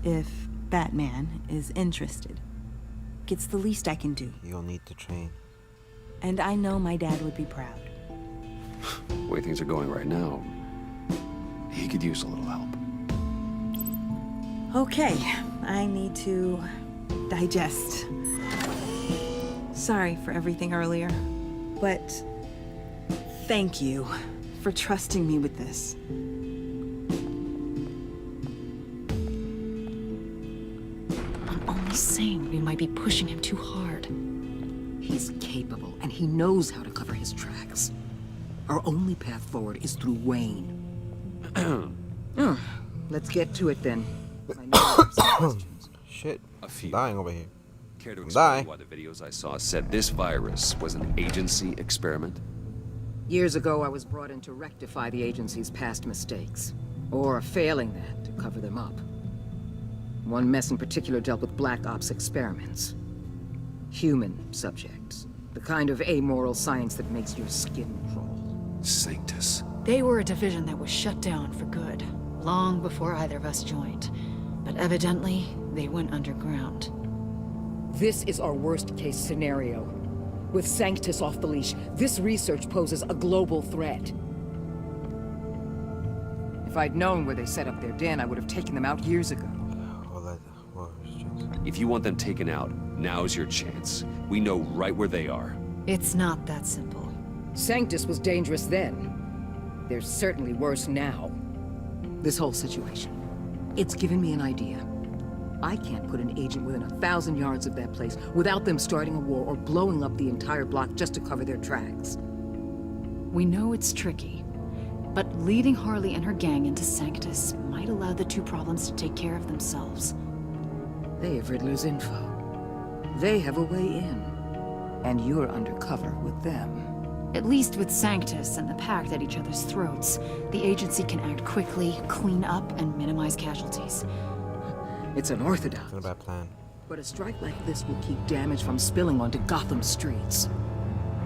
If Batman is interested. It's the least I can do. You'll need to train. And I know my dad would be proud. The way things are going right now, he could use a little help. Okay, I need to digest. Sorry for everything earlier, but thank you for trusting me with this. I'm only saying we might be pushing him too hard. He's capable, and he knows how to cover his tracks. Our only path forward is through Wayne. Let's get to it then. Shit. A few. Dying over here. Care to I'm explain dying. why the videos I saw said this virus was an agency experiment? Years ago, I was brought in to rectify the agency's past mistakes. Or failing that, to cover them up. One mess in particular dealt with Black Ops experiments. Human subjects. The kind of amoral science that makes your skin crawl. Sanctus. They were a division that was shut down for good, long before either of us joined. But evidently, they went underground. This is our worst-case scenario. With Sanctus off the leash, this research poses a global threat. If I'd known where they set up their den, I would have taken them out years ago. If you want them taken out, now's your chance. We know right where they are. It's not that simple. Sanctus was dangerous then. They're certainly worse now. This whole situation, it's given me an idea. I can't put an agent within 1,000 yards of that place without them starting a war or blowing up the entire block just to cover their tracks. We know it's tricky, but Leading Harley and her gang into Sanctus might allow the two problems to take care of themselves. They have Riddler's info. They have a way in. And you're undercover with them. At least with Sanctus and the Pact at each other's throats, the agency can act quickly, clean up, and minimize casualties. It's unorthodox. Not a bad plan. But a strike like this will keep damage from spilling onto Gotham streets.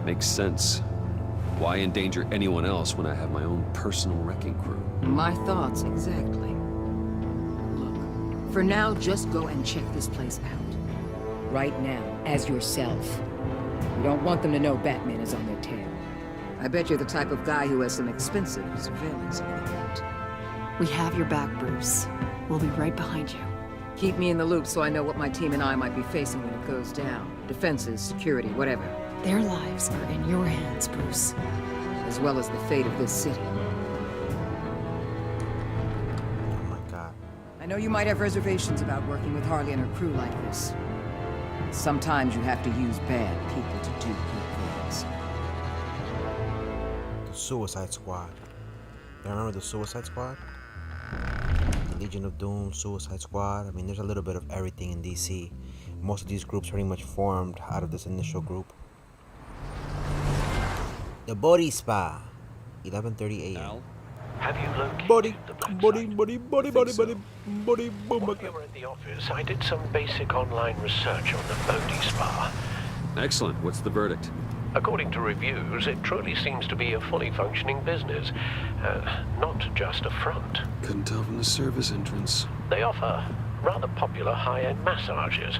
Makes sense. Why endanger anyone else when I have my own personal wrecking crew? My thoughts, exactly. Look, for now, just go and check this place out. Right now, as yourself. You don't want them to know Batman is on their tail. I bet you're the type of guy who has some expensive surveillance equipment. We have your back, Bruce. We'll be right behind you. Keep me in the loop so I know what my team and I might be facing when it goes down. Defenses, security, whatever. Their lives are in your hands, Bruce. As well as the fate of this city. Oh my god. I know you might have reservations about working with Harley and her crew like this. Sometimes you have to use bad people to do good things. The Suicide Squad. You remember the Suicide Squad? The Legion of Doom, Suicide Squad. I mean, there's a little bit of everything in DC. Most of these groups pretty much formed out of this initial group. The Body Spa. 11:30 a.m. Have you located Body, the black body, site? body, body, body, body, body, boom. While you were at the office, I did some basic online research on the Body Spa. Excellent. What's the verdict? According to reviews, it truly seems to be a fully functioning business, not just a front. Couldn't tell from the service entrance. They offer rather popular high-end massages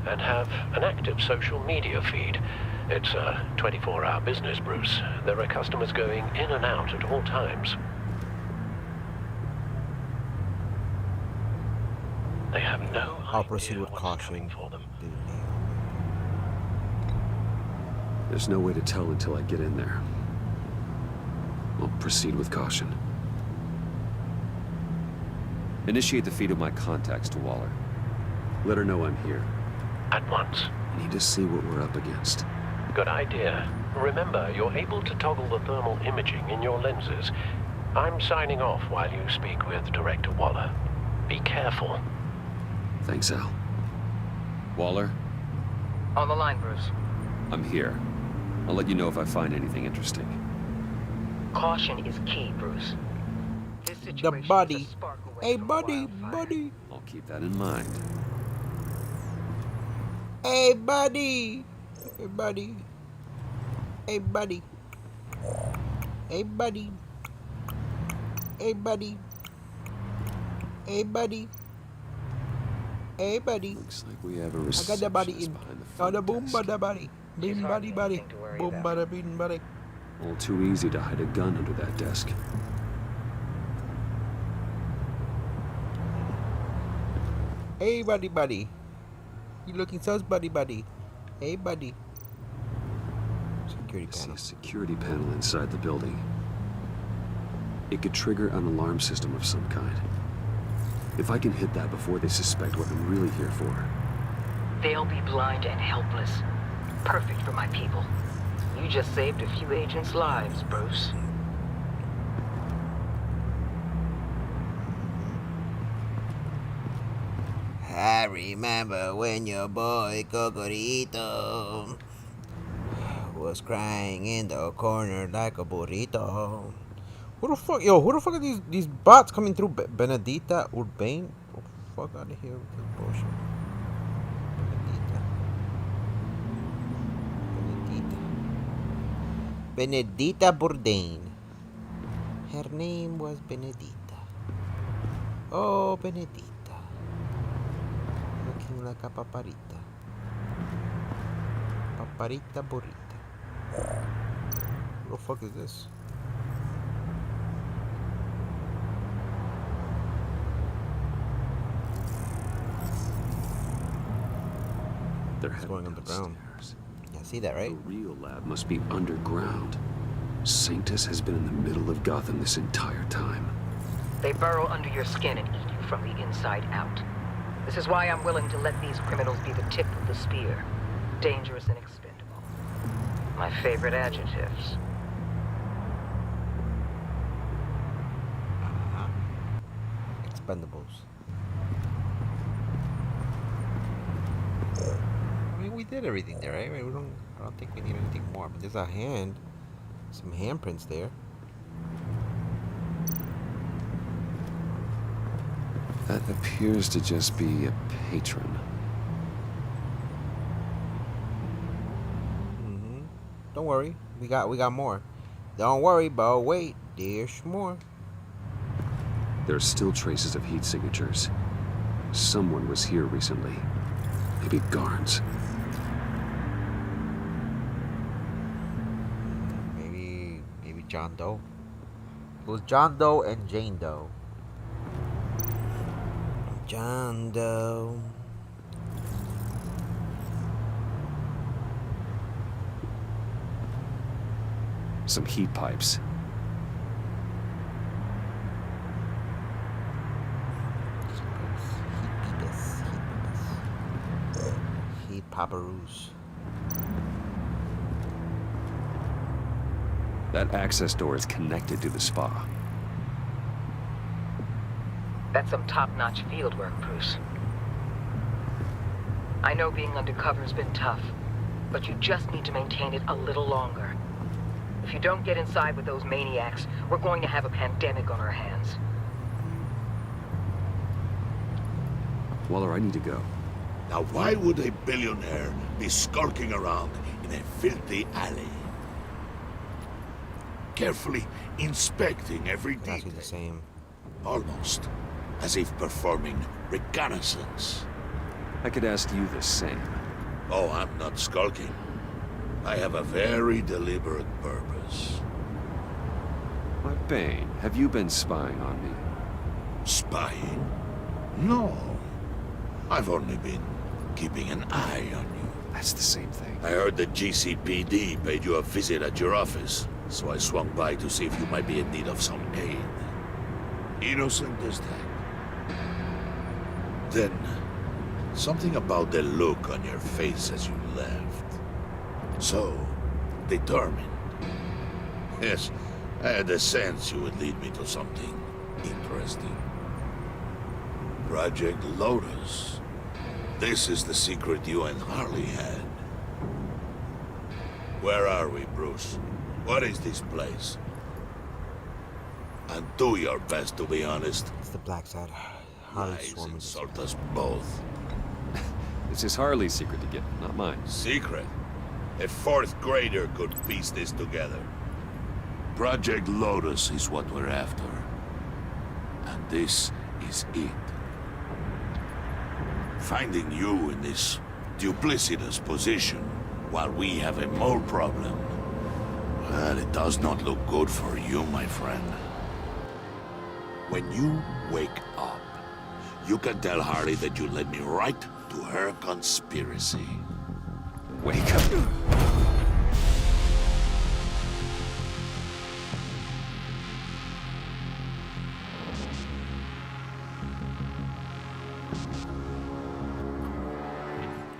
and have an active social media feed. It's a 24-hour business, Bruce. There are customers going in and out at all times. They have no I'll proceed with caution. for them. There's no way to tell until I get in there. I'll proceed with caution. Initiate the feed of my contacts to Waller. Let her know I'm here. At once. Need to see what we're up against. Good idea. Remember, you're able to toggle the thermal imaging in your lenses. I'm signing off while you speak with Director Waller. Be careful. Thanks, Al. Waller? On the line, Bruce. I'm here. I'll let you know if I find anything interesting. Caution is key, Bruce. This The situation body. is a spark away Hey, from buddy, wildfire. buddy. I'll keep that in mind. Hey, buddy. Hey, buddy. Hey, buddy. Hey, buddy. Hey, buddy. Hey, buddy. Hey, buddy. Looks like we have a I got receptionist the body in. behind the Oh, front the boom, desk. bada, body. Boom, body, body. Boom, bada, bean, body. All too easy to hide a gun under that desk. Hey, buddy, buddy. You looking so buddy, buddy. Hey, buddy. Security I see panel. a security panel inside the building. It could trigger an alarm system of some kind. If I can hit that before they suspect what I'm really here for. They'll be blind and helpless. Perfect for my people. You just saved a few agents' lives, Bruce. I remember when your boy Cocorito was crying in the corner like a burrito. Who the fuck, yo? Who the fuck are these bots coming through? Benedita Urbane? Get the fuck out of here with this bullshit. Benedita Bourdain. Her name was Benedita. Oh, Benedita. Looking like a paparita. Paparita burrita. What the fuck is this? They're It's going underground. Yeah, see that, right? The real lab must be underground. Sanctus has been in the middle of Gotham this entire time. They burrow under your skin and eat you from the inside out. This is why I'm willing to let these criminals be the tip of the spear. Dangerous and expendable. My favorite adjectives. expendables. I mean, we did everything there, right? I don't think we need anything more. I mean, there's a hand, some handprints there. That appears to just be a patron. Don't worry, we got more. Don't worry, but wait, there's more. There are still traces of heat signatures. Someone was here recently. Maybe guards. Maybe John Doe. It was John Doe and Jane Doe. John Doe. Some heat pipes. Heat paparoos. That access door is connected to the spa. That's some top-notch field work, Bruce. I know being undercover's been tough, but you just need to maintain it a little longer. If you don't get inside with those maniacs, we're going to have a pandemic on our hands. Waller, I need to go. Now why would a billionaire be skulking around in a filthy alley? Carefully inspecting every detail. The same. Almost as if performing reconnaissance. I could ask you the same. Oh, I'm not skulking. I have a very deliberate purpose. My Bane, have you been spying on me? Spying? No. I've only been keeping an eye on you. That's the same thing. I heard the GCPD paid you a visit at your office, so I swung by to see if you might be in need of some aid. Innocent as that. Then, something about the look on your face as you left. So, determined. Yes, I had a sense you would lead me to something interesting. Project Lotus. This is the secret you and Harley had. Where are we, Bruce? What is this place? And do your best to be honest. It's the black side. Harley Lies insult us both. This is Harley's secret to get, not mine. Secret? A fourth grader could piece this together. Project Lotus is what we're after. And this is it. Finding you in this duplicitous position while we have a mole problem. Well, it does not look good for you, my friend. When you wake up, you can tell Harley that you led me right to her conspiracy. Wake up.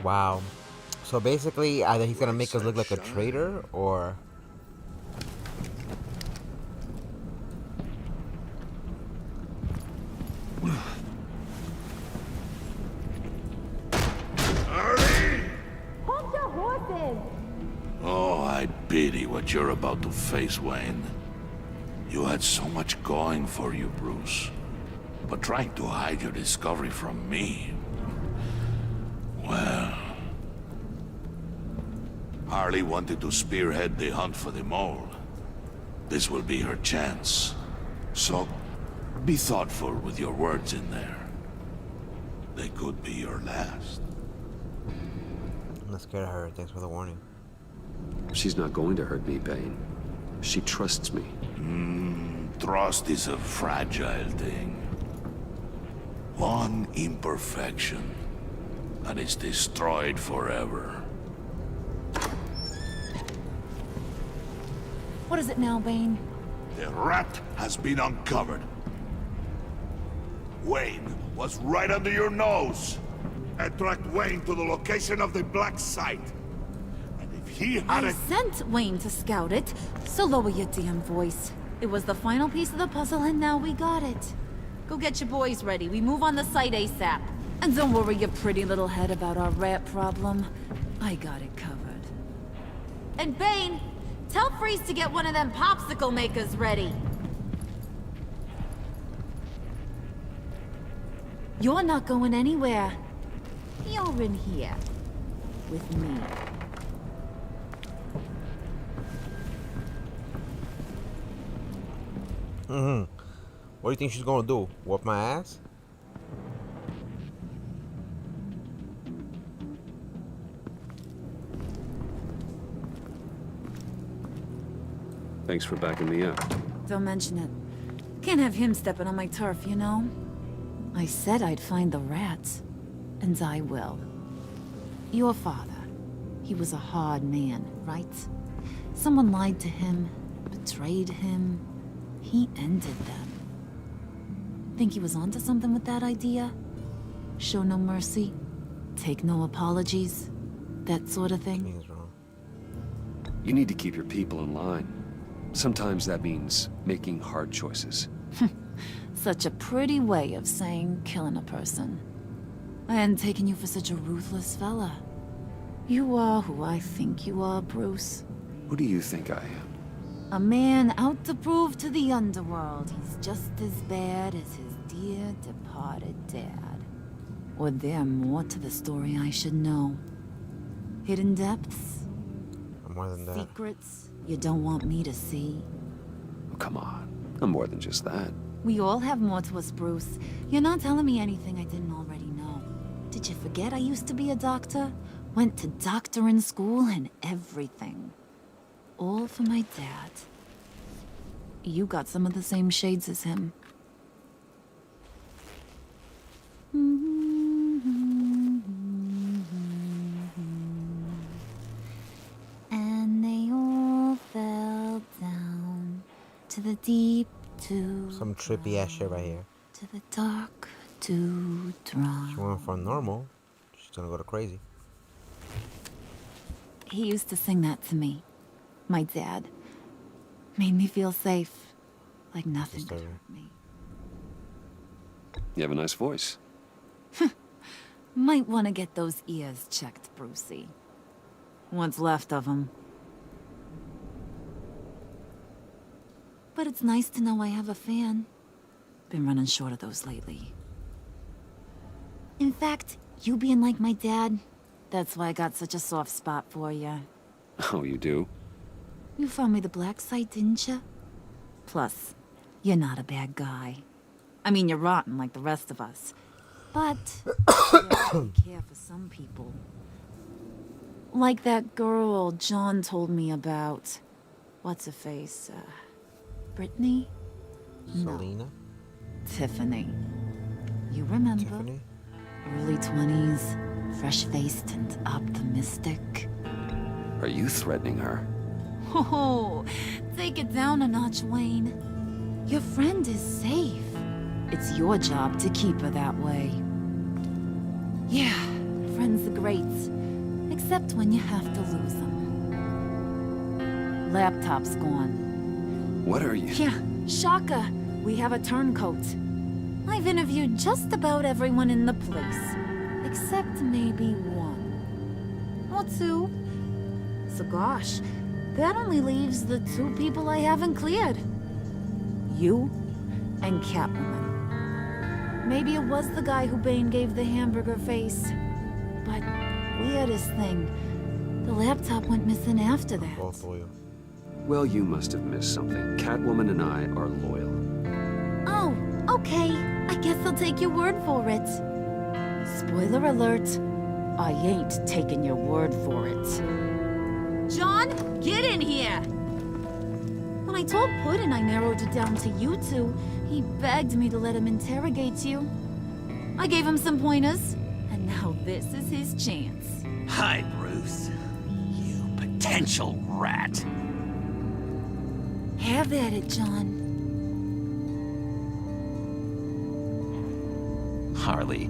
Wow. So basically, either he's gonna make us look like a traitor, or... Hold your horses! Oh, I pity what you're about to face, Wayne. You had so much going for you, Bruce. But trying to hide your discovery from me... Well... Harley wanted to spearhead the hunt for the mole. This will be her chance. So, be thoughtful with your words in there. They could be your last. I'm not scared of her. Thanks for the warning. She's not going to hurt me, Bane. She trusts me. Trust is a fragile thing. One imperfection, and it's destroyed forever. What is it now, Bane? The rat has been uncovered. Wayne was right under your nose. I tracked Wayne to the location of the black site. And if he had I sent Wayne to scout it, so lower your damn voice. It was the final piece of the puzzle, and now we got it. Go get your boys ready. We move on the site ASAP. And don't worry your pretty little head about our rat problem. I got it covered. And Bane, tell Freeze to get one of them popsicle makers ready. You're not going anywhere. You're in here. With me. What do you think she's gonna do? Whoop my ass? Thanks for backing me up. Don't mention it. Can't have him stepping on my turf, you know? I said I'd find the rats. And I will. Your father. He was a hard man, right? Someone lied to him, betrayed him. He ended them. Think he was onto something with that idea? Show no mercy, take no apologies, that sort of thing? You need to keep your people in line. Sometimes that means making hard choices. Such a pretty way of saying killing a person. I hadn't taken you for such a ruthless fella. You are who I think you are, Bruce. Who do you think I am? A man out to prove to the underworld he's just as bad as his dear departed dad. Or there more to the story I should know. Hidden depths? More than that. Secrets you don't want me to see? Oh, come on. I'm more than just that. We all have more to us, Bruce. You're not telling me anything I didn't already know. Did you forget I used to be a doctor? Went to doctoring school and everything. All for my dad. You got some of the same shades as him. And they all fell down to the deep to Some trippy ass shit right here. to the dark to drown. She went from normal. She's gonna go to crazy. He used to sing that to me. My dad. Made me feel safe. Like nothing could hurt me. You have a nice voice. Might want to get those ears checked, Brucey. What's left of them. But it's nice to know I have a fan. Been running short of those lately. In fact, you being like my dad, that's why I got such a soft spot for you. Oh, you do? You found me the black site, didn't you? Plus, you're not a bad guy. I mean, you're rotten like the rest of us. But you actually care for some people. Like that girl John told me about. What's her face? Brittany? Selena? No. Tiffany. You remember? Tiffany? Early 20s, fresh-faced and optimistic. Are you threatening her? Oh, take it down a notch, Wayne. Your friend is safe. It's your job to keep her that way. Yeah, friends are great. Except when you have to lose them. Laptop's gone. What are you? Yeah, shocker. We have a turncoat. I've interviewed just about everyone in the place. Except maybe one. Or two. So gosh, that only leaves the two people I haven't cleared. You and Catwoman. Maybe it was the guy who Bane gave the hamburger face. But weirdest thing, the laptop went missing after that. Both of you. Well, you must have missed something. Catwoman and I are loyal. Oh, okay. I guess I'll take your word for it. Spoiler alert, I ain't taking your word for it. John, get in here! When I told Puddin' I narrowed it down to you two, he begged me to let him interrogate you. I gave him some pointers, and now this is his chance. Hi, Bruce. You potential rat. Have at it, John. Harley,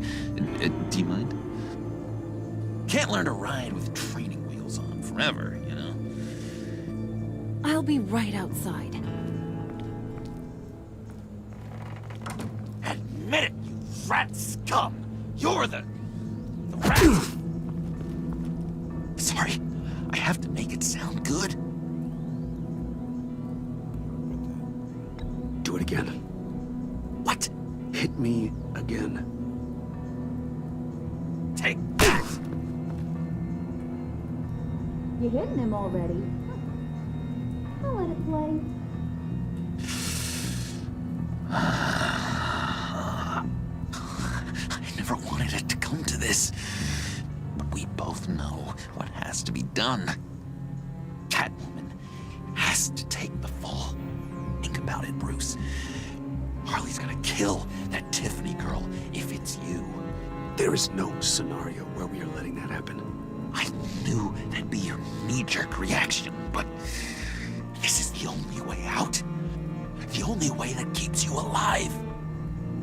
do you mind? Can't learn to ride with training wheels on forever, you know? I'll be right outside. At rat scum! You're the rat! Sorry, I have to make it sound good. Do it again. What? Hit me again. Take that! You're hitting him already. I'll let it play. I never wanted it to come to this. But we both know what has to be done. Catwoman has to take the fall. Think about it, Bruce. Harley's gonna kill that Tiffany girl if it's you. There is no scenario where we are letting that happen. I knew that'd be your knee-jerk reaction, but this is the only way out. The only way that keeps you alive.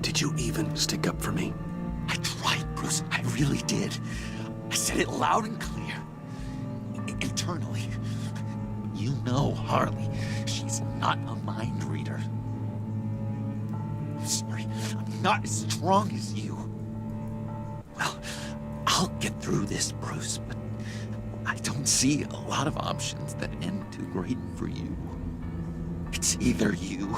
Did you even stick up for me? I tried, Bruce. I really did. I said it loud and clear. Internally. You know Harley. She's not a mind reader. I'm sorry. I'm not as strong as you. Well, I'll get through this, Bruce, but I don't see a lot of options that end too great for you. It's either you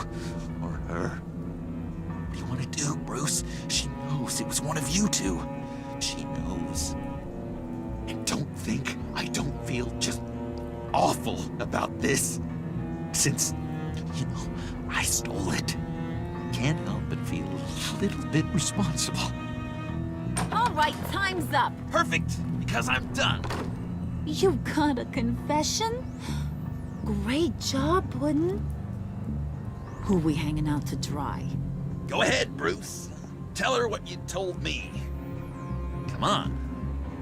or her. What do you want to do, Bruce? She knows it was one of you two. She knows. And don't think I don't feel just awful about this. Since, you know, I stole it. Can't help but feel a little bit responsible. All right, time's up. Perfect, because I'm done. You got a confession? Great job, Puddin'. Who we hanging out to dry? Go ahead, Bruce. Tell her what you told me. Come on.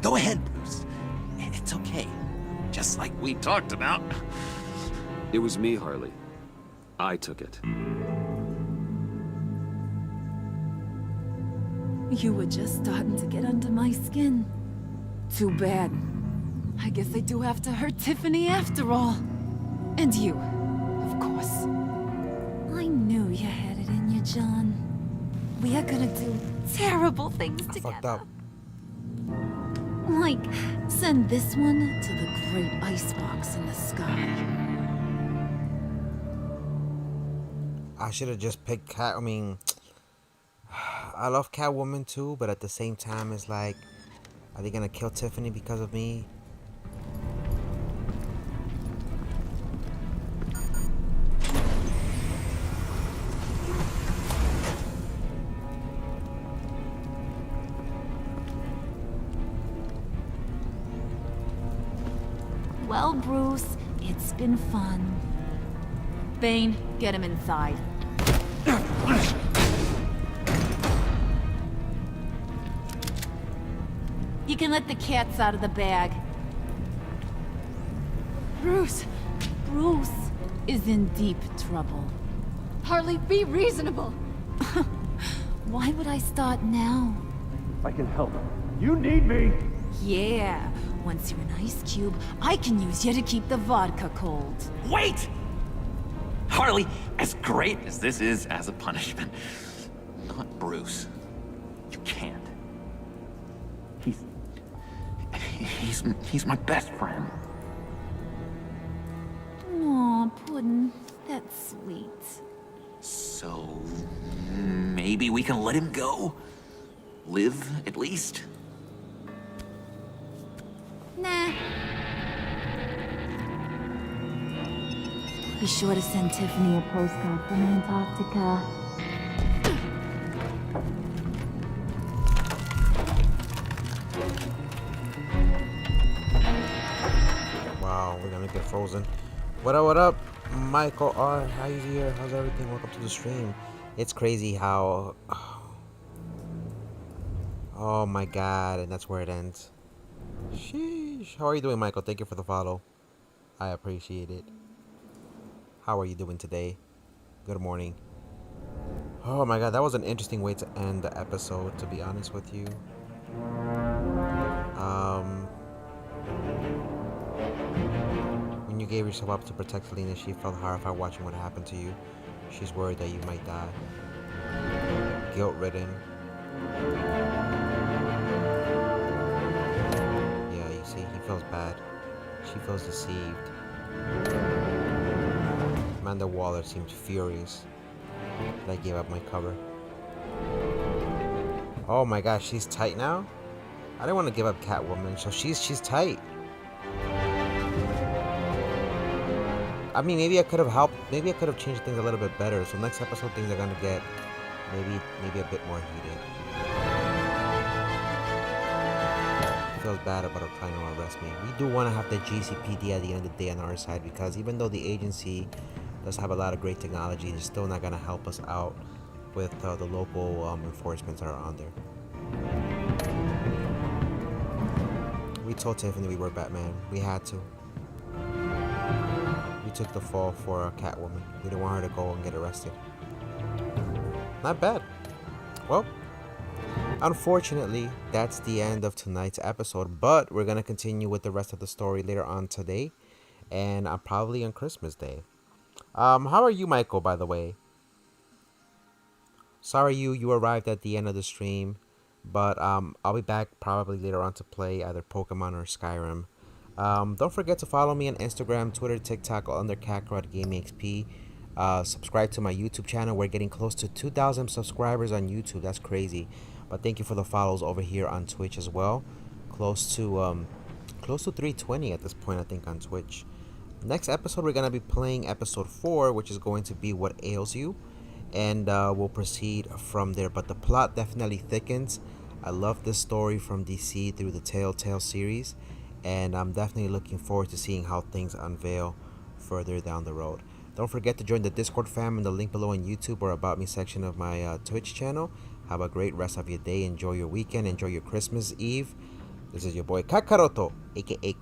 Go ahead, Bruce. It's okay. Just like we talked about. It was me, Harley. I took it. You were just starting to get under my skin. Too bad. I guess I do have to hurt Tiffany after all. And you, of course. I knew you had it in you, John. We are gonna do terrible things together. Fucked up. Like, send this one to the great icebox in the sky. I should have just picked Cat. I mean, I love Catwoman too, but at the same time, it's like, are they gonna kill Tiffany because of me? Well, Bruce, it's been fun. Bane, get him inside. You can let the cats out of the bag. Bruce! Bruce is in deep trouble. Harley, be reasonable! Why would I start now? I can help. You need me! Yeah, once you're an ice cube, I can use you to keep the vodka cold. Wait! Harley, as great as this is as a punishment, not Bruce. You can't. He's my best friend. Aw, Puddin', that's sweet. So, maybe we can let him go? Live, at least? Nah. Be sure to send Tiffany a postcard from Antarctica. Wow, we're gonna get frozen. What up, Michael R? How you here? How's everything? Welcome to the stream. It's crazy how... Oh my god, and that's where it ends. Sheesh. How are you doing, Michael? Thank you for the follow. I appreciate it. How are you doing today? Good morning. Oh my god, that was an interesting way to end the episode, to be honest with you. When you gave yourself up to protect Selena, she felt horrified watching what happened to you. She's worried that you might die. Guilt-ridden. Yeah, you see, he feels bad. She feels deceived. Amanda Waller seems furious that I gave up my cover. Oh my gosh, she's tight now? I didn't want to give up Catwoman, so she's tight. I mean, maybe I could have helped. Maybe I could have changed things a little bit better. So next episode, things are gonna get maybe a bit more heated. Feels bad about her trying to arrest me. We do want to have the GCPD at the end of the day on our side, because even though the agency does have a lot of great technology, they're still not gonna help us out with the local enforcements that are on there. We told Tiffany we were Batman. We had to. We took the fall for Catwoman. We didn't want her to go and get arrested. Not bad. Well, unfortunately, that's the end of tonight's episode, but we're going to continue with the rest of the story later on today, and probably on Christmas Day. How are you, Michael, by the way? Sorry you arrived at the end of the stream, but I'll be back probably later on to play either Pokemon or Skyrim. Don't forget to follow me on Instagram, Twitter, TikTok, under Kakarot Gaming XP. Subscribe to my YouTube channel. We're getting close to 2,000 subscribers on YouTube. That's crazy. But thank you for the follows over here on Twitch as well. Close to 320 at this point, I think, on Twitch. Next episode, we're gonna be playing episode 4, which is going to be What Ails You, and we'll proceed from there. But the plot definitely thickens. I love this story from DC through the Telltale series, and I'm definitely looking forward to seeing how things unveil further down the road. Don't forget to join the Discord fam in the link below on YouTube or About Me section of my Twitch channel. Have a great rest of your day. Enjoy your weekend. Enjoy your Christmas Eve. This is your boy Kakaroto, aka